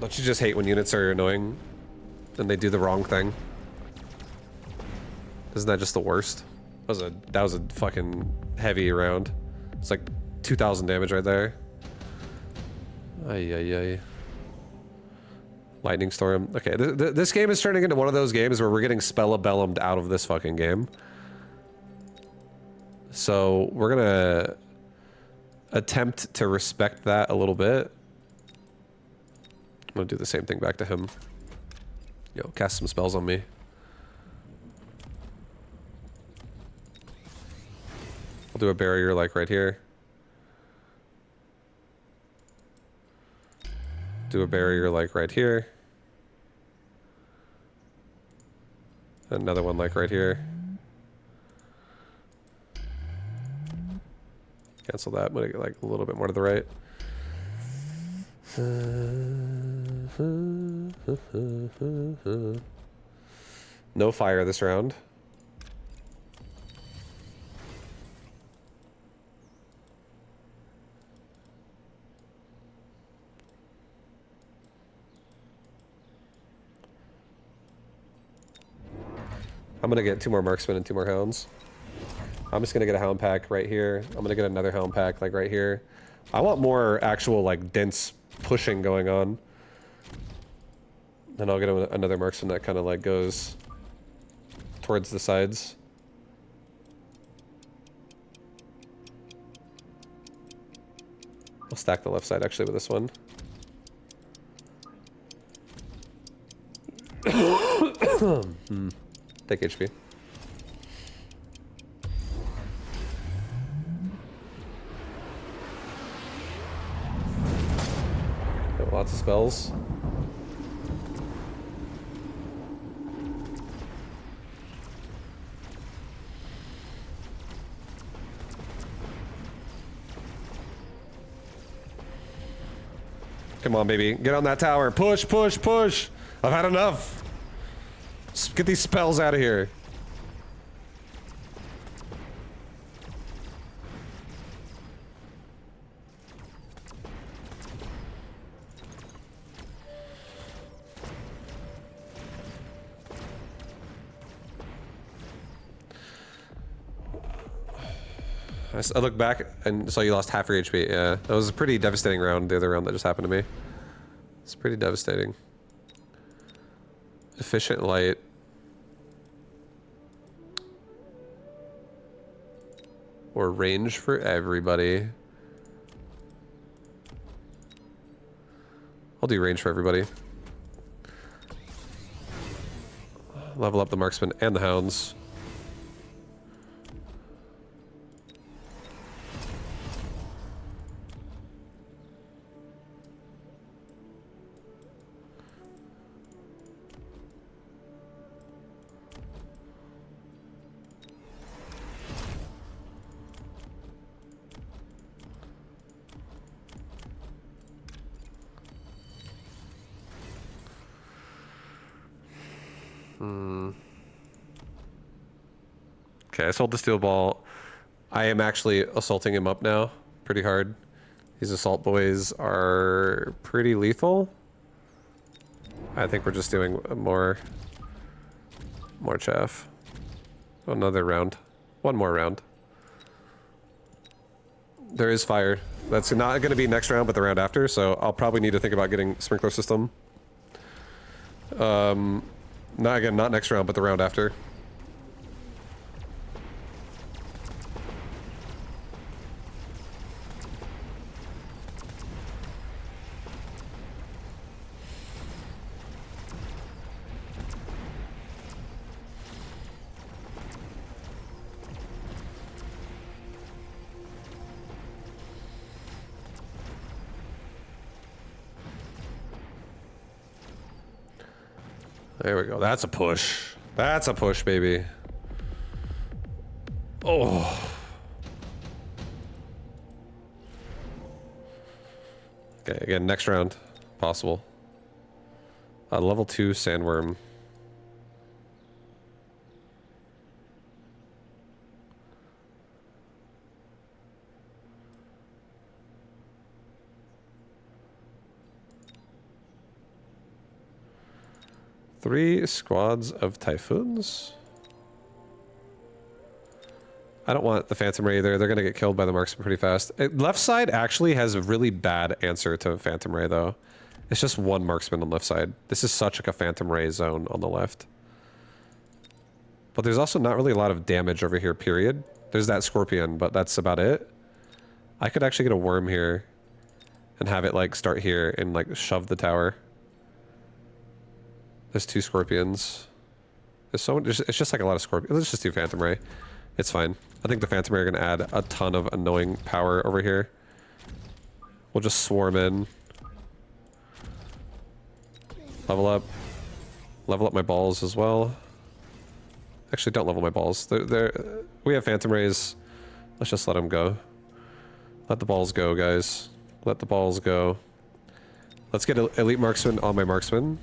S1: Don't you just hate when units are annoying and they do the wrong thing? Isn't that just the worst? That was a fucking heavy round. It's like 2,000 damage right there. Ay, ay, ay. Lightning Storm. Okay, this game is turning into one of those games where we're getting Mechabellumed out of this fucking game. So we're gonna attempt to respect that a little bit. I'm gonna do the same thing back to him. Yo, cast some spells on me. I'll do a barrier like right here. Do a barrier like right here. Another one like right here. Cancel that. I'm gonna get like a little bit more to the right. No fire this round. I'm gonna get 2 more marksmen and 2 more hounds. I'm just gonna get a hound pack right here. I'm gonna get another hound pack like right here. I want more actual like dense pushing going on. Then I'll get another marksman that kind of like goes towards the sides. I'll stack the left side actually with this one. Take HP. Got lots of spells. Come on, baby. Get on that tower. Push, push, push. I've had enough. Get these spells out of here. I look back and saw you lost half your HP. Yeah, that was a pretty devastating round, the other round that just happened to me. It's pretty devastating. Efficient light. Or range for everybody. I'll do range for everybody. Level up the marksman and the hounds. Okay, I sold the steel ball. I am actually assaulting him up now pretty hard. These assault boys are pretty lethal. I think we're just doing more chaff. Another round. One more round. There is fire. That's not going to be next round, but the round after, so I'll probably need to think about getting sprinkler system. Not next round, but the round after. There we go. That's a push. That's a push, baby. Oh. Okay, again, next round. Possible. Level 2 sandworm. Three squads of typhoons. I don't want the Phantom Ray either. They're gonna get killed by the marksman pretty fast. Left side actually has a really bad answer to Phantom Ray though. It's just one marksman on left side. This is such like a Phantom Ray zone on the left. But there's also not really a lot of damage over here, period. There's that scorpion, but that's about it. I could actually get a worm here and have it like start here and like shove the tower. There's 2 scorpions. There's so much, it's just like a lot of scorpions. Let's just do Phantom Ray. It's fine. I think the Phantom Ray are gonna add a ton of annoying power over here. We'll just swarm in. Level up. Level up my balls as well. Actually, don't level my balls. We have Phantom Rays. Let's just let them go. Let the balls go, guys. Let the balls go. Let's get Elite Marksman on my Marksman.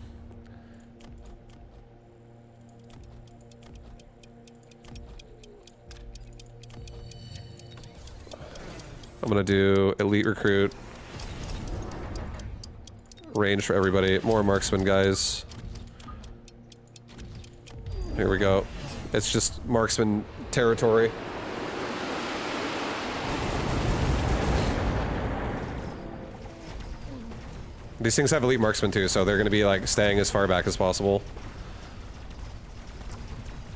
S1: I'm gonna do Elite Recruit. Range for everybody. More Marksman, guys. Here we go. It's just marksman territory. These things have elite marksmen too, so they're going to be like staying as far back as possible.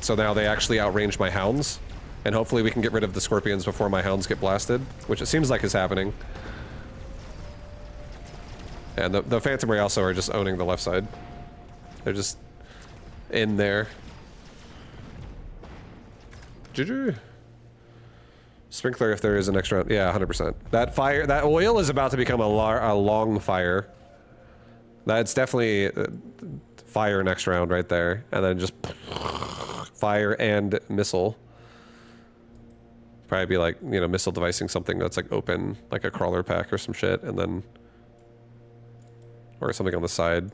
S1: So now they actually outrange my hounds, and hopefully we can get rid of the scorpions before my hounds get blasted, which it seems like is happening. And the Phantom Ray also are just owning the left side. They're just in there. GG. Sprinkler if there is an extra, yeah, 100%. That fire, that oil is about to become a long fire. That's definitely fire next round right there. And then just fire and missile. Probably be like, you know, missile devicing something that's like open, like a crawler pack or some shit, and then... Or something on the side.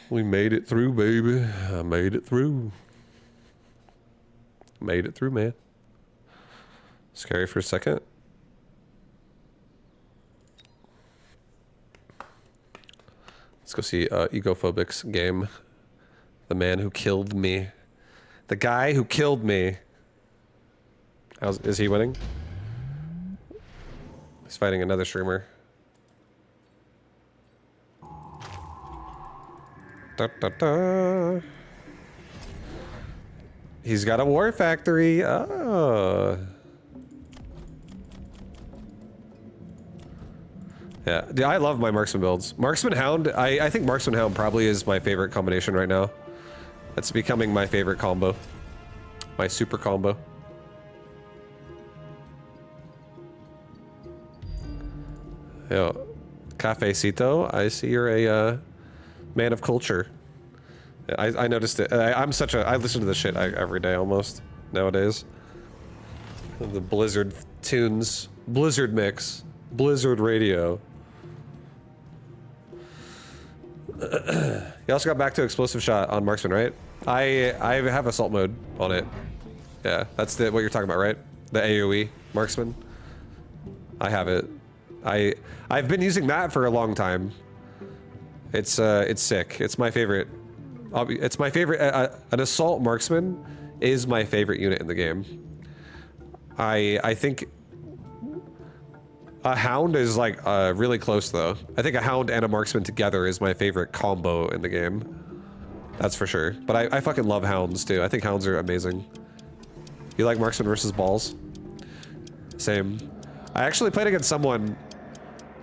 S1: We made it through, baby. I made it through. Made it through, man. Scary for a second. Let's go see Egophobic's game. The man who killed me. The guy who killed me. Is he winning? He's fighting another streamer. Da, da, da. He's got a war factory. Oh. Yeah, dude, I love my marksman builds. Marksman Hound, I think Marksman Hound probably is my favorite combination right now. It's becoming my favorite combo. My super combo. Yo, Cafecito, I see you're a man of culture. I noticed it. I listen to this shit every day almost nowadays. The Blizzard tunes, Blizzard mix, Blizzard radio. You also got back to explosive shot on marksman, right? I have assault mode on it. Yeah, that's what you're talking about, right? The AoE marksman. I have it. I've been using that for a long time. It's sick. It's my favorite. It's my favorite. An assault marksman is my favorite unit in the game. I think a hound is like really close though. I think a hound and a marksman together is my favorite combo in the game. That's for sure. But I fucking love hounds too. I think hounds are amazing. You like marksman versus balls? Same. I actually played against someone.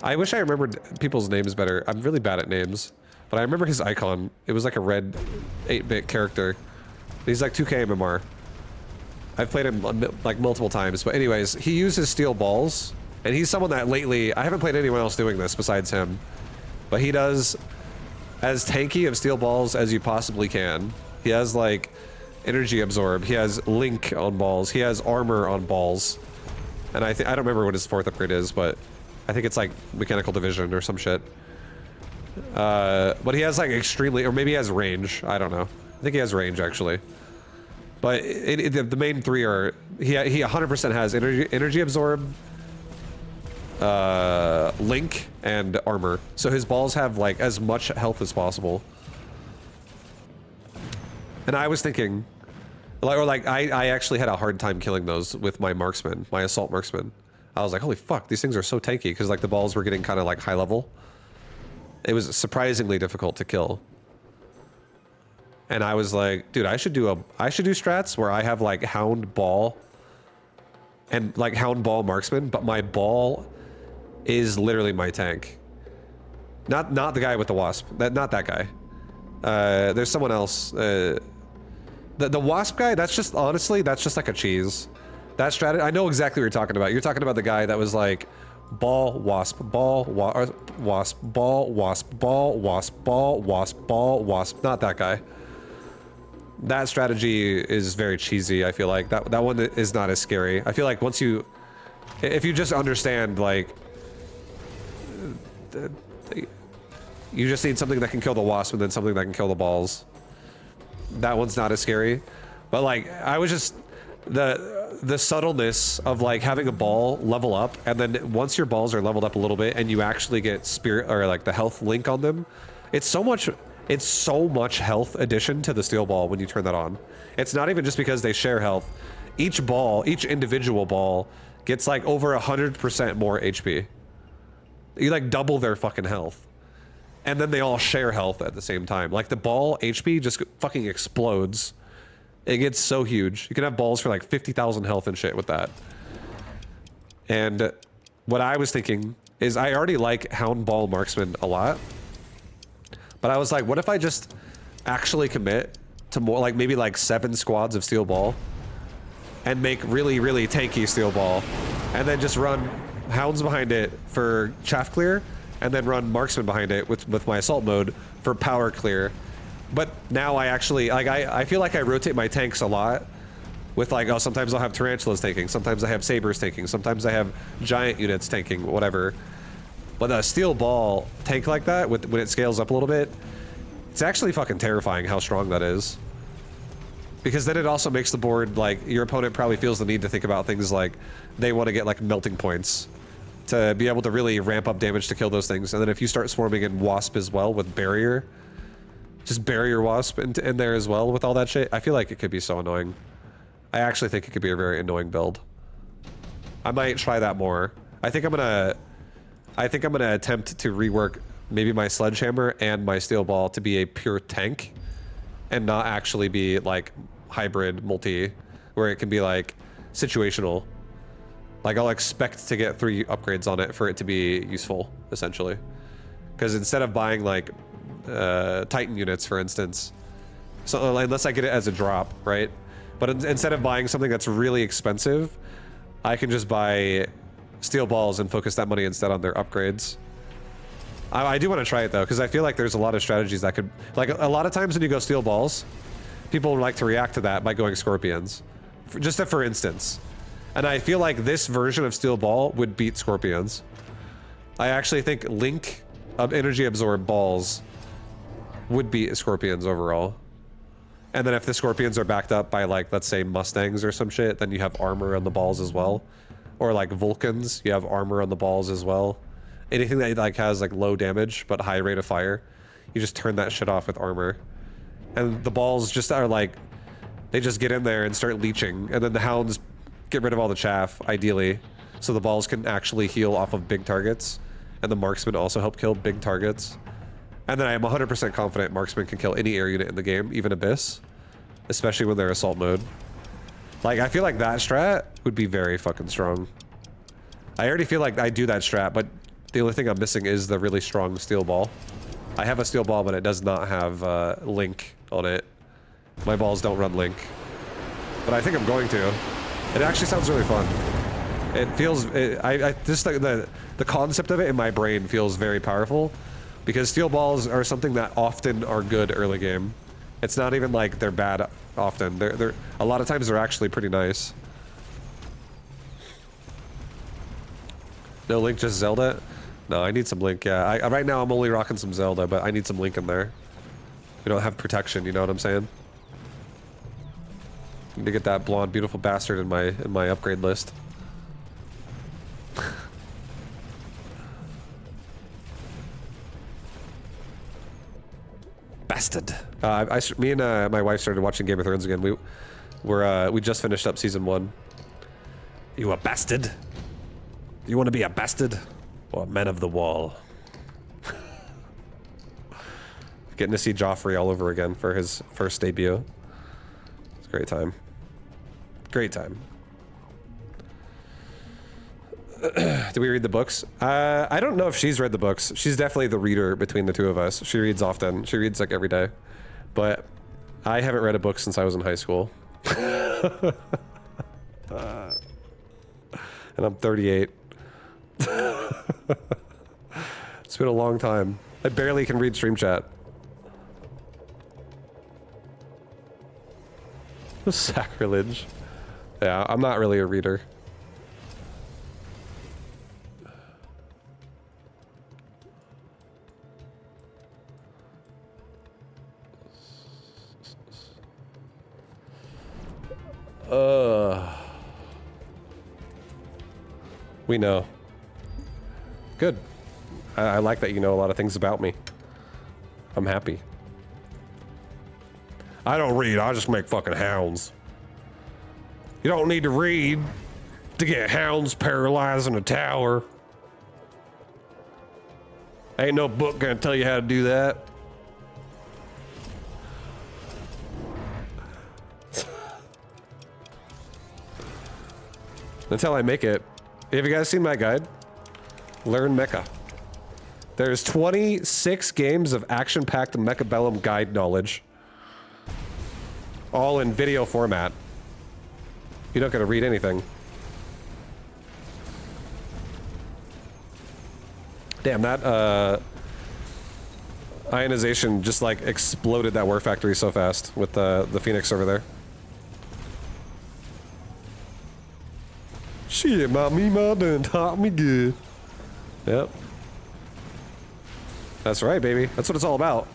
S1: I wish I remembered people's names better. I'm really bad at names. But I remember his icon. It was like a red 8-bit character. He's like 2K MMR. I've played him like multiple times. But anyways, he uses steel balls. And he's someone that lately... I haven't played anyone else doing this besides him. But he does as tanky of steel balls as you possibly can. He has like energy absorb. He has link on balls. He has armor on balls. And I don't remember what his 4th upgrade is, but I think it's like mechanical division or some shit. But he has like extremely, or maybe he has range. I don't know. I think he has range actually. But the main three are he 100% has energy absorb, link, and armor. So his balls have like as much health as possible. And I was thinking, I actually had a hard time killing those with my marksman, my assault marksman. I was like, holy fuck, these things are so tanky because like the balls were getting kind of like high level. It was surprisingly difficult to kill. And I was like, dude, I should do strats where I have like hound ball and like hound ball marksman, but my ball is literally my tank. Not the guy with the wasp. Not that guy. There's someone else. The wasp guy, that's just, honestly, that's just like a cheese. That strategy, I know exactly what you're talking about. You're talking about the guy that was like, ball, wasp, ball, wasp, ball, wasp, ball, wasp, ball, wasp, ball, wasp. Not that guy. That strategy is very cheesy, I feel like. That one is not as scary. I feel like once you... If you just understand, like... You just need something that can kill the wasp and then something that can kill the balls. That one's not as scary. But like, I was just... The subtleness of like having a ball level up, and then once your balls are leveled up a little bit and you actually get spirit or like the health link on them, it's so much It's so much health addition to the steel ball when you turn that on. It's not even just because they share health. Each ball, each individual ball gets like over 100% more HP. You like double their fucking health. And then they all share health at the same time. Like the ball HP just fucking explodes. It gets so huge. You can have balls for like 50,000 health and shit with that. And what I was thinking is I already like Hound Ball Marksman a lot. But I was like, what if I just actually commit to more, like maybe like 7 squads of steel ball and make really, really tanky steel ball and then just run hounds behind it for chaff clear and then run marksman behind it with my assault mode for power clear. But now I actually, like, I feel like I rotate my tanks a lot with like, oh, sometimes I'll have tarantulas tanking, sometimes I have sabers tanking, sometimes I have giant units tanking, whatever. But a steel ball tank like that, when it scales up a little bit, it's actually fucking terrifying how strong that is. Because then it also makes the board, like, your opponent probably feels the need to think about things like they want to get like melting points to be able to really ramp up damage to kill those things. And then if you start swarming in wasp as well with barrier, just barrier wasp in there as well with all that shit, I feel like it could be so annoying. I actually think it could be a very annoying build. I might try that more. I think I'm gonna attempt to rework maybe my sledgehammer and my steel ball to be a pure tank and not actually be like hybrid multi where it can be like situational. Like I'll expect to get 3 upgrades on it for it to be useful, essentially. Because instead of buying like Titan units, for instance, so unless I get it as a drop, right? But instead of buying something that's really expensive, I can just buy steel balls and focus that money instead on their upgrades. I do want to try it though, because I feel like there's a lot of strategies that could, like a lot of times when you go steel balls, people like to react to that by going scorpions, for instance. And I feel like this version of steel ball would beat scorpions. I actually think Link of energy absorb balls would beat scorpions overall. And then if the scorpions are backed up by like, let's say Mustangs or some shit, then you have armor on the balls as well. Or like Vulcans, you have armor on the balls as well. Anything that like has like low damage but high rate of fire, you just turn that shit off with armor. And the balls just are like, they just get in there and start leeching, and then the hounds get rid of all the chaff, ideally, so the balls can actually heal off of big targets, and the marksmen also help kill big targets. And then I am 100% confident marksmen can kill any air unit in the game, even Abyss, especially when they're assault mode. Like, I feel like that strat would be very fucking strong. I already feel like I do that strat, but the only thing I'm missing is the really strong steel ball. I have a steel ball, but it does not have Link on it. My balls don't run Link. But I think I'm going to. It actually sounds really fun. It feels, just the concept of it in my brain feels very powerful, because steel balls are something that often are good early game. It's not even like they're bad often. They're a lot of times they're actually pretty nice. No Link, just Zelda? No, I need some Link, yeah. Right now I'm only rocking some Zelda, but I need some Link in there. We don't have protection, you know what I'm saying? Need to get that blonde, beautiful bastard in my upgrade list. Bastard. Me and my wife started watching Game of Thrones again. We just finished up season 1. You a bastard? You want to be a bastard? Or men of the wall? Getting to see Joffrey all over again for his first debut. It's a great time. Great time. Did we read the books? I don't know if she's read the books. She's definitely the reader between the two of us. She reads often. She reads like every day. But I haven't read a book since I was in high school. And I'm 38. It's been a long time. I barely can read stream chat. Sacrilege. Yeah, I'm not really a reader. We know. Good. I like that you know a lot of things about me. I'm happy. I don't read, I just make fucking hounds. You don't need to read to get hounds paralyzed in a tower. Ain't no book gonna tell you how to do that. Until I make it. Have you guys seen my guide? Learn Mecha. There's 26 games of action-packed Mechabellum guide knowledge. All in video format. You don't gotta read anything. Damn, that ionization just like exploded that war factory so fast with the Phoenix over there. Shit, my done taught me good. Yep. That's right, baby. That's what it's all about.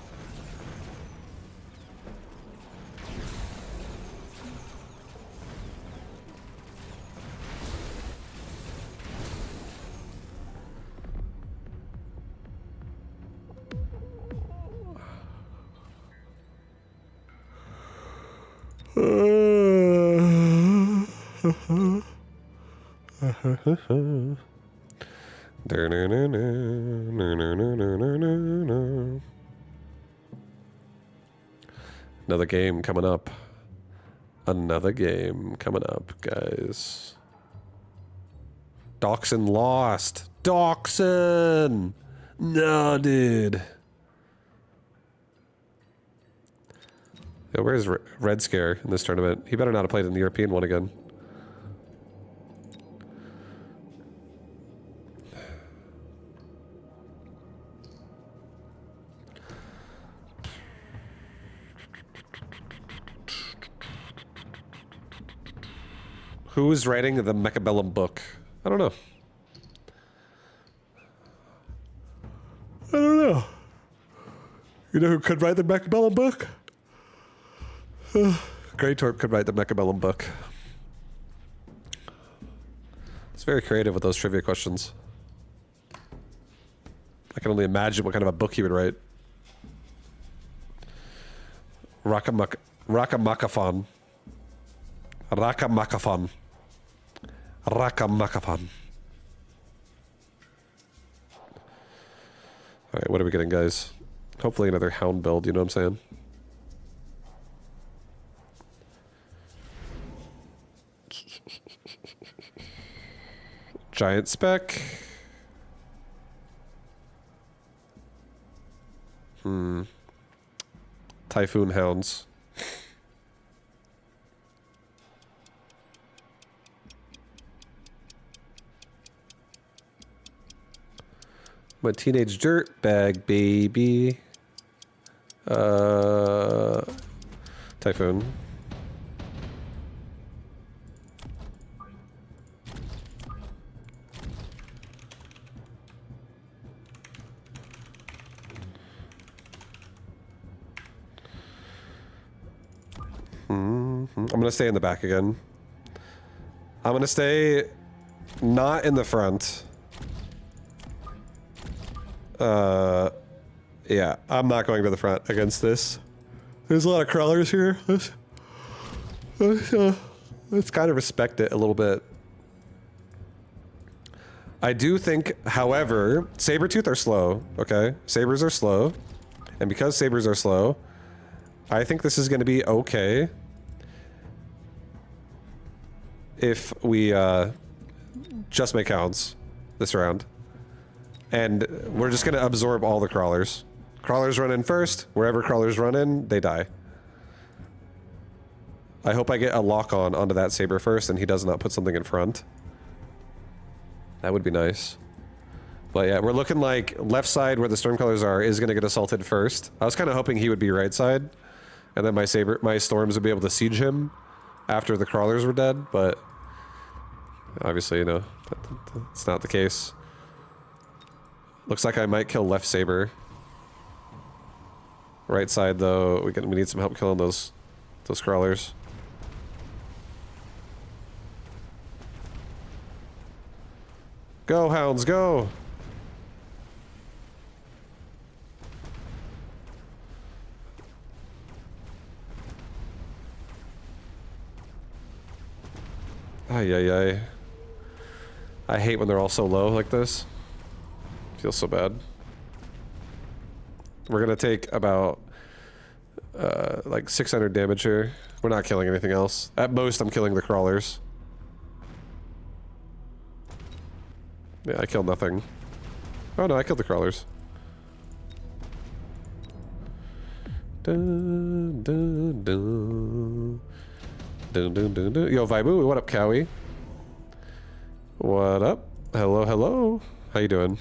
S1: Another game coming up. Another game coming up, guys. Dachshund lost. Dachshund! No, dude. Yeah, where's Red Scare in this tournament? He better not have played in the European one again. Who's writing the Mechabellum book? I don't know. I don't know. You know who could write the Mechabellum book? Grey Torp could write the Mechabellum book. It's very creative with those trivia questions. I can only imagine what kind of a book he would write. Rakamakafon. Rakamakafon. Rakamakafon. Alright, what are we getting, guys? Hopefully another hound build, you know what I'm saying? Giant spec. Typhoon hounds. My teenage dirt bag, baby. Typhoon. I'm gonna stay in the back again. I'm gonna stay not in the front. Yeah, I'm not going to the front against this. There's a lot of crawlers here. Let's kind of respect it a little bit. I do think, however, Sabertooth are slow, okay? Sabers are slow. And because Sabers are slow, I think this is going to be okay if we just make hounds this round. And we're just going to absorb all the crawlers. Crawlers run in first. Wherever crawlers run in, they die. I hope I get a lock-on onto that Saber first and he does not put something in front. That would be nice. But yeah, we're looking like left side where the Stormcallers are is going to get assaulted first. I was kind of hoping he would be right side. And then my Storms would be able to siege him after the crawlers were dead. But obviously, you know, that's not the case. Looks like I might kill left Saber. Right side, though, we need some help killing those crawlers. Go, hounds, go! Ay, ay, ay. I hate when they're all so low like this. Feels so bad. We're gonna take about like 600 damage here. We're not killing anything else. At most, I'm killing the crawlers. Yeah, I killed nothing. Oh no, I killed the crawlers. Dun, dun, dun. Dun, dun, dun, dun. Yo, Vibu, what up, Cowie? What up? Hello, hello. How you doing?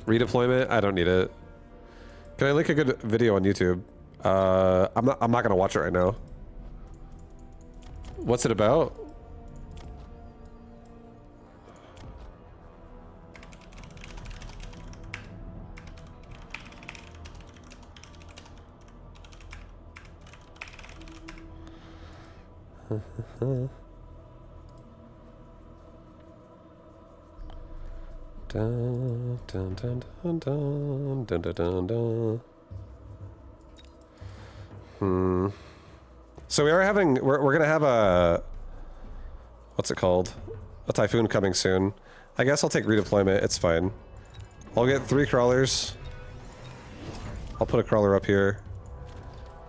S1: Redeployment? I don't need it. Can I link a good video on YouTube? I'm not gonna watch it right now. What's it about? Dun, dun, dun, dun, dun, dun, dun, dun, dun. So we're gonna have a, what's it called? A typhoon coming soon. I guess I'll take redeployment, it's fine. I'll get 3 crawlers. I'll put a crawler up here.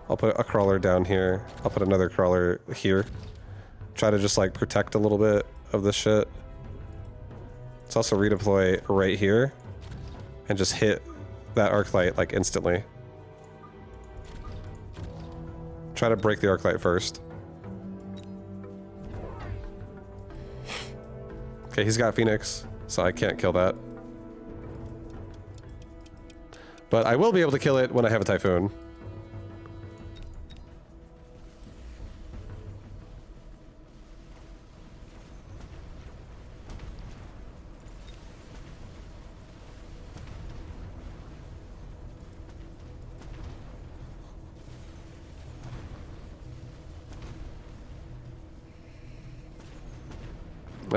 S1: I'll put a crawler down here. I'll put another crawler here. Try to just like protect a little bit of this shit. Let's also redeploy right here and just hit that arc light like instantly. Try to break the arc light first. Okay, he's got Phoenix, so I can't kill that. But I will be able to kill it when I have a Typhoon.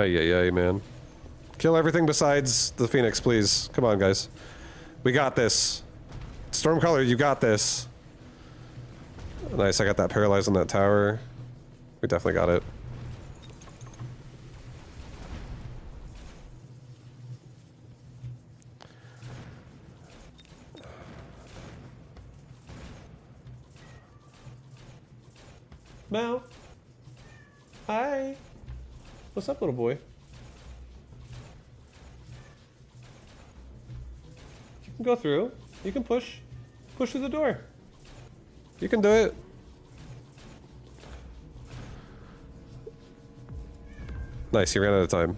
S1: Ay, man. Kill everything besides the Phoenix, please. Come on, guys. We got this. Stormcaller, you got this. Nice, I got that paralyzed on that tower. We definitely got it. Mel. Hi. What's up, little boy? You can go through. You can push. Push through the door. You can do it. Nice, he ran out of time.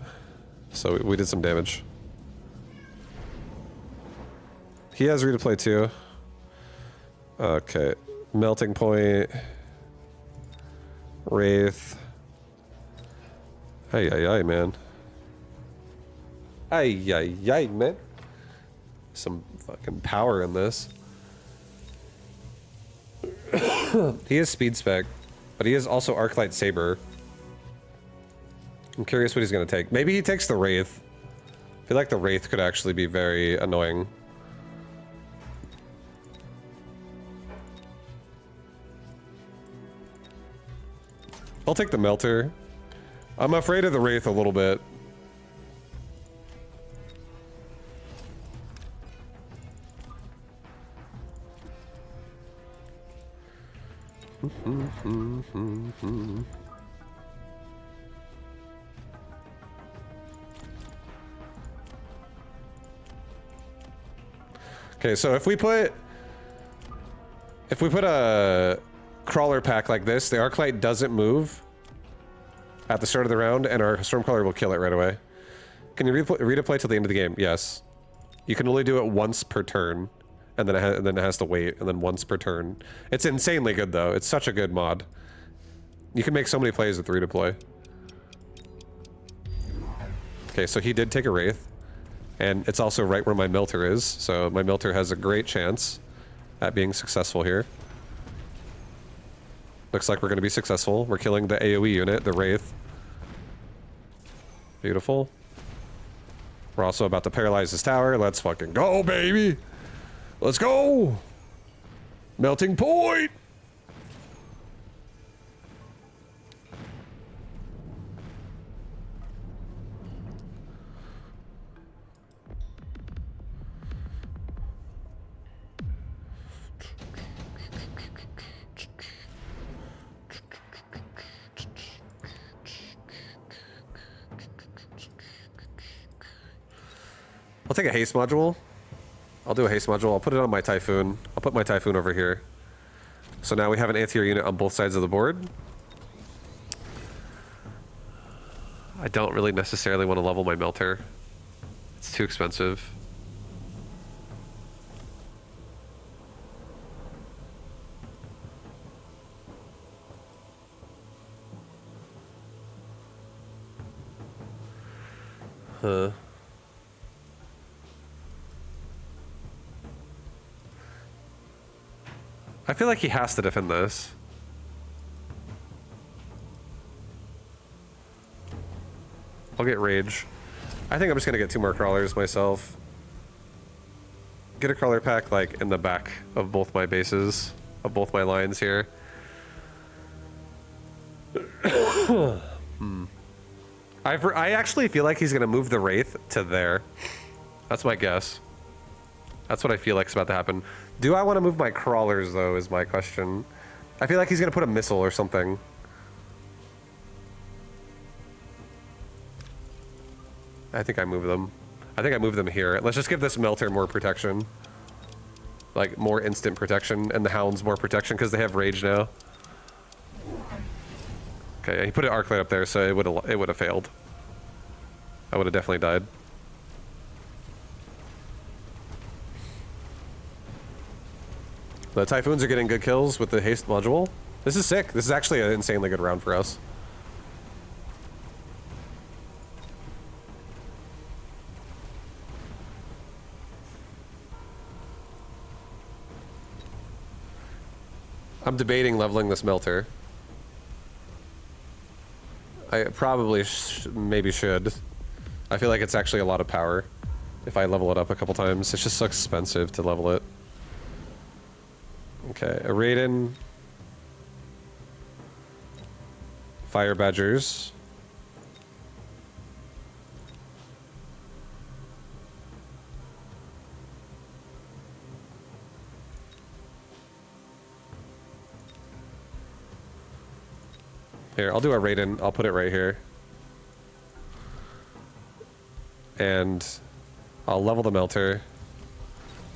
S1: So we did some damage. He has redeploy too. Okay. Melting point. Wraith. Ay, man. Ay, man. Some fucking power in this. He is speed spec, but he is also Arclight Saber. I'm curious what he's gonna take. Maybe he takes the Wraith. I feel like the Wraith could actually be very annoying. I'll take the Melter. I'm afraid of the Wraith a little bit. Okay, so if we put a crawler pack like this, the Arclight doesn't move at the start of the round, and our Stormcaller will kill it right away. Can you redeploy till the end of the game? Yes. You can only do it once per turn, and then it has to wait, and then once per turn. It's insanely good, though. It's such a good mod. You can make so many plays with the redeploy. Okay, so he did take a Wraith, and it's also right where my Melter is, so my Melter has a great chance at being successful here. Looks like we're going to be successful. We're killing the AoE unit, the Wraith. Beautiful. We're also about to paralyze this tower. Let's fucking go, baby! Let's go! Melting point! I'll take a haste module. I'll do a haste module. I'll put it on my Typhoon. I'll put my Typhoon over here. So now we have an anti-air unit on both sides of the board. I don't really necessarily want to level my Melter. It's too expensive. Huh. I feel like he has to defend this. I'll get Rage. I think I'm just gonna get 2 more crawlers myself. Get a crawler pack like in the back of both my bases, of both my lines here. I actually feel like he's gonna move the Wraith to there. That's my guess. That's what I feel like is about to happen. Do I want to move my crawlers though, is my question. I feel like he's gonna put a missile or something. I think I move them. I think I move them here. Let's just give this Melter more protection. Like, more instant protection, and the Hounds more protection, because they have Rage now. Okay, he put an Arc Light up there, so it would have failed. I would have definitely died. The Typhoons are getting good kills with the haste module. This is sick. This is actually an insanely good round for us. I'm debating leveling this Melter. I probably maybe should. I feel like it's actually a lot of power if I level it up a couple times. It's just so expensive to level it. Okay, a Raiden. Fire Badgers. Here, I'll do a Raiden. I'll put it right here. And I'll level the Melter.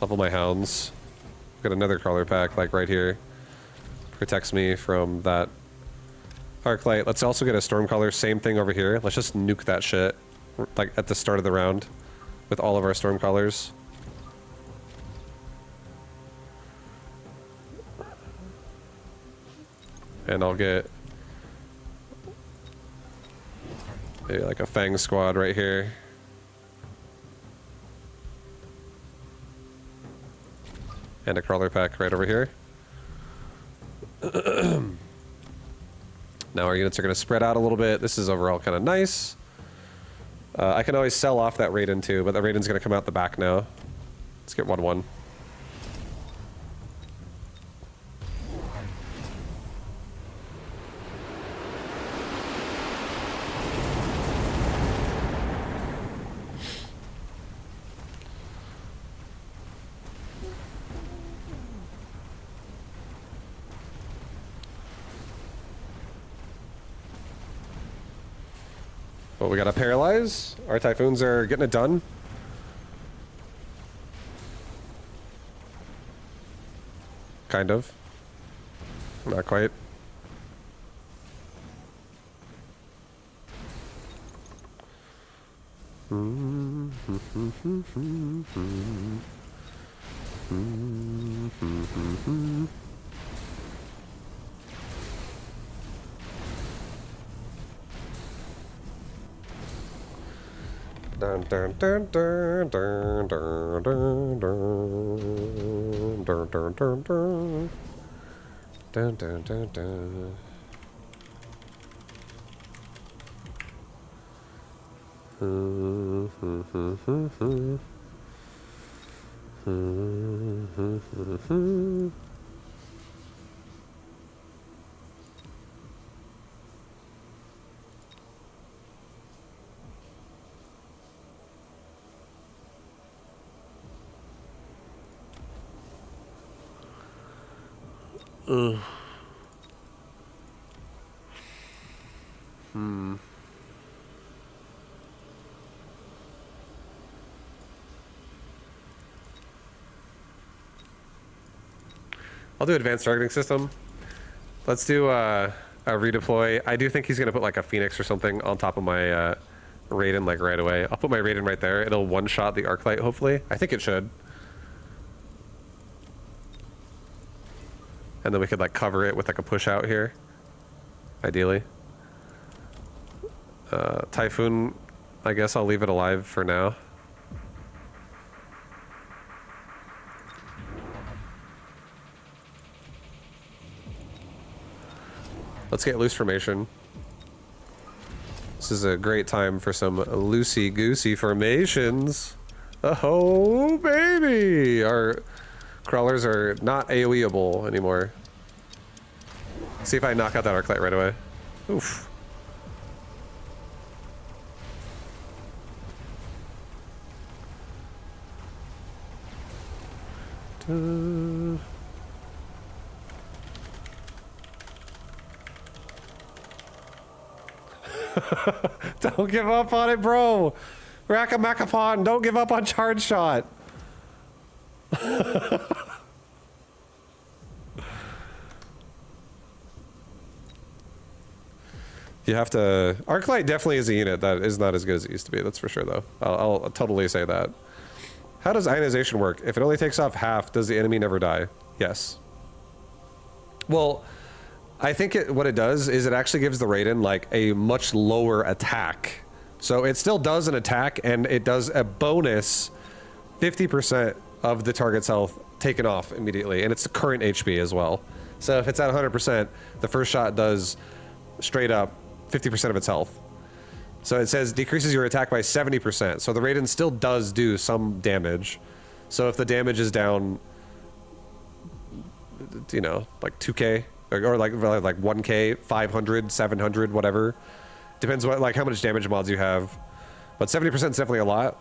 S1: Level my Hounds. Got another crawler pack, like right here. Protects me from that Arc Light. Let's also get a Stormcaller. Same thing over here. Let's just nuke that shit, like at the start of the round, with all of our Stormcallers. And I'll get maybe like a Fang squad right here. And a crawler pack right over here. Now our units are going to spread out a little bit. This is overall kind of nice. I can always sell off that Raiden too, but the Raiden's going to come out the back now. Let's get 1-1. But we gotta paralyze. Our Typhoons are getting it done. Kind of. Not quite. Dun dun dun dun dun dun dun dun dun dun dun dun dun dun dun dun. I'll do advanced targeting system. Let's do a redeploy. I do think he's gonna put like a Phoenix or something on top of my Raiden like right away. I'll put my Raiden right there. It'll one-shot the Arclight, hopefully. I think it should. And then we could like cover it with like a push out here. Ideally. Typhoon, I guess I'll leave it alive for now. Let's get loose formation. This is a great time for some loosey-goosey formations. Oh, baby! Our crawlers are not AoE-able anymore. See if I knock out that Arclight right away. Oof. Don't give up on it, bro. Rack-a-mac-a-pon, don't give up on charge shot. You have to... Arclight definitely is a unit that is not as good as it used to be, that's for sure, though. I'll totally say that. How does ionization work? If it only takes off half, does the enemy never die? Yes. Well, I think what it does is it actually gives the Raiden, like, a much lower attack. So it still does an attack, and it does a bonus 50% of the target's health taken off immediately, and it's the current HP as well. So if it's at 100%, the first shot does straight up 50% of its health. So it says decreases your attack by 70%. So the Raiden still does do some damage. So if the damage is down, you know, like 2k or like 1k, 500, 700, whatever. Depends what, like how much damage mods you have. But 70% is definitely a lot.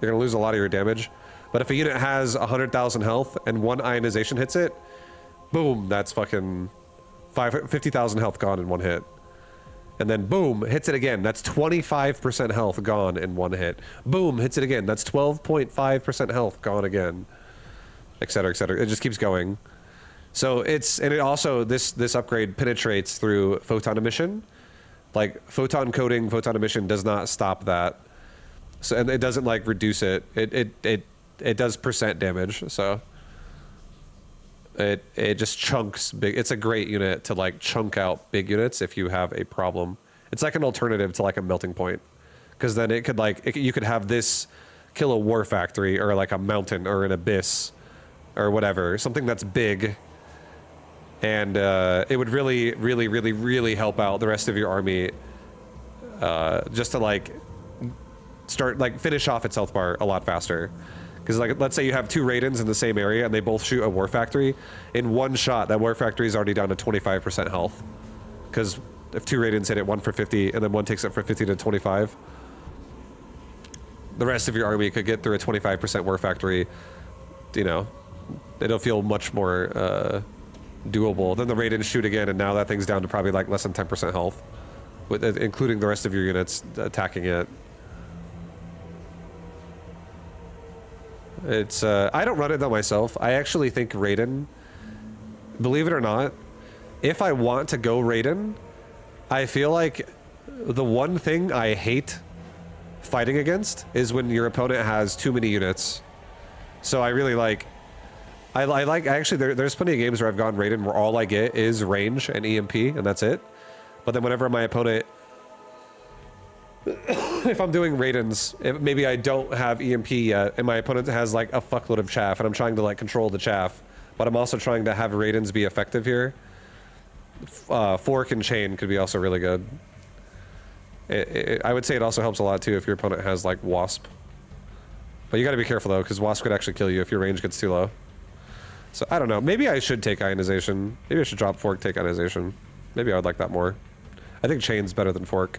S1: You're gonna lose a lot of your damage. But if a unit has 100,000 health and one ionization hits it, boom, that's fucking 50,000 health gone in one hit. And then boom, hits it again. That's 25% health gone in one hit. Boom, hits it again. That's 12.5% health gone again. Etc, etc. It just keeps going. So it's, and it also, this upgrade penetrates through photon emission. Like photon coating, photon emission does not stop that. So, and it doesn't like reduce it. It does percent damage, so. It just chunks big. It's a great unit to like chunk out big units if you have a problem. It's like an alternative to like a melting point, because then it could like you could have this kill a war factory or like a mountain or an abyss or whatever, something that's big, and it would really help out the rest of your army, just to like start like finish off its health bar a lot faster. Because like, let's say you have two Raidens in the same area and they both shoot a war factory. In one shot, that war factory is already down to 25% health. Because if two Raidens hit it, one for 50, and then one takes it from 50 to 25, the rest of your army could get through a 25% war factory. You know, it'll feel much more doable. Then the Raidens shoot again, and now that thing's down to probably like less than 10% health, with including the rest of your units attacking it. It's, I don't run it though myself. I actually think Raiden, believe it or not, if I want to go Raiden, I feel like the one thing I hate fighting against is when your opponent has too many units. So I really like, actually there's plenty of games where I've gone Raiden where all I get is range and EMP and that's it. But then whenever my opponent, if I'm doing Raidens, maybe I don't have EMP yet, and my opponent has like a fuckload of chaff, and I'm trying to like control the chaff, but I'm also trying to have Raidens be effective here. Fork and chain could be also really good. I would say it also helps a lot too if your opponent has like Wasp. But you gotta be careful though, because Wasp could actually kill you if your range gets too low. So I don't know, maybe I should take ionization. Maybe I should drop Fork, take ionization. Maybe I would like that more. I think chain's better than Fork.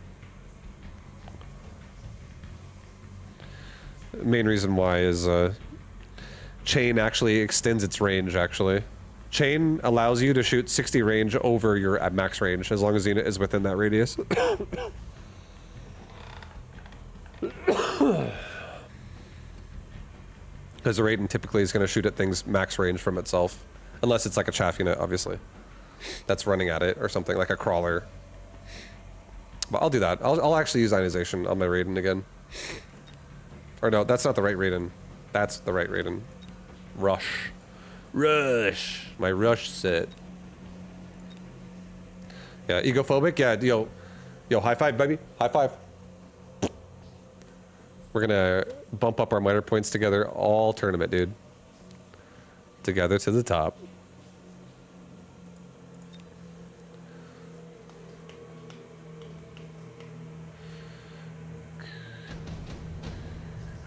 S1: Main reason why is chain actually extends its range. Actually, chain allows you to shoot 60 range over your at max range as long as the unit is within that radius. Because the Raiden typically is going to shoot at things max range from itself. Unless it's like a chaff unit, obviously. That's running at it or something, like a crawler. But I'll do that. I'll actually use ionization on my Raiden again. Or no, that's not the right Raiden. That's the right Raiden. Rush. Rush. My rush set. Yeah, egophobic? Yeah, yo, high five, baby. High five. We're gonna bump up our minor points together all tournament, dude. Together to the top.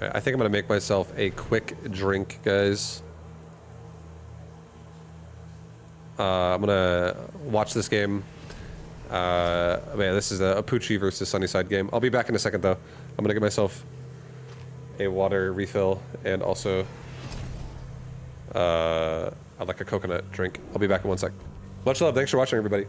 S1: I think I'm gonna make myself a quick drink, guys. I'm gonna watch this game. Man, this is a Poochie versus Sunnyside game. I'll be back in a second, though. I'm gonna get myself a water refill and also I'd like a coconut drink. I'll be back in 1 sec. Much love. Thanks for watching, everybody.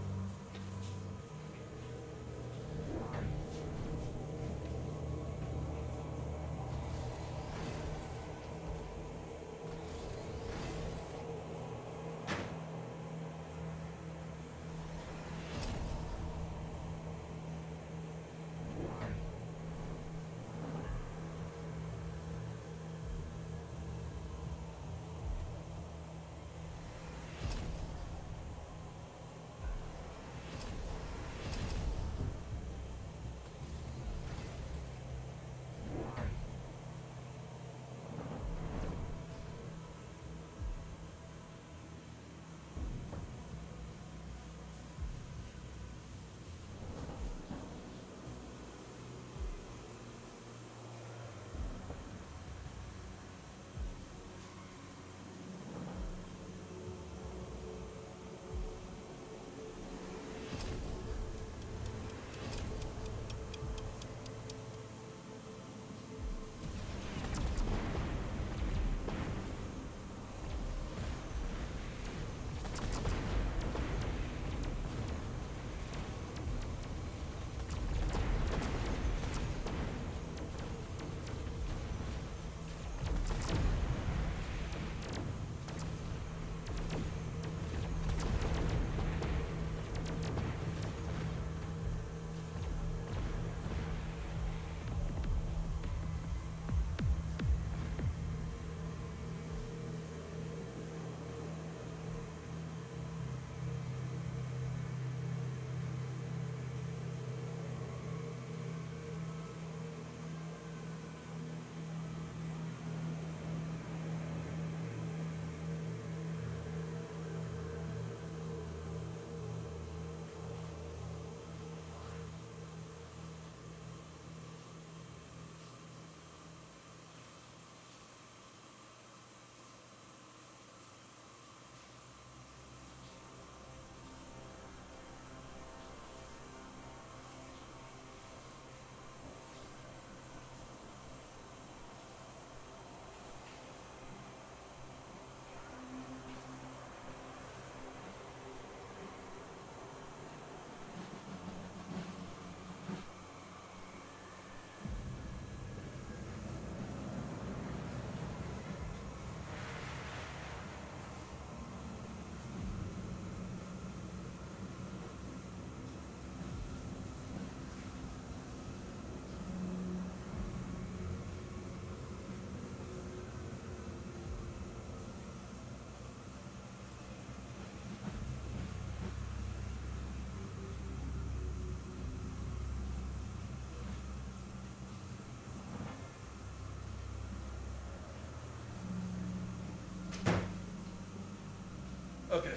S1: Okay,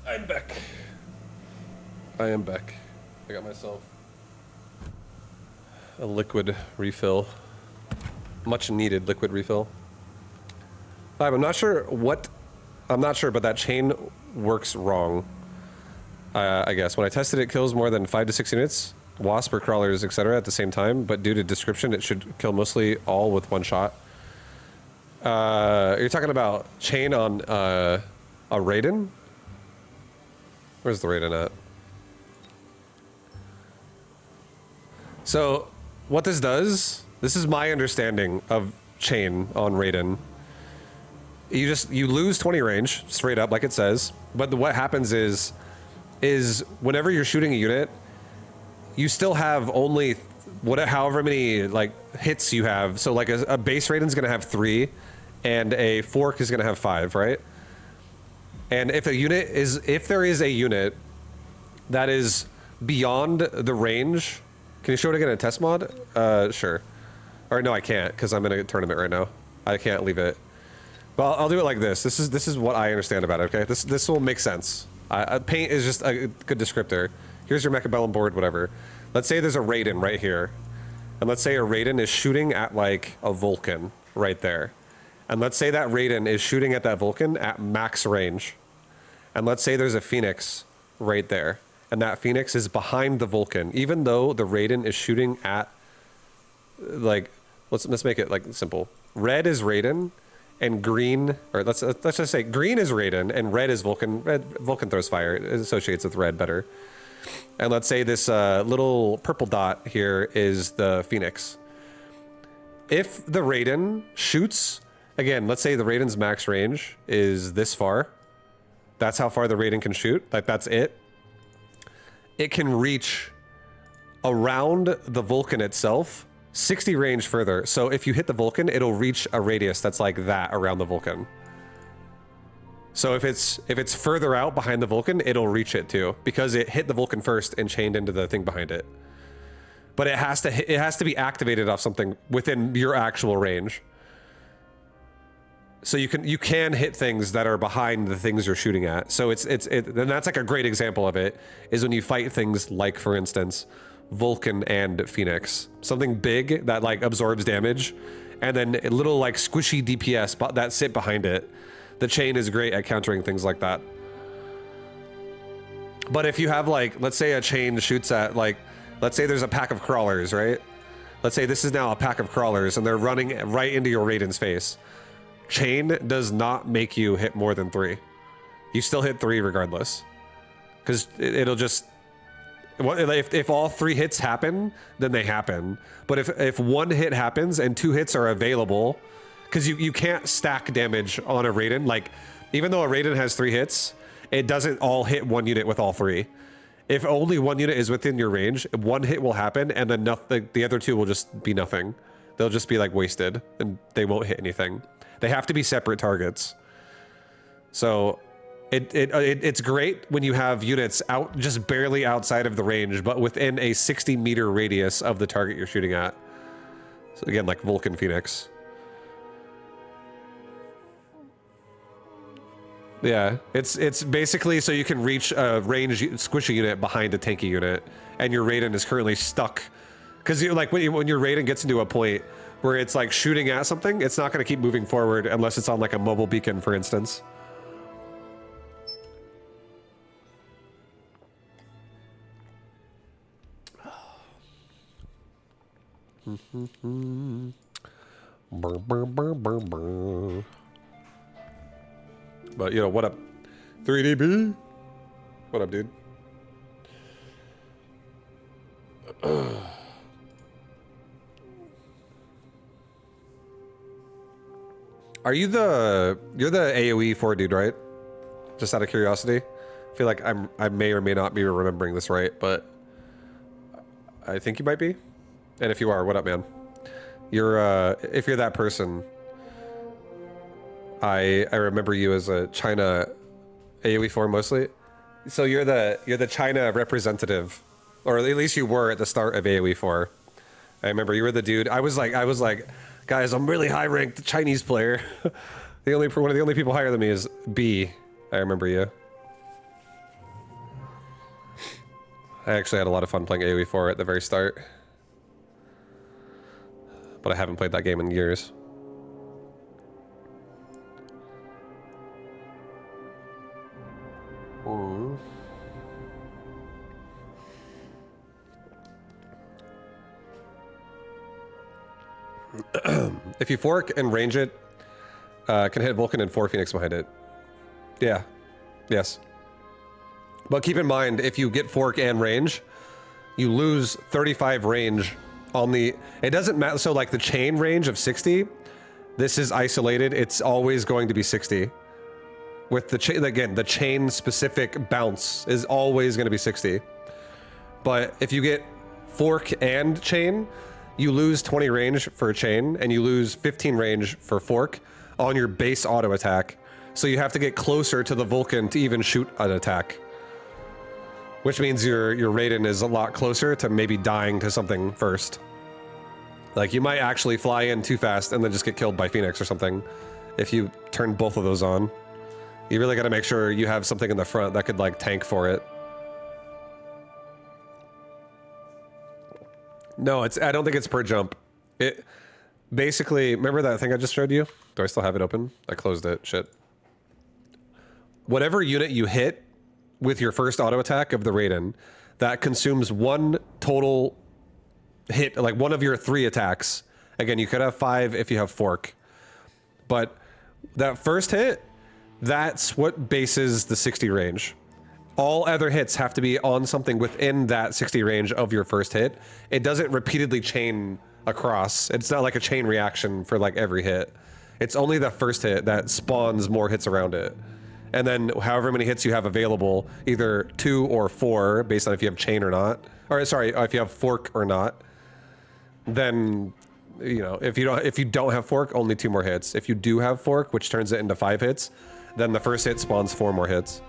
S1: I'm back. I am back. I got myself a liquid refill. Much needed liquid refill. I'm not sure, but that chain works wrong. I guess. When I tested it, kills more than 5 to 6 units, wasp or crawlers, etc. at the same time, but due to description, it should kill mostly all with one shot. You're talking about chain on a Raiden? Where's the Raiden at? So, what this does, this is my understanding of chain on Raiden, you lose 20 range straight up like it says. But what happens is whenever you're shooting a unit, you still have only however many like hits you have. So like a base Raiden's gonna have 3, and a fork is gonna have 5, right? And if there is a unit that is beyond the range, can you show it again in a test mod? Sure. Or no, I can't because I'm in a tournament right now. I can't leave it. Well, I'll do it like this. This is what I understand about it. Okay, this will make sense. Paint is just a good descriptor. Here's your Mechabellum board, whatever. Let's say there's a Raiden right here, and let's say a Raiden is shooting at like a Vulcan right there, and let's say that Raiden is shooting at that Vulcan at max range, and let's say there's a Phoenix right there, and that Phoenix is behind the Vulcan, even though the Raiden is shooting at like let's make it like simple. Red is Raiden, and green, or let's just say green is Raiden, and red is Vulcan. Vulcan throws fire. It associates with red better. And let's say this little purple dot here is the Phoenix. If the Raiden shoots, again, let's say the Raiden's max range is this far. That's how far the Raiden can shoot. Like, that's it. It can reach around the Vulcan itself, 60 range further. So if you hit the Vulcan, it'll reach a radius that's like that around the Vulcan. So if it's further out behind the Vulcan, it'll reach it too, because it hit the Vulcan first and chained into the thing behind it. But it has to be activated off something within your actual range. So you can hit things that are behind the things you're shooting at. So and that's like a great example of it is when you fight things like, for instance, Vulcan and Phoenix, something big that like absorbs damage, and then a little like squishy DPS that sit behind it. The chain is great at countering things like that. But if you have like, let's say a chain shoots at like, let's say there's a pack of crawlers, right? Let's say this is now a pack of crawlers and they're running right into your Raiden's face. Chain does not make you hit more than 3. You still hit 3 regardless. Because it'll just, if all 3 hits happen, then they happen. But if 1 hit happens and 2 hits are available, because you can't stack damage on a Raiden. Like, even though a Raiden has 3 hits, it doesn't all hit 1 unit with all 3. If only 1 unit is within your range, 1 hit will happen, and then the other 2 will just be nothing. They'll just be like wasted, and they won't hit anything. They have to be separate targets. So it's great when you have units out just barely outside of the range, but within a 60-meter radius of the target you're shooting at. So again, like Vulcan Phoenix. Yeah, it's basically so you can reach a range squishy unit behind a tanky unit, and your Raiden is currently stuck. Because you're like when your Raiden gets into a point where it's like shooting at something, it's not going to keep moving forward unless it's on like a mobile beacon, for instance. But, you know, what up, 3DB? What up, dude? You're the AoE 4 dude, right? Just out of curiosity. I feel like I may or may not be remembering this right, but I think you might be. And if you are, what up, man? If you're that person, I remember you as a China AoE 4 mostly. So you're the China representative, or at least you were at the start of AoE 4. I remember you were the dude. I was like, guys, I'm really high ranked Chinese player. One of the only people higher than me is B. I remember you. I actually had a lot of fun playing AoE 4 at the very start, but I haven't played that game in years. Ooh. If you fork and range it, can hit Vulcan and 4 Phoenix behind it. Yeah. Yes. But keep in mind, if you get fork and range, you lose 35 range on the... It doesn't matter. So like the chain range of 60 This is isolated. It's always going to be 60. With the chain, again, the chain specific bounce is always going to be 60. But if you get fork and chain, you lose 20 range for a chain and you lose 15 range for fork on your base auto attack. So you have to get closer to the Vulcan to even shoot an attack. Which means your Raiden is a lot closer to maybe dying to something first. Like, you might actually fly in too fast and then just get killed by Phoenix or something if you turn both of those on. You really got to make sure you have something in the front that could, like, tank for it. No, I don't think it's per jump. It basically, remember that thing I just showed you? Do I still have it open? I closed it, shit. Whatever unit you hit with your first auto attack of the Raiden, that consumes one total hit, like one of your 3 attacks. Again, you could have 5 if you have fork. But that first hit, that's what bases the 60 range. All other hits have to be on something within that 60 range of your first hit. It doesn't repeatedly chain across. It's not like a chain reaction for like every hit. It's only the first hit that spawns more hits around it. And then however many hits you have available, either 2 or 4, based on if you have chain or not. Or sorry, if you have fork or not. Then, you know, if you don't have fork, only 2 more hits. If you do have fork, which turns it into 5 hits, then the first hit spawns 4 more hits.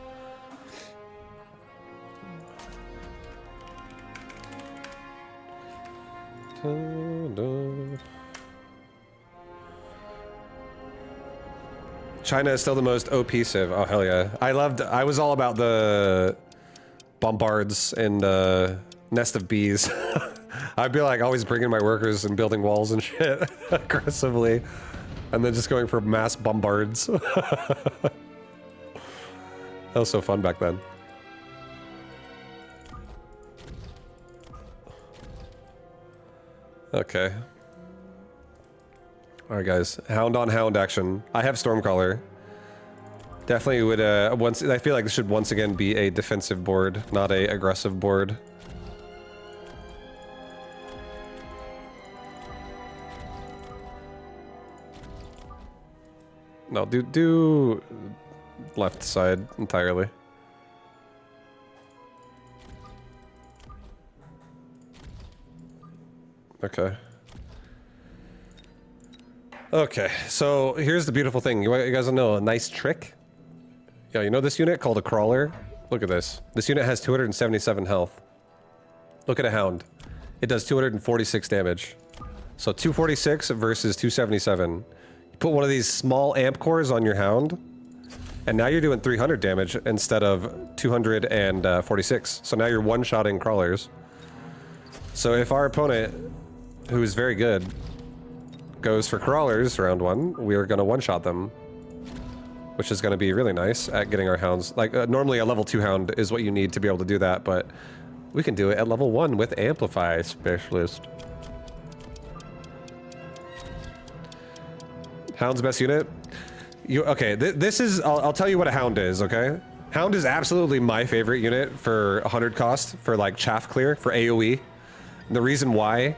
S1: China is still the most OP civ. Oh hell yeah! I was all about the bombards and nest of bees. I'd be like always bringing my workers and building walls and shit aggressively, and then just going for mass bombards. That was so fun back then. Okay. Alright guys, hound on hound action. I have Stormcaller. Definitely would, I feel like this should once again be a defensive board, not a aggressive board. No, do left side entirely. Okay. Okay, so here's the beautiful thing. You guys know a nice trick? Yeah, you know this unit called a crawler? Look at this. This unit has 277 health. Look at a hound. It does 246 damage. So 246 versus 277. You put one of these small amp cores on your hound, and now you're doing 300 damage instead of 246. So now you're one-shotting crawlers. So if our opponent, who is very good, goes for crawlers round 1, we are going to one-shot them, which is going to be really nice at getting our hounds. Like, normally a level 2 hound is what you need to be able to do that, but we can do it at level 1 with Amplify Specialist. Hound's best unit? Okay, this is... I'll tell you what a hound is, okay? Hound is absolutely my favorite unit for 100 cost, for like chaff clear, for AoE. And the reason why...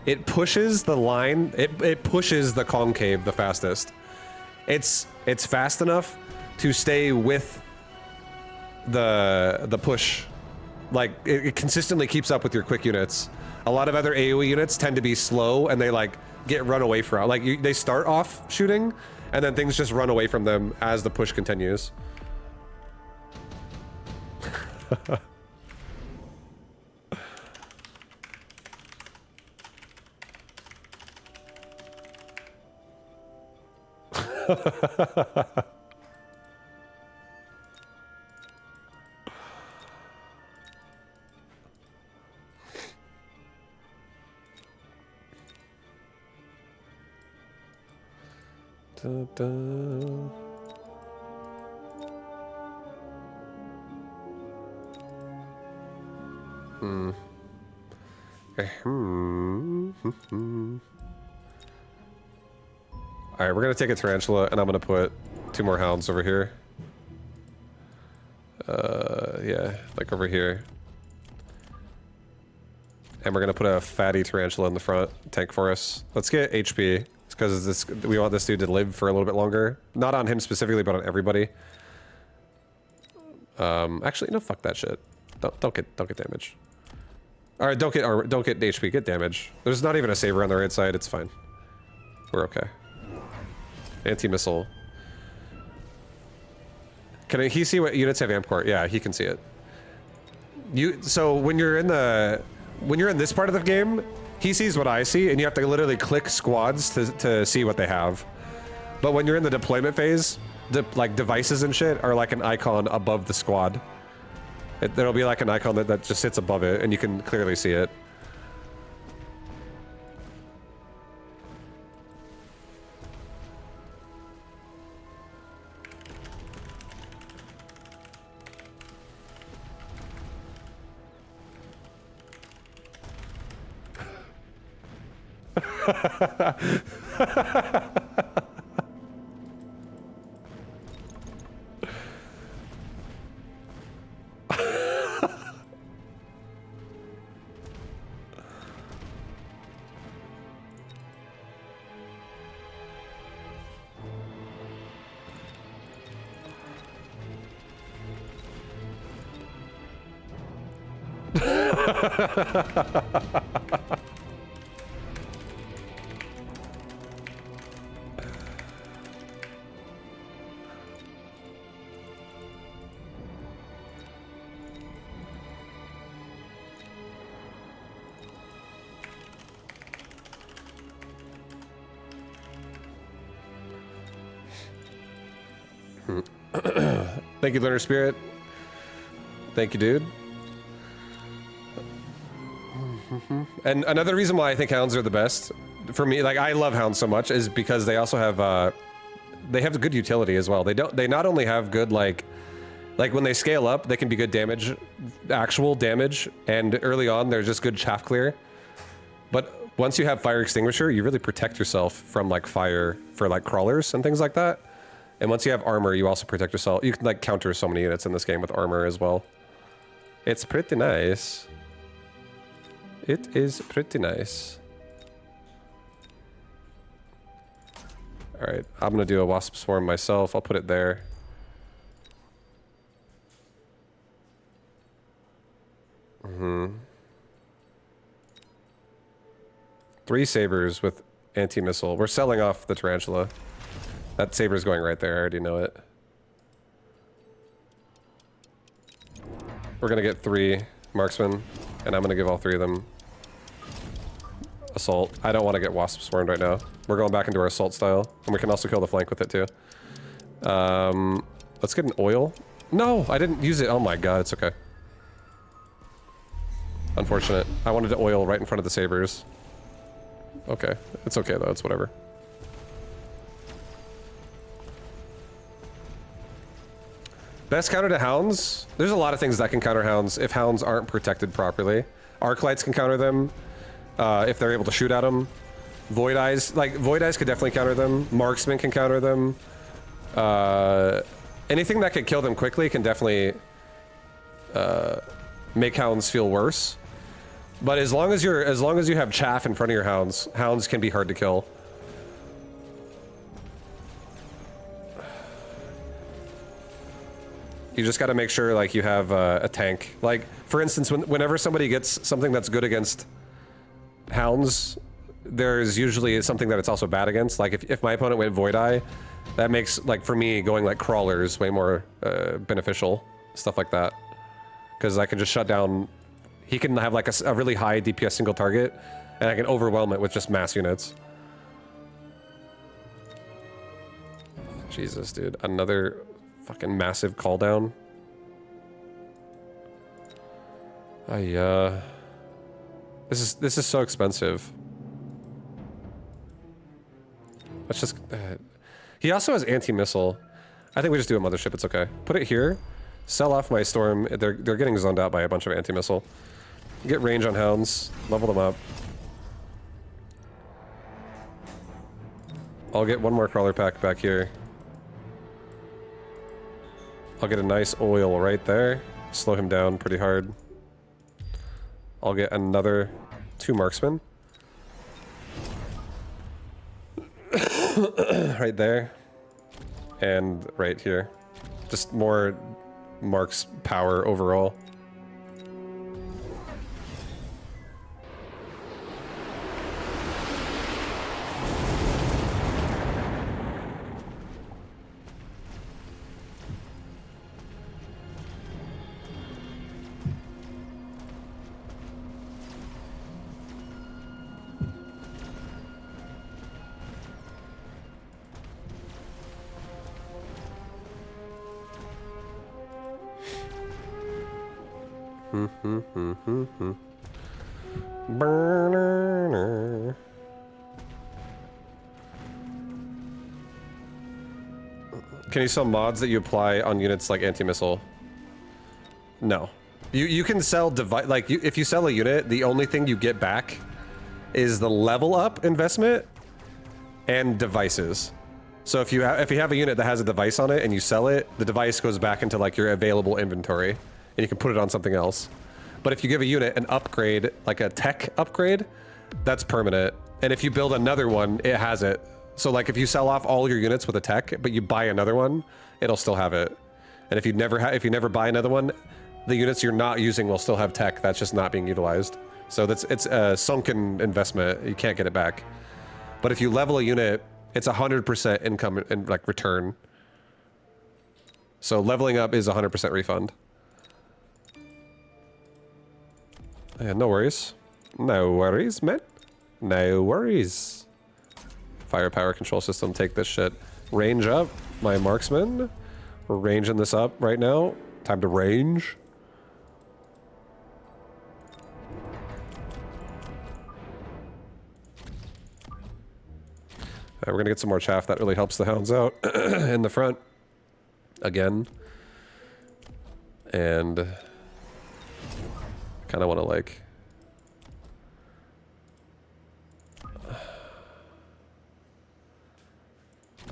S1: it pushes the line, it pushes the concave the fastest. It's fast enough to stay with the push. Like, it consistently keeps up with your quick units. A lot of other AoE units tend to be slow and they like get run away from. Like, they start off shooting and then things just run away from them as the push continues. Da, da. Alright, we're gonna take a tarantula and I'm gonna put 2 more hounds over here. Yeah, like over here. And we're gonna put a fatty tarantula in the front, tank for us. Let's get HP. because this we want this dude to live for a little bit longer. Not on him specifically, but on everybody. Actually, no, fuck that shit. Don't get damage. All right, don't get armor, don't get HP, get damage. There's not even a saber on the right side. It's fine. We're okay. Anti-missile. Can he see what units have amp core? Yeah, he can see it. So when you're in this part of the game, he sees what I see, and you have to literally click squads to see what they have. But when you're in the deployment phase, like devices and shit are like an icon above the squad. There'll be like an icon that just sits above it, and you can clearly see it. Thank you, Lunar Spirit. Thank you, dude. And another reason why I think hounds are the best for me, like I love hounds so much, is because they also have they have good utility as well. They not only have good like when they scale up, they can be good damage, actual damage, and early on they're just good chaff clear. But once you have fire extinguisher, you really protect yourself from like fire for like crawlers and things like that. And once you have armor, you also protect yourself. You can like counter so many units in this game with armor as well. It's pretty nice. It is pretty nice. Alright, I'm gonna do a wasp swarm myself. I'll put it there. Mm-hmm. 3 sabers with anti-missile. We're selling off the tarantula. That saber's going right there, I already know it. We're gonna get 3 marksmen, and I'm gonna give all 3 of them assault. I don't want to get wasp swarmed right now. We're going back into our assault style, and we can also kill the flank with it too. Let's get an oil. No, I didn't use it. Oh my god, it's okay. Unfortunate. I wanted to oil right in front of the sabers. Okay, it's okay though, it's whatever. Best counter to hounds? There's a lot of things that can counter hounds if hounds aren't protected properly. Arc lights can counter them if they're able to shoot at them. Void eyes could definitely counter them. Marksman can counter them. Anything that could kill them quickly can definitely make hounds feel worse. But as long as you have chaff in front of your hounds, hounds can be hard to kill. You just got to make sure like you have a tank. Like for instance, whenever somebody gets something that's good against hounds, there's usually something that it's also bad against. Like if my opponent went Void Eye, that makes like for me going like crawlers way more beneficial. Stuff like that, because I can just shut down. He can have like a really high DPS single target, and I can overwhelm it with just mass units. Jesus, dude, another fucking massive call down. This is so expensive. Let's just he also has anti-missile. I think we just do a mothership, it's okay. Put it here, sell off my storm. They're getting zoned out by a bunch of anti-missile. Get range on hounds, level them up. I'll get one more crawler pack back here. I'll get a nice oil right there. Slow him down pretty hard. I'll get another 2 marksmen. right there, and right here. Just more Mark's power overall. Can you sell mods that you apply on units like anti-missile? No. You can sell device, like if you sell a unit, the only thing you get back is the level up investment and devices. So if you have a unit that has a device on it and you sell it, the device goes back into like your available inventory and you can put it on something else. But if you give a unit an upgrade, like a tech upgrade, that's permanent. And if you build another one, it has it. So like if you sell off all your units with a tech, but you buy another one, it'll still have it. And if you never buy another one, the units you're not using will still have tech that's just not being utilized. So it's a sunken investment. You can't get it back. But if you level a unit, it's 100% income and like return. So leveling up is 100% refund. Yeah, no worries. No worries, man. No worries. Firepower control system, take this shit. Range up, my marksman. We're ranging this up right now. Time to range. We're gonna get some more chaff. That really helps the hounds out in the front. Again. And kind of want to like...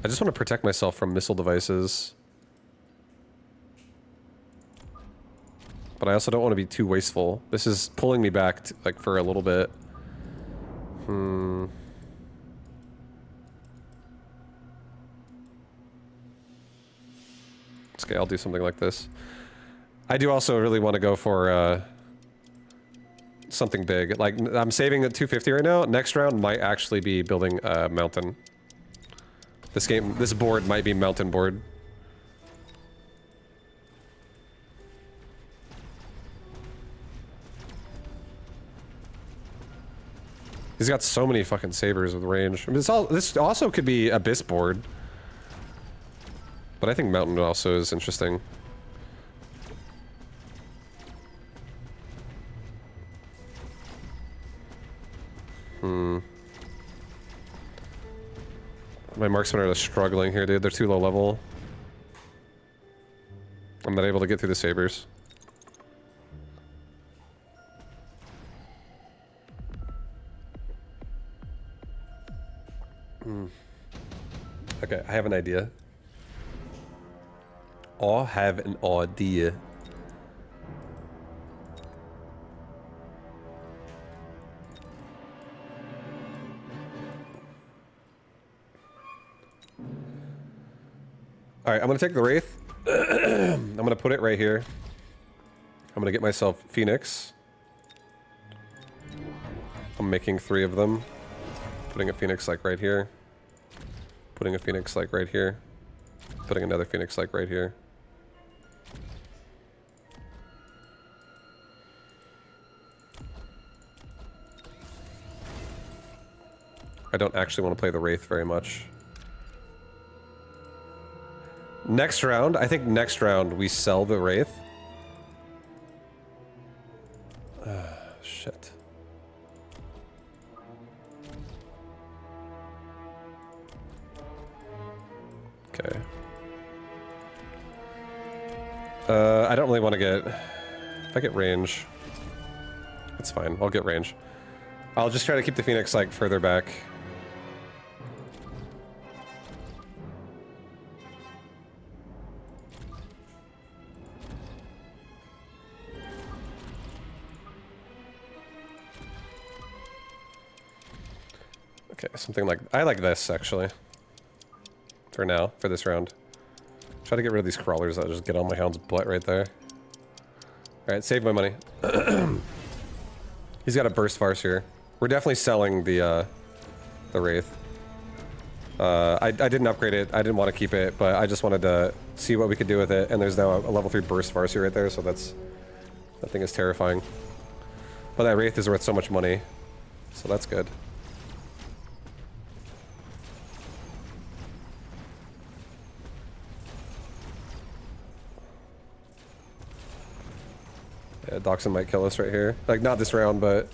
S1: I just want to protect myself from missile devices. But I also don't want to be too wasteful. This is pulling me back to, like for a little bit. Okay, I'll do something like this. I do also really want to go for something big. Like, I'm saving at 250 right now. Next round might actually be building a mountain. This board might be mountain board. He's got so many fucking sabers with range. I mean, this also could be abyss board. But I think mountain also is interesting. My marksmen are struggling here, dude. They're too low level. I'm not able to get through the sabers. Okay, I have an idea. I have an idea. All right, I'm gonna take the Wraith. I'm gonna put it right here. I'm gonna get myself Phoenix. I'm making 3 of them. Putting a Phoenix like right here. Putting a Phoenix like right here. Putting another Phoenix like right here. I don't actually want to play the Wraith very much. Next round, I think next round we sell the Wraith. Shit. Okay. I don't really want to get... If I get range... That's fine, I'll get range. I'll just try to keep the Phoenix, like, further back. Okay, something like... I like this, actually. for now, for this round. Try to get rid of these crawlers that just get on my hound's butt right there. Alright, save my money. He's got a burst farce here. We're definitely selling the Wraith. I didn't upgrade it. I didn't want to keep it, but I just wanted to see what we could do with it. And there's now a level 3 burst farce here right there, so that thing is terrifying. But that Wraith is worth so much money, so that's good. Yeah, Doxin might kill us right here. Like, not this round, but...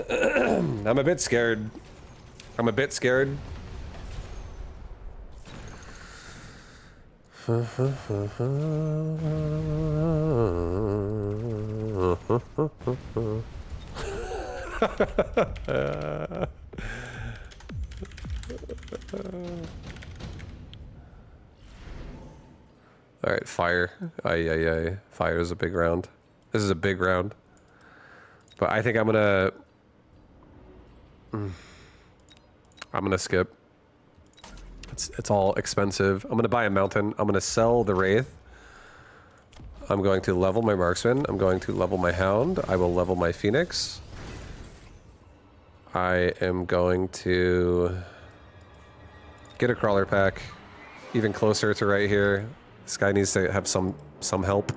S1: I'm a bit scared. I'm a bit scared. Alright, fire. Aye. Fire is a big round. This is a big round. But I think I'm gonna skip. It's all expensive. I'm gonna buy a mountain. I'm gonna sell the Wraith. I'm going to level my marksman. I'm going to level my hound. I will level my phoenix. I am going to get a crawler pack even closer to right here. This guy needs to have some help.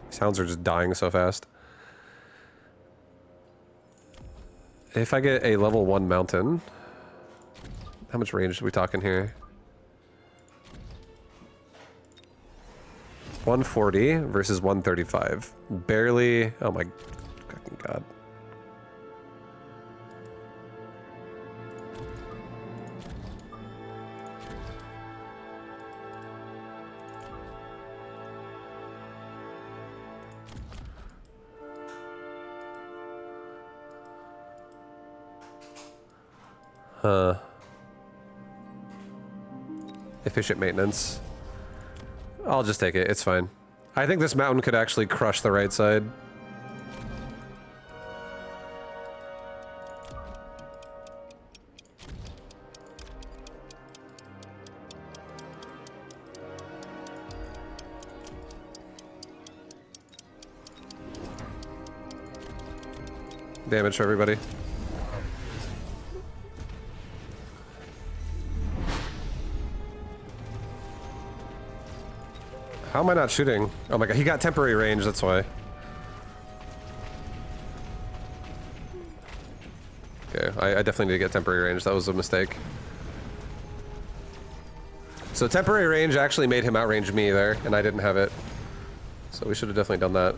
S1: These hounds are just dying so fast. If I get a level 1 mountain, how much range are we talking here? 140 versus 135. Barely. Oh my fucking god. Efficient maintenance. I'll just take it. It's fine. I think this mountain could actually crush the right side. Damage for everybody. How am I not shooting? Oh my god, he got temporary range, that's why. Okay, I definitely need to get temporary range. That was a mistake. So temporary range actually made him outrange me there, and I didn't have it. So we should have definitely done that.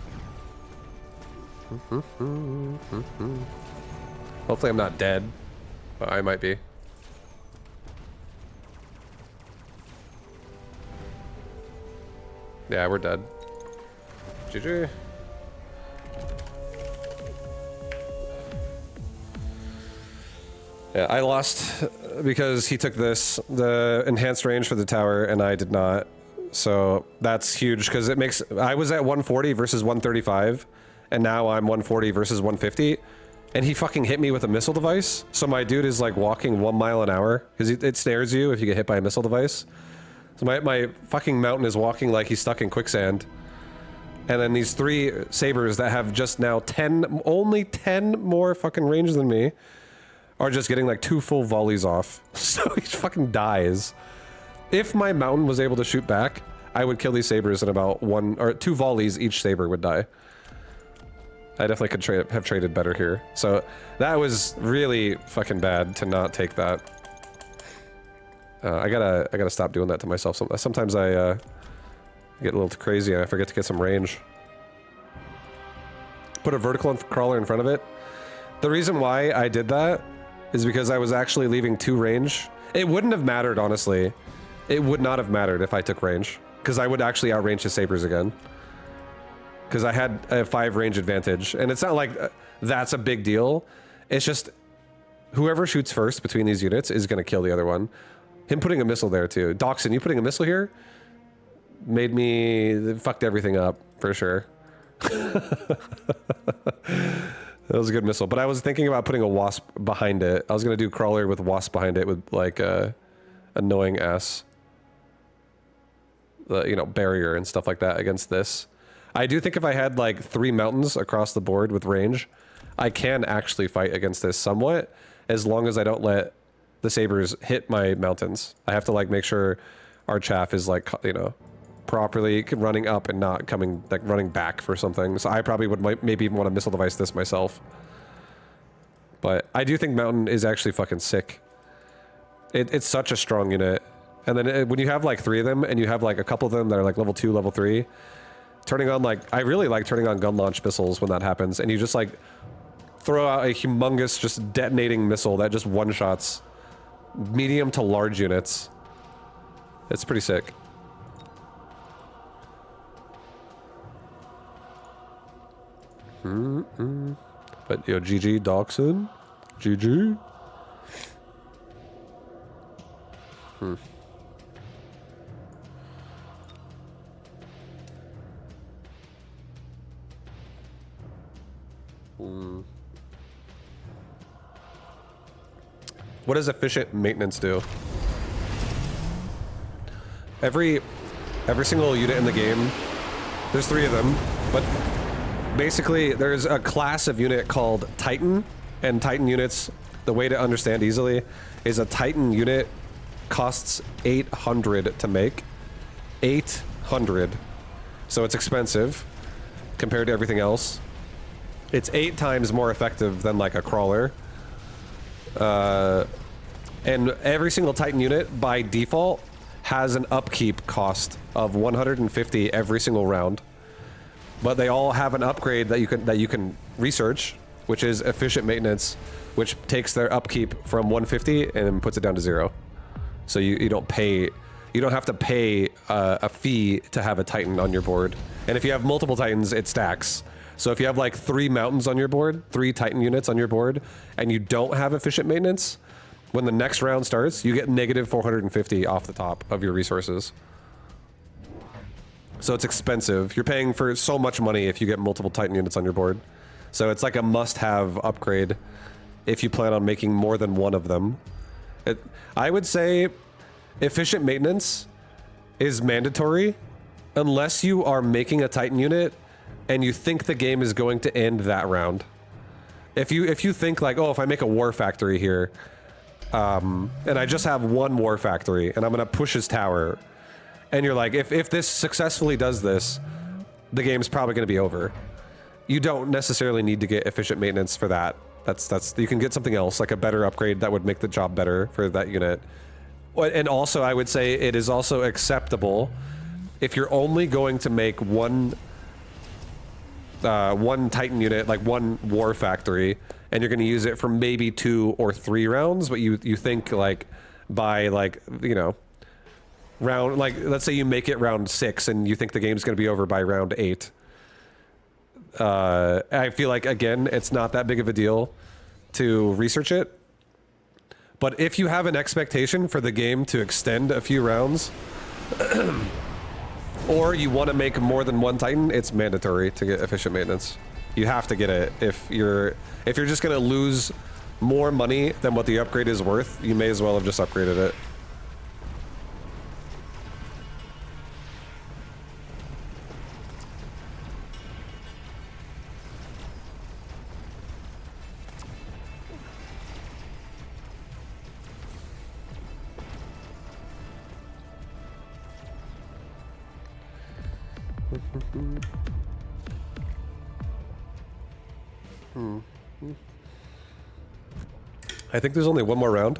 S1: Hopefully I'm not dead, but I might be. Yeah, we're dead. GG. Yeah, I lost because he took the enhanced range for the tower, and I did not. So that's huge because it makes... I was at 140 versus 135, and now I'm 140 versus 150, and he fucking hit me with a missile device. So my dude is like walking 1 mile an hour because it snares you if you get hit by a missile device. So my fucking mountain is walking like he's stuck in quicksand. And then these 3 sabers that have just now only 10 more fucking range than me are just getting like 2 full volleys off. So he fucking dies. If my mountain was able to shoot back, I would kill these sabers in about 1 or 2 volleys. Each saber would die. I definitely could have traded better here. So that was really fucking bad to not take that. I gotta stop doing that to myself. Sometimes I get a little too crazy and I forget to get some range. Put a vertical crawler in front of it. The reason why I did that is because I was actually leaving 2 range. It wouldn't have mattered, honestly. It would not have mattered if I took range, because I would actually outrange his sabers again. Because I had a 5 range advantage, and it's not like that's a big deal. It's just whoever shoots first between these units is going to kill the other one. Him putting a missile there too. Doxin, you putting a missile here made me... fucked everything up, for sure. That was a good missile. But I was thinking about putting a wasp behind it. I was going to do crawler with wasp behind it with like a annoying ass. the, you know, barrier and stuff like that against this. I do think if I had like 3 mountains across the board with range, I can actually fight against this somewhat, as long as I don't let the sabers hit my mountains. I have to like make sure our chaff is like, you know, properly running up and not coming, like running back for something. So I probably would maybe even want to missile device this myself. But I do think mountain is actually fucking sick. It's such a strong unit. And then when you have like 3 of them and you have like a couple of them that are like level 2, level 3, turning on like, I really like turning on gun launch missiles when that happens. And you just like throw out a humongous just detonating missile that just one-shots medium to large units. It's pretty sick. But yo, GG Dachshund. GG. What does efficient maintenance do? Every single unit in the game, there's 3 of them, but basically there's a class of unit called Titan, and Titan units, the way to understand easily, is a Titan unit costs 800 to make. 800. So it's expensive compared to everything else. It's 8 times more effective than like a crawler. And every single Titan unit by default has an upkeep cost of 150 every single round. But they all have an upgrade that you can research, which is efficient maintenance, which takes their upkeep from 150 and puts it down to 0. So you don't have to pay a fee to have a Titan on your board. And if you have multiple Titans, it stacks. So if you have like 3 mountains on your board, 3 Titan units on your board, and you don't have efficient maintenance, when the next round starts, you get negative 450 off the top of your resources. So it's expensive. You're paying for so much money if you get multiple Titan units on your board. So it's like a must-have upgrade if you plan on making more than one of them. I would say efficient maintenance is mandatory unless you are making a Titan unit and you think the game is going to end that round. If you think like, oh, if I make a war factory here, and I just have 1 war factory and I'm gonna push his tower, and you're like, if this successfully does this, the game's probably gonna be over. You don't necessarily need to get efficient maintenance for that. That's you can get something else, like a better upgrade that would make the job better for that unit. And also, I would say it is also acceptable if you're only going to make one Titan unit, like 1 war factory, and you're going to use it for maybe 2 or 3 rounds, but you think like by like, you know, round, like let's say you make it round 6 and you think the game's going to be over by round 8. I feel like, again, it's not that big of a deal to research it. But if you have an expectation for the game to extend a few rounds, or you want to make more than 1 Titan, it's mandatory to get efficient maintenance. You have to get it. If you're just going to lose more money than what the upgrade is worth, you may as well have just upgraded it. I think there's only 1 more round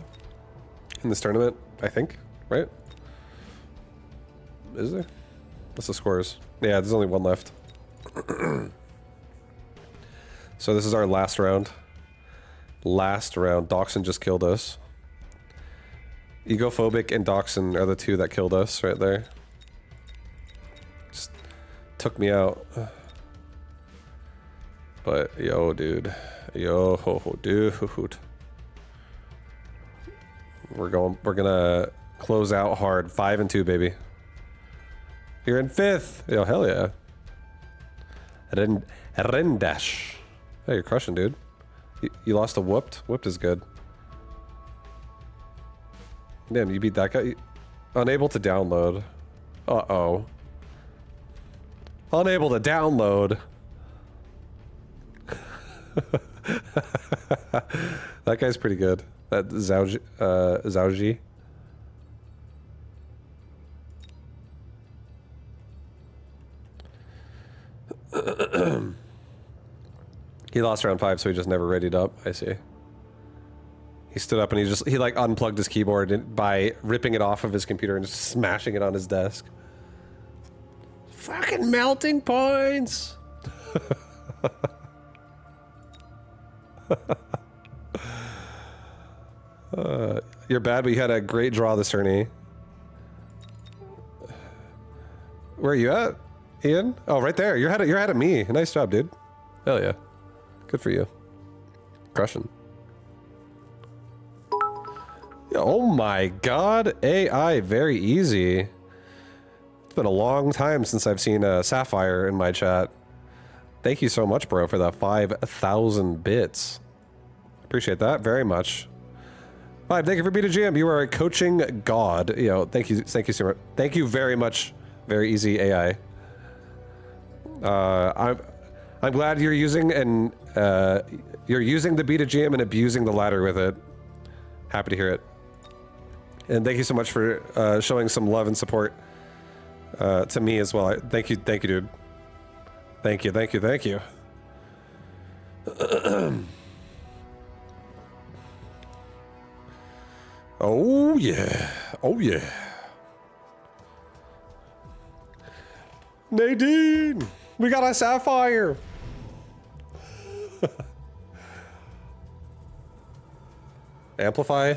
S1: in this tournament, I think, right? Is there? What's the scores? Yeah, there's only 1 left. So this is our last round. Last round. Dachshund just killed us. Egophobic and Dachshund are the 2 that killed us right there. Just took me out. But yo, dude. Yo, dude. We're gonna close out hard. 5-2, baby. You're in 5th. Yo, hell yeah. Rendash. Hey, you're crushing, dude. You lost a whooped? Whooped is good. Damn, you beat that guy? Unable to download. Uh-oh. Unable to download. That guy's pretty good. That Zauji. He lost round 5, so he just never readied up. I see. He stood up and he like unplugged his keyboard by ripping it off of his computer and just smashing it on his desk. Fucking melting points. You're bad, but you had a great draw this tourney. Where are you at, Ian? Oh, right there. You're ahead of me. Nice job, dude. Hell yeah. Good for you. Crushing. Oh my god, AI, very easy. It's been a long time since I've seen a Sapphire in my chat. Thank you so much, bro, for the 5,000 bits. Appreciate that very much. Vibe, thank you for being a GM. You are a coaching god. You know, thank you so much. Thank you very much. Very easy AI. I'm glad you're using the beta GM and abusing the ladder with it. Happy to hear it. And thank you so much for showing some love and support to me as well. Thank you, dude. Thank you. Oh yeah. Nadine, we got a Sapphire. Amplify?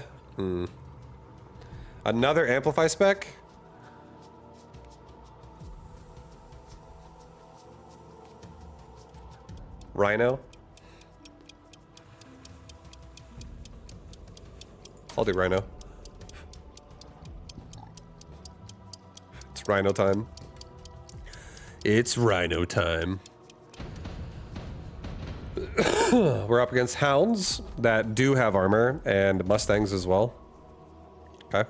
S1: Another Amplify spec? Rhino? I'll do Rhino. It's Rhino time. It's Rhino time. We're up against Hounds that do have armor and Mustangs as well. Okay.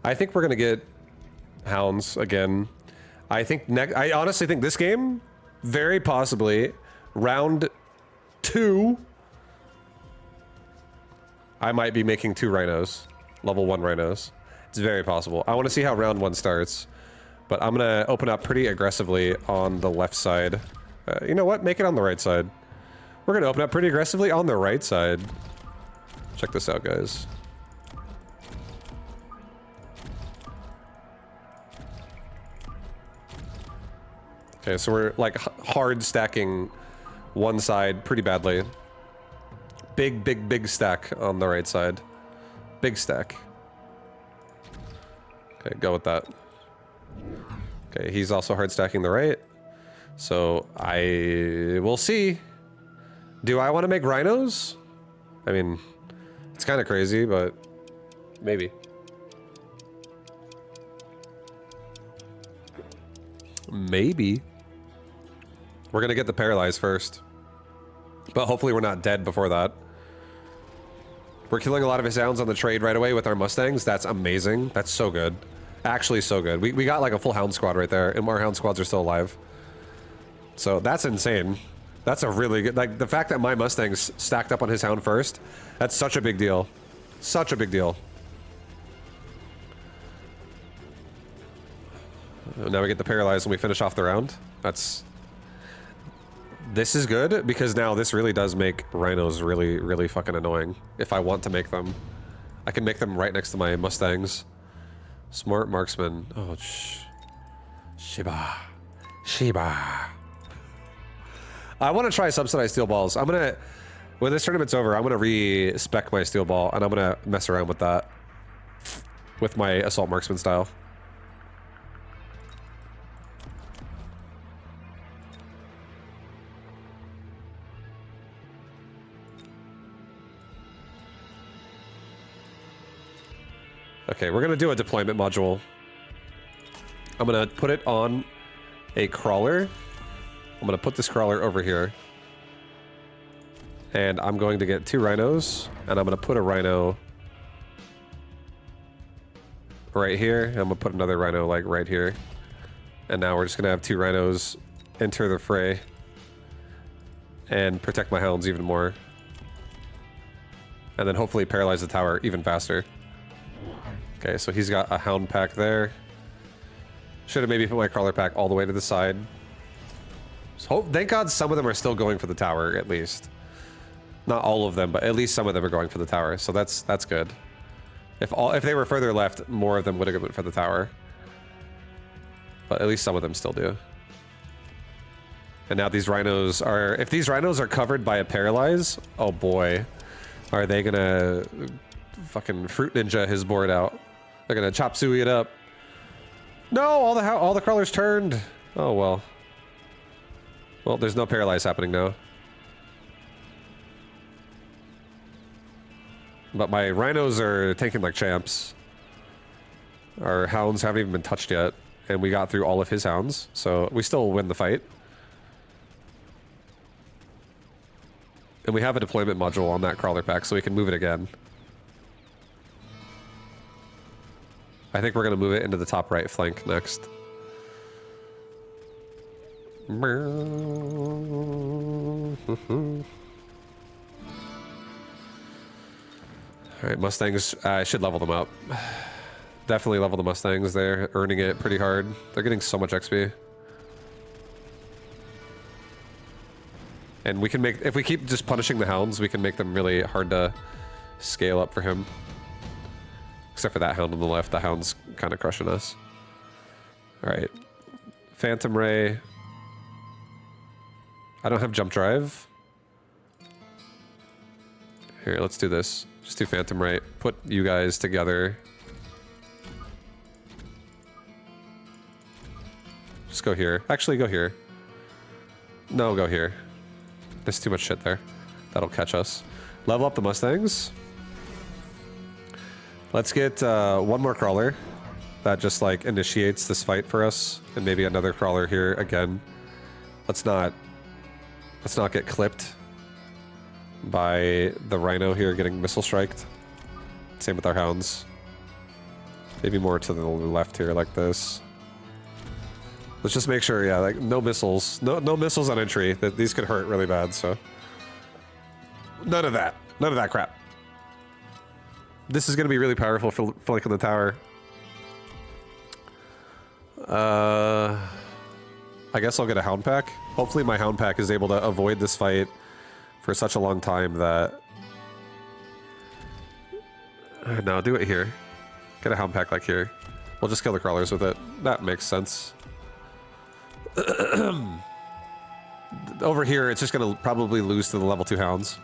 S1: I think we're gonna get Hounds again. I honestly think this game, very possibly, round 2, I might be making 2 Rhinos. Level 1 Rhinos. It's very possible. I want to see how round 1 starts. But I'm going to open up pretty aggressively on the left side. You know what? Make it on the right side. We're going to open up pretty aggressively on the right side. Check this out, guys. Okay, so we're like hard stacking one side pretty badly. Big stack on the right side. Big stack. Okay, go with that. Okay, he's also hard stacking the right. So I will see. Do I want to make Rhinos? I mean, it's kind of crazy, but maybe. Maybe. We're gonna get the paralyzed first. But hopefully we're not dead before that. We're killing a lot of his hounds on the trade right away with our Mustangs. That's amazing. That's so good. Actually so good. We got like a full hound squad right there, and our hound squads are still alive. So that's insane. That's a really good, like the fact that my Mustang's stacked up on his hound first, that's such a big deal. Such a big deal. Now we get the paralyzed and we finish off the round. This is good because now this really does make Rhinos really fucking annoying. If I want to make them, I can make them right next to my Mustangs. Smart marksman. Oh, Shiba. I want to try subsidized steel balls. When this tournament's over, I'm gonna re-spec my steel ball and I'm gonna mess around with that. With my assault marksman style. Okay, we're gonna do a deployment module. I'm gonna put it on a crawler. I'm gonna put this crawler over here. And I'm going to get 2 rhinos, and I'm gonna put a rhino right here. And I'm gonna put another rhino like right here. And now we're just gonna have 2 rhinos enter the fray and protect my hounds even more. And then hopefully paralyze the tower even faster. Okay, so he's got a hound pack there. Should have maybe put my crawler pack all the way to the side. So thank God some of them are still going for the tower, at least. Not all of them, but at least some of them are going for the tower, so that's good. If they were further left, more of them would have went for the tower. But at least some of them still do. And now these rhinos are... If these rhinos are covered by a paralyze, oh boy. Are they gonna fucking fruit ninja his board out? They're gonna chop suey it up. No, all the crawlers turned. Oh well. Well, there's no paralyze happening now. But my rhinos are tanking like champs. Our hounds haven't even been touched yet, and we got through all of his hounds, so we still win the fight. And we have a deployment module on that crawler pack, so we can move it again. I think we're going to move it into the top right flank next. Alright, Mustangs, I should level them up. Definitely level the Mustangs, they're earning it pretty hard. They're getting so much XP. And we can make, if we keep just punishing the hounds, we can make them really hard to scale up for him. Except for that hound on the left, the hound's kind of crushing us. Alright. Phantom Ray. I don't have jump drive. Here, let's do this. Just do Phantom Ray. Put you guys together. Just go here. Actually, go here. No, go here. There's too much shit there. That'll catch us. Level up the Mustangs. Let's get 1 more crawler. That just like initiates this fight for us. And maybe another crawler here again. Let's not get clipped by the rhino here getting missile striked. Same with our hounds. Maybe more to the left here like this. Let's just make sure, yeah, like no missiles. No missiles on entry. These could hurt really bad, so. None of that. None of that crap. This is going to be really powerful for flanking the tower. I guess I'll get a hound pack. Hopefully my hound pack is able to avoid this fight for such a long time that... No, do it here. Get a hound pack like here. We'll just kill the crawlers with it. That makes sense. Over here, it's just going to probably lose to the level 2 hounds.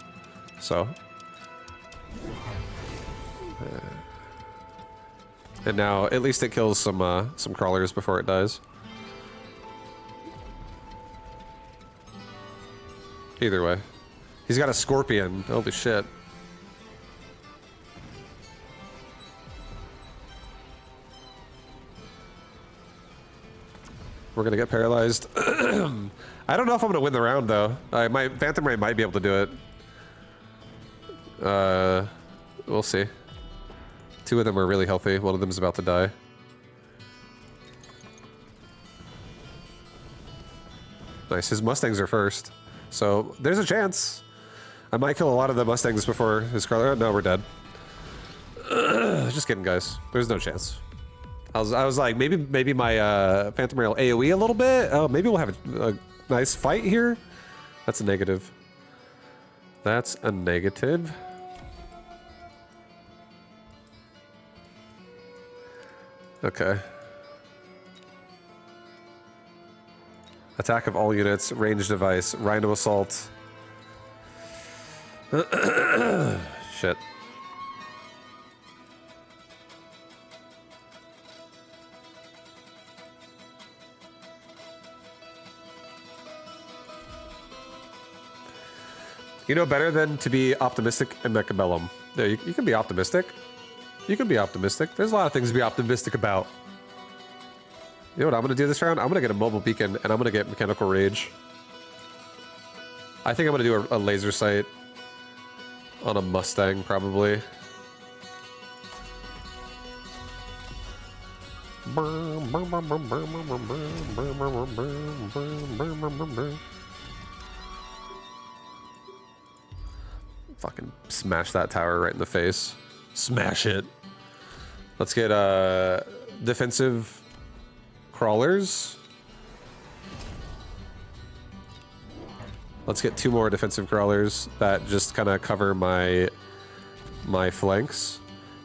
S1: So... and now, at least it kills some crawlers before it dies. Either way. He's got a scorpion. Holy shit. We're gonna get paralyzed. I don't know if I'm gonna win the round, though. My Phantom Ray might be able to do it. We'll see. 2 of them are really healthy. 1 of them is about to die. Nice. His Mustangs are first. So, there's a chance. I might kill a lot of the Mustangs before his crawler. No, we're dead. Just kidding, guys. There's no chance. I was like, maybe my Phantom Ray will AoE a little bit. Oh, maybe we'll have a nice fight here. That's a negative. That's a negative. Okay. Attack of all units, range device, rhino assault. Shit. You know better than to be optimistic in Mechabellum. Yeah, you can be optimistic. You can be optimistic. There's a lot of things to be optimistic about. You know what I'm going to do this round? I'm going to get a mobile beacon, and I'm going to get mechanical rage. I think I'm going to do a laser sight on a Mustang, probably. Fucking smash that tower right in the face. Smash it. Let's get defensive crawlers. Let's get 2 more defensive crawlers that just kind of cover my flanks.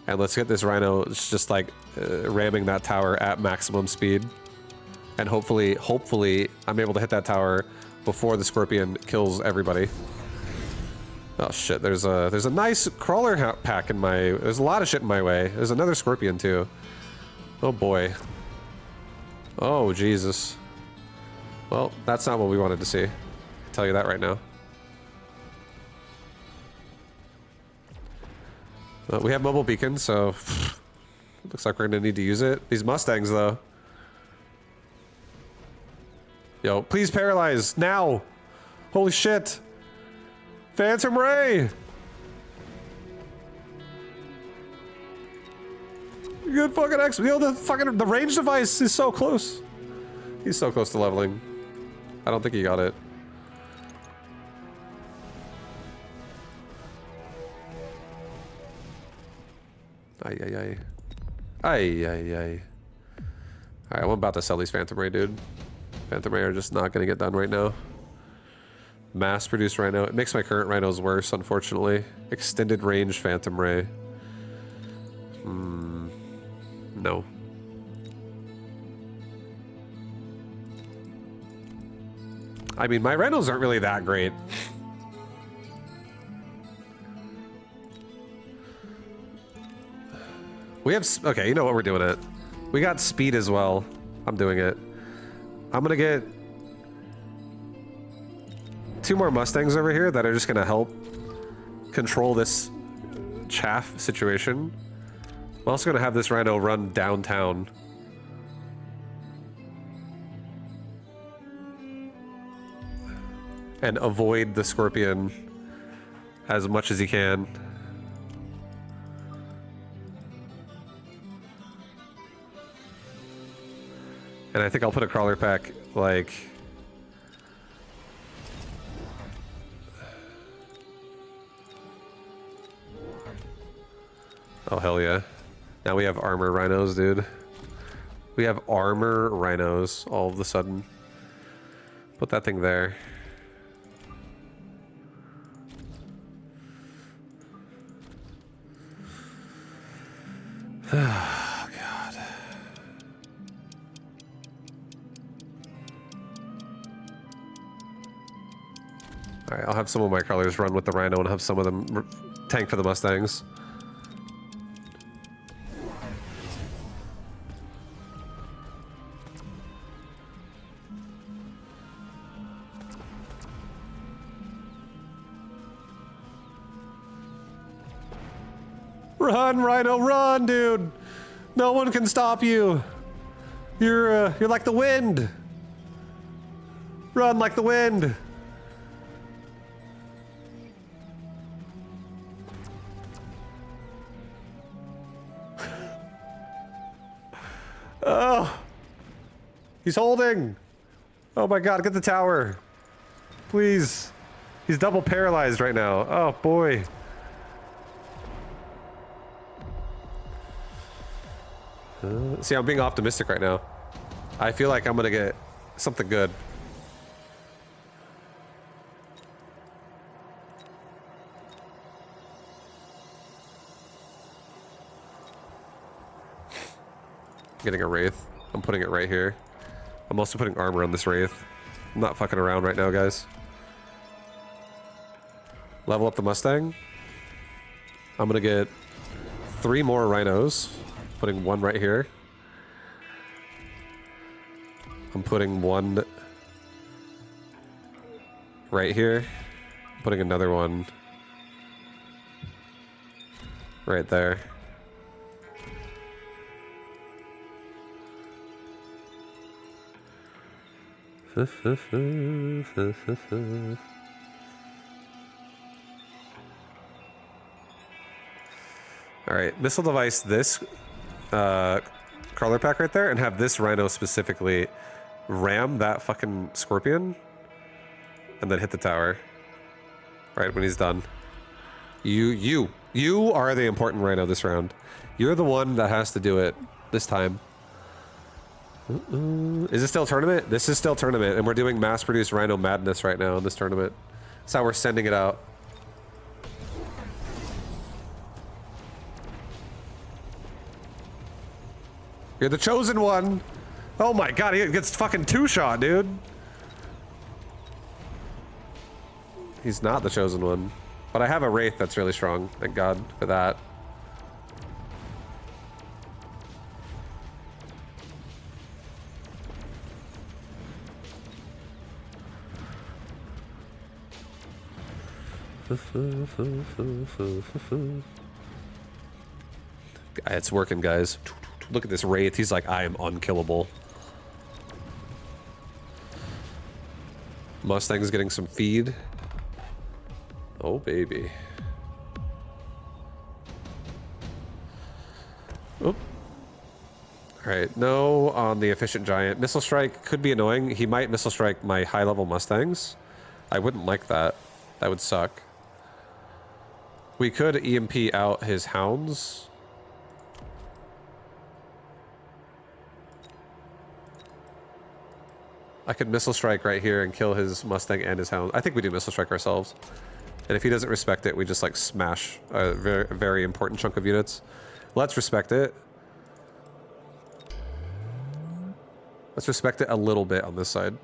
S1: And let's get this rhino just like ramming that tower at maximum speed. And hopefully I'm able to hit that tower before the scorpion kills everybody. Oh shit, there's a nice crawler pack in my... There's a lot of shit in my way. There's another scorpion too. Oh boy. Oh Jesus. Well, that's not what we wanted to see. I'll tell you that right now. We have mobile beacons, so... Looks like we're gonna need to use it. These Mustangs though. Yo, please paralyze, now! Holy shit! Phantom Ray! Good fucking X. Yo, the range device is so close. He's so close to leveling. I don't think he got it. Ay, ay, ay. Ay, ay, ay. Alright, I'm about to sell these Phantom Ray, dude. Phantom Ray are just not gonna get done right now. Mass-produced rhino. It makes my current rhinos worse, unfortunately. Extended range Phantom Ray. No. I mean, my rhinos aren't really that great. We have... Okay, you know what we're doing it. We got speed as well. I'm doing it. I'm gonna get 2 more Mustangs over here that are just gonna help control this chaff situation. I'm also gonna have this rhino run downtown. And avoid the scorpion as much as he can. And I think I'll put a crawler pack, like... Oh, hell yeah. Now we have armor rhinos, dude. We have armor rhinos all of a sudden. Put that thing there. Oh, God. Alright, I'll have some of my crawlers run with the rhino and have some of them tank for the Mustangs. Run, Rhino, run, dude! No one can stop you. You're like the wind. Run like the wind. Oh, he's holding. Oh my God, get the tower, please. He's double paralyzed right now. Oh boy. See, I'm being optimistic right now. I feel like I'm gonna get something good. Getting a Wraith. I'm putting it right here. I'm also putting armor on this Wraith. I'm not fucking around right now, guys. Level up the Mustang. I'm gonna get 3 more rhinos. Putting 1 right here. I'm putting 1 right here. Putting another one right there. All right, missile device this crawler pack right there and have this rhino specifically ram that fucking scorpion and then hit the tower right when he's done. You are the important rhino this round. You're the one that has to do it this time. Is it still tournament? This is still tournament, and we're doing mass-produced rhino madness right now in this tournament. That's how we're sending it out. You're the chosen one. Oh my god, he gets fucking two-shot, dude. He's not the chosen one. But I have a wraith that's really strong. Thank god for that. It's working, guys. Look at this wraith. He's like, I am unkillable. Mustang's getting some feed. Oh, baby. Oh. Alright, no on the efficient giant. Missile strike could be annoying. He might missile strike my high-level Mustangs. I wouldn't like that. That would suck. We could EMP out his hounds. I could missile strike right here and kill his Mustang and his hound. I think we do missile strike ourselves. And if he doesn't respect it, we just like smash a very important chunk of units. Let's respect it. Let's respect it a little bit on this side.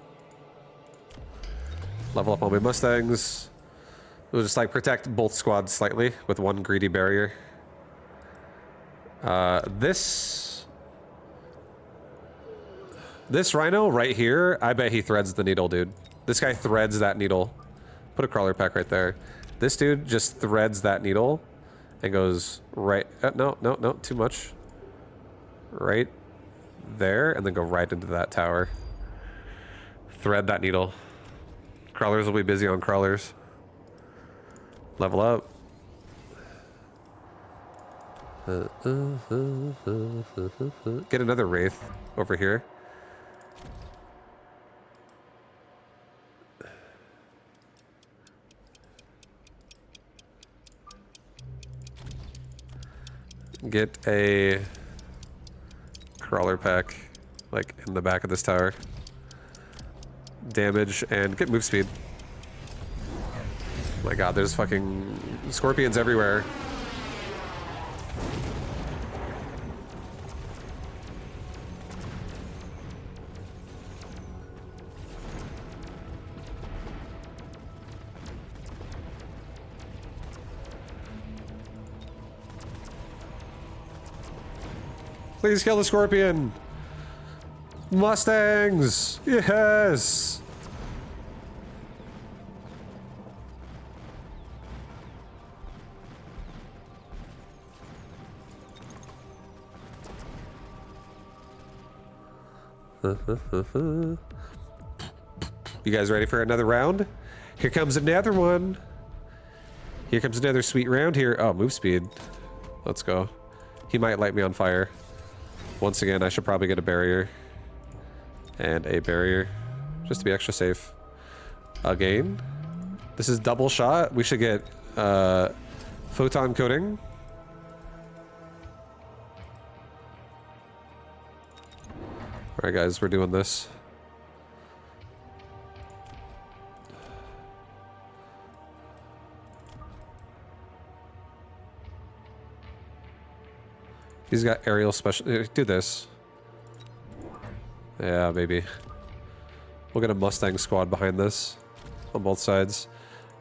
S1: Level up all my Mustangs. We'll just like protect both squads slightly with one greedy barrier. This rhino right here, I bet he threads the needle, dude. This guy threads that needle. Put a crawler pack right there. This dude just threads that needle and goes right. No, too much. Right there, and then go right into that tower. Thread that needle. Crawlers will be busy on crawlers. Level up. Get another wraith over here. Get a crawler pack, like, in the back of this tower. Damage and get move speed. Oh my god, there's fucking scorpions everywhere. Please kill the scorpion. Mustangs. Yes. You guys ready for another round? Here comes another one. Here comes another sweet round here. Oh, move speed. Let's go. He might light me on fire. Once again, I should probably get a barrier. And a barrier. Just to be extra safe. Again. This is double shot. We should get photon coating. Alright guys, we're doing this. He's got aerial special. Do this. Yeah, maybe. We'll get a Mustang squad behind this on both sides,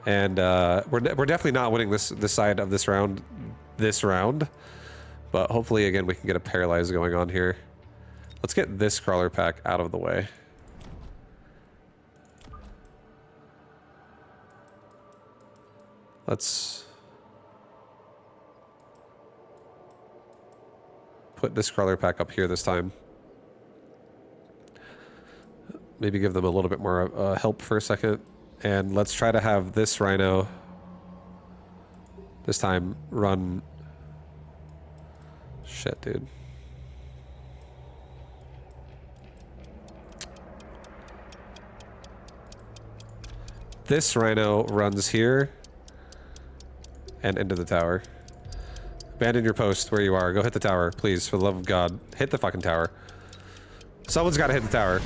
S1: and we're definitely not winning this side of this round. But hopefully, again, we can get a paralyze going on here. Let's get this crawler pack out of the way. Let's put this crawler pack up here this time. maybe give them a little bit more help for a second. And let's try to have this rhino this time run. Shit, dude. This rhino runs here and into the tower. Abandon your post where you are. Go hit the tower, please, for the love of God. Hit the fucking tower. Someone's got to hit the tower.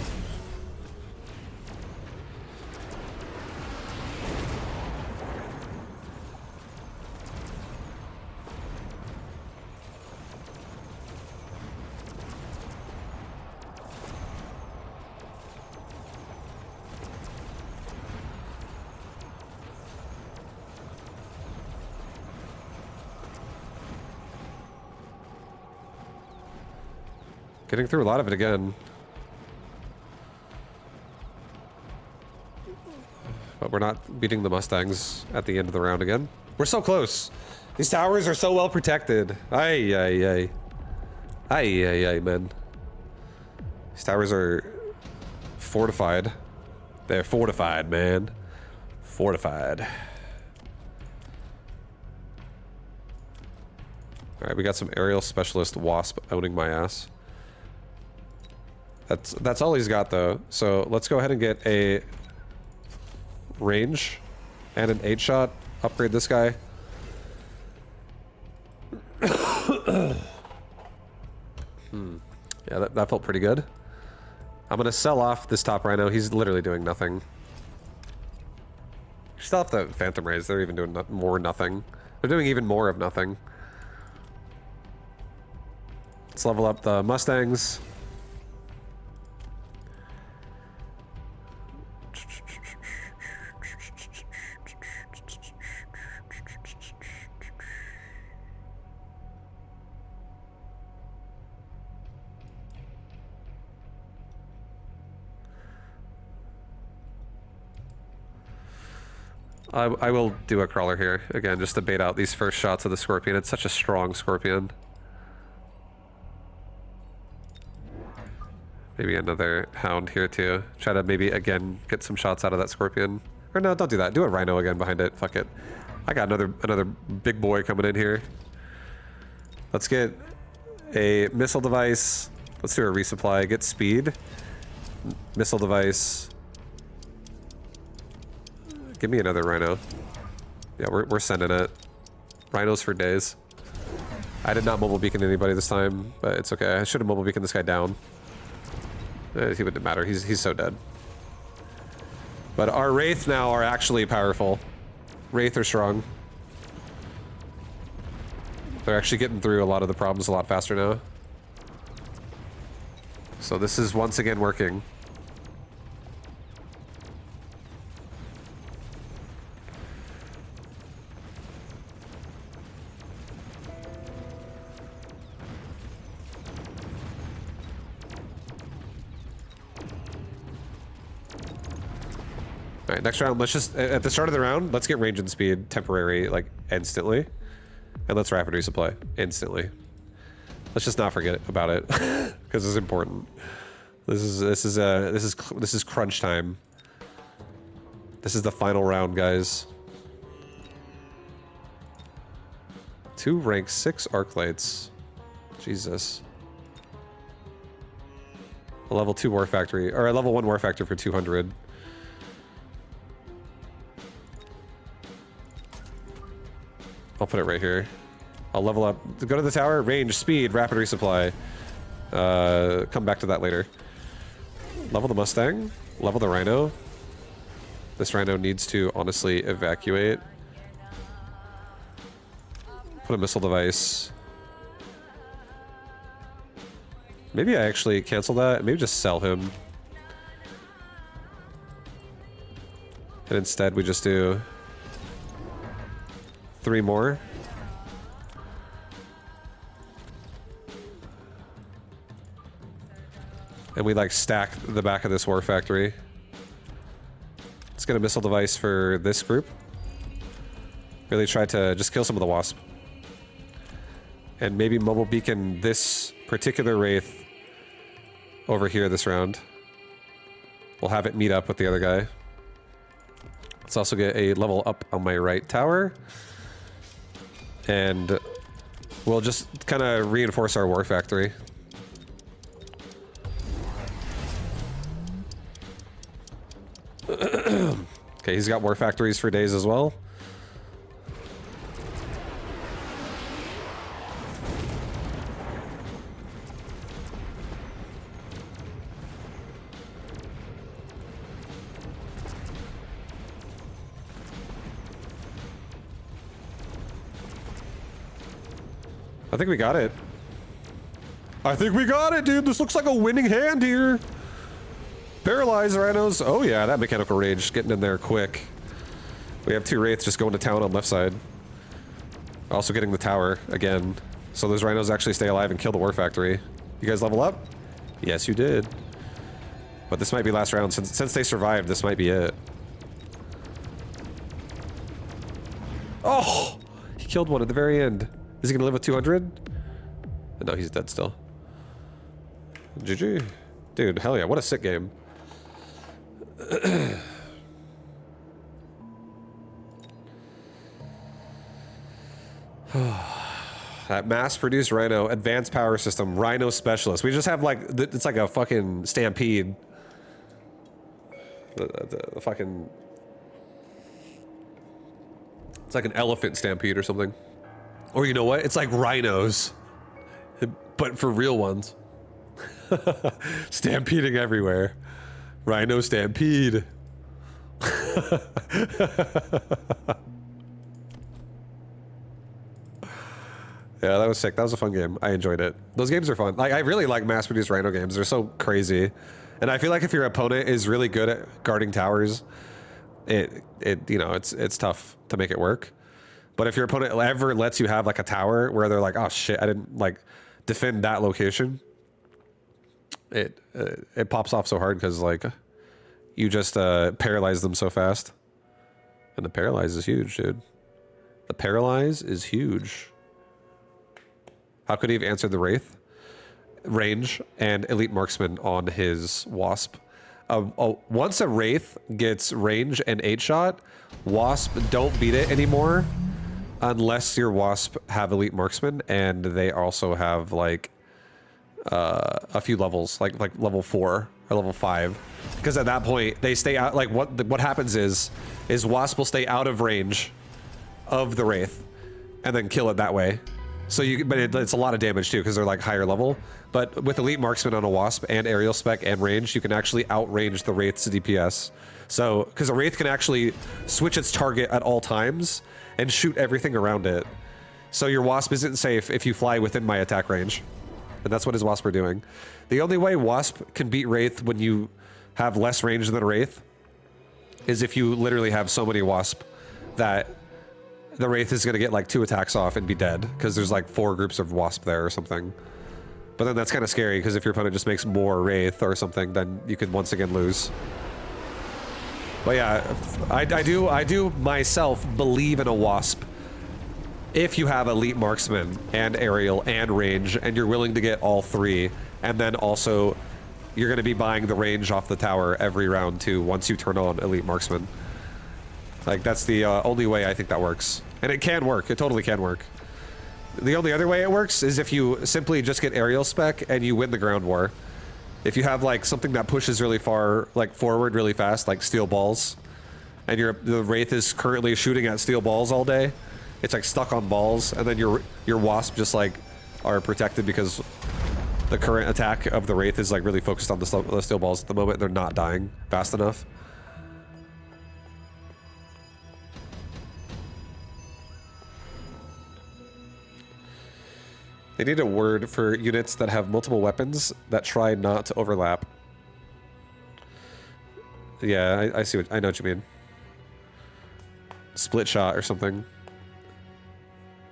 S1: Getting through a lot of it again. But we're not beating the Mustangs at the end of the round again. We're so close. These towers are so well protected. Ay, ay, ay. Ay, ay, ay, man. These towers are fortified. They're fortified, man. Fortified. Alright, we got some aerial specialist wasp owning my ass. That's all he's got, though. So let's go ahead and get a range and an 8-shot. Upgrade this guy. Yeah, that felt pretty good. I'm gonna sell off this top rhino. He's literally doing nothing. Still have the Phantom Rays. They're even doing more nothing. They're doing even more of nothing. Let's level up the Mustangs. I will do a crawler here, again, just to bait out these first shots of the Scorpion. It's such a strong Scorpion. Maybe another Hound here, too. Try to maybe, again, get some shots out of that Scorpion. Or no, don't do that. Do a Rhino again behind it. Fuck it. I got another big boy coming in here. Let's get a missile device. Let's do a resupply. Get speed. Missile device. Give me another Rhino. Yeah, we're sending it. Rhinos for days. I did not mobile beacon anybody this time, but it's okay. I should have mobile beaconed this guy down. He wouldn't matter. He's so dead. But our Wraith now are actually powerful. Wraith are strong. They're actually getting through a lot of the problems a lot faster now. So this is once again working. Alright, next round, let's just, at the start of the round, let's get range and speed temporary, like, instantly. And let's rapid resupply, instantly. Let's just not forget about it, because it's important. This is crunch time. This is the final round, guys. 2 rank 6 arc lights. Jesus. A level 2 war factory, or a level 1 war factory for 200. I'll put it right here. I'll level up. Go to the tower, range, speed, rapid resupply. Come back to that later. Level the Mustang. Level the Rhino. This Rhino needs to honestly evacuate. Put a missile device. Maybe I actually cancel that. Maybe just sell him. And instead we just do 3 more. And we like stack the back of this war factory. Let's get a missile device for this group. Really try to just kill some of the wasp. And maybe mobile beacon this particular Wraith over here this round. We'll have it meet up with the other guy. Let's also get a level up on my right tower. And we'll just kind of reinforce our war factory. Okay, he's got war factories for days as well. I think we got it. I think we got it, dude. This looks like a winning hand here. Paralyze rhinos. Oh yeah, that mechanical rage getting in there quick. We have 2 wraiths just going to town on left side. Also getting the tower again. So those rhinos actually stay alive and kill the war factory. You guys level up? Yes, you did. But this might be last round. Since they survived, this might be it. Oh! He killed one at the very end. Is he gonna live with 200? No, he's dead still. GG. Dude, hell yeah, what a sick game. That mass-produced Rhino, advanced power system, Rhino specialist. We just have like, it's like a fucking stampede. The fucking... It's like an elephant stampede or something. Or you know what? It's like rhinos. But for real ones. Stampeding everywhere. Rhino stampede. Yeah, that was sick. That was a fun game. I enjoyed it. Those games are fun. Like, I really like mass-produced Rhino games. They're so crazy. And I feel like if your opponent is really good at guarding towers, you know, it's tough to make it work. But if your opponent ever lets you have like a tower where they're like, oh shit, I didn't like defend that location, it pops off so hard because like you just paralyze them so fast. And the paralyze is huge, dude. The paralyze is huge. How could he have answered the Wraith? Range and Elite Marksman on his Wasp. Once a Wraith gets range and 8-shot, Wasp don't beat it anymore unless your Wasp have Elite Marksman and they also have like a few levels, like level 4 or level 5. Because at that point, they stay out, like what happens is Wasp will stay out of range of the Wraith and then kill it that way. So but it's a lot of damage too because they're like higher level. But with Elite Marksman on a Wasp and aerial spec and range, you can actually outrange the Wraith's DPS. So, because a Wraith can actually switch its target at all times and shoot everything around it. So your Wasp isn't safe if you fly within my attack range. And that's what his Wasp are doing. The only way Wasp can beat Wraith when you have less range than a Wraith is if you literally have so many Wasp that the Wraith is going to get like 2 attacks off and be dead because there's like 4 groups of Wasp there or something. But then that's kind of scary because if your opponent just makes more Wraith or something, then you could once again lose. But yeah, I do myself believe in a Wasp if you have Elite Marksman and aerial and range and you're willing to get all 3, and then also you're going to be buying the range off the tower every round too once you turn on Elite Marksman. Like, that's the only way I think that works. And it can work. It totally can work. The only other way it works is if you simply just get aerial spec and you win the ground war. If you have like something that pushes really far, like forward really fast, like steel balls, and the Wraith is currently shooting at steel balls all day, it's like stuck on balls, and then your Wasp just like are protected because the current attack of the Wraith is like really focused on the steel balls at the moment. They're not dying fast enough. They need a word for units that have multiple weapons that try not to overlap. Yeah, I see I know what you mean. Split shot or something.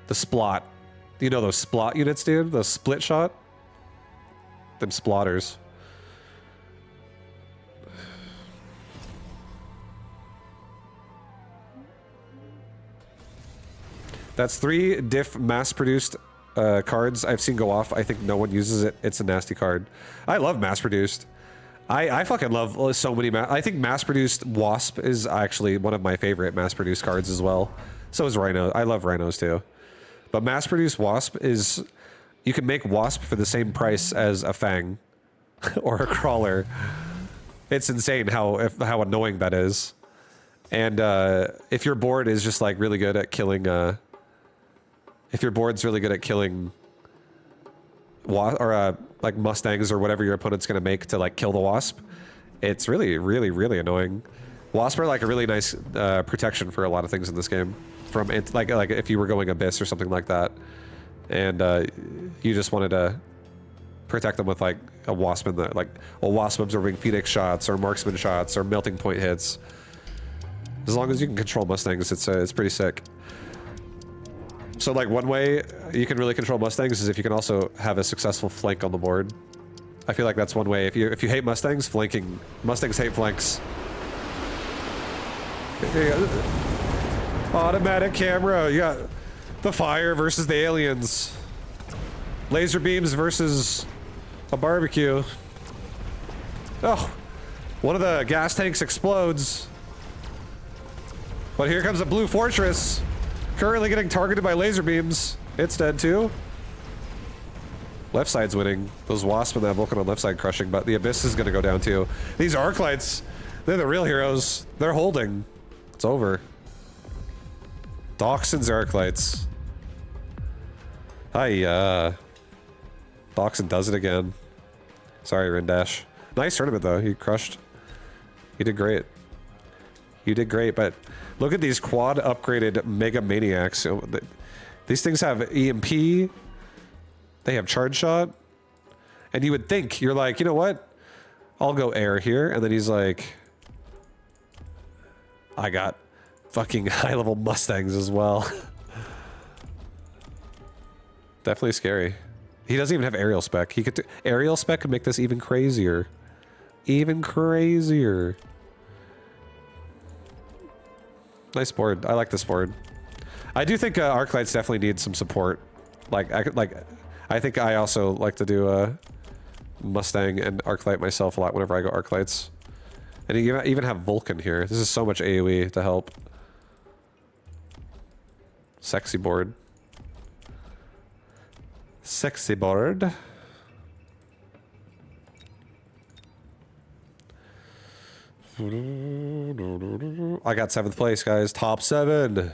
S1: The splot. You know those splot units, dude? Those split shot? Them splotters. That's 3 diff mass-produced cards I've seen go off. I think no one uses it. It's a nasty card. I love mass-produced. I fucking love so many. I think mass-produced Wasp is actually one of my favorite mass-produced cards as well. So is Rhino. I love Rhinos too. But mass-produced Wasp is... You can make Wasp for the same price as a Fang or a Crawler. It's insane how annoying that is. And if your board is just like really good at killing... if your board's really good at killing... like Mustangs or whatever your opponent's going to make to like kill the Wasp, it's really, really, really annoying. Wasp are like a really nice protection for a lot of things in this game. From like if you were going Abyss or something like that, and you just wanted to protect them with like a Wasp in the Wasp absorbing Phoenix shots or Marksman shots or melting point hits. As long as you can control Mustangs, it's pretty sick. So like one way you can really control Mustangs is if you can also have a successful flank on the board. I feel like that's one way. If you hate Mustangs, Mustangs hate flanks. Automatic camera. You got the fire versus the aliens. Laser beams versus a barbecue. Oh, one of the gas tanks explodes. But here comes a blue fortress. Currently getting targeted by laser beams. It's dead too. Left side's winning. Those Wasp and that Vulcan on left side crushing, but the Abyss is gonna go down too. These Arclights, they're the real heroes. They're holding. It's over. Doxson's Arclights. Hi, Doxson does it again. Sorry, Rindash. Nice tournament though, you crushed. You did great. You did great, but look at these quad upgraded Mega Maniacs. These things have EMP. They have Charge Shot. And you would think, you're like, you know what? I'll go air here. And then he's like, I got fucking high-level Mustangs as well. Definitely scary. He doesn't even have aerial spec. He could aerial spec could make this even crazier. Even crazier. Nice board. I like this board. I do think Arclights definitely need some support. I think I also like to do Mustang and Arclight myself a lot whenever I go Arclights. And you even have Vulcan here. This is so much AoE to help. Sexy board. Sexy board. I got 7th place, guys. Top 7.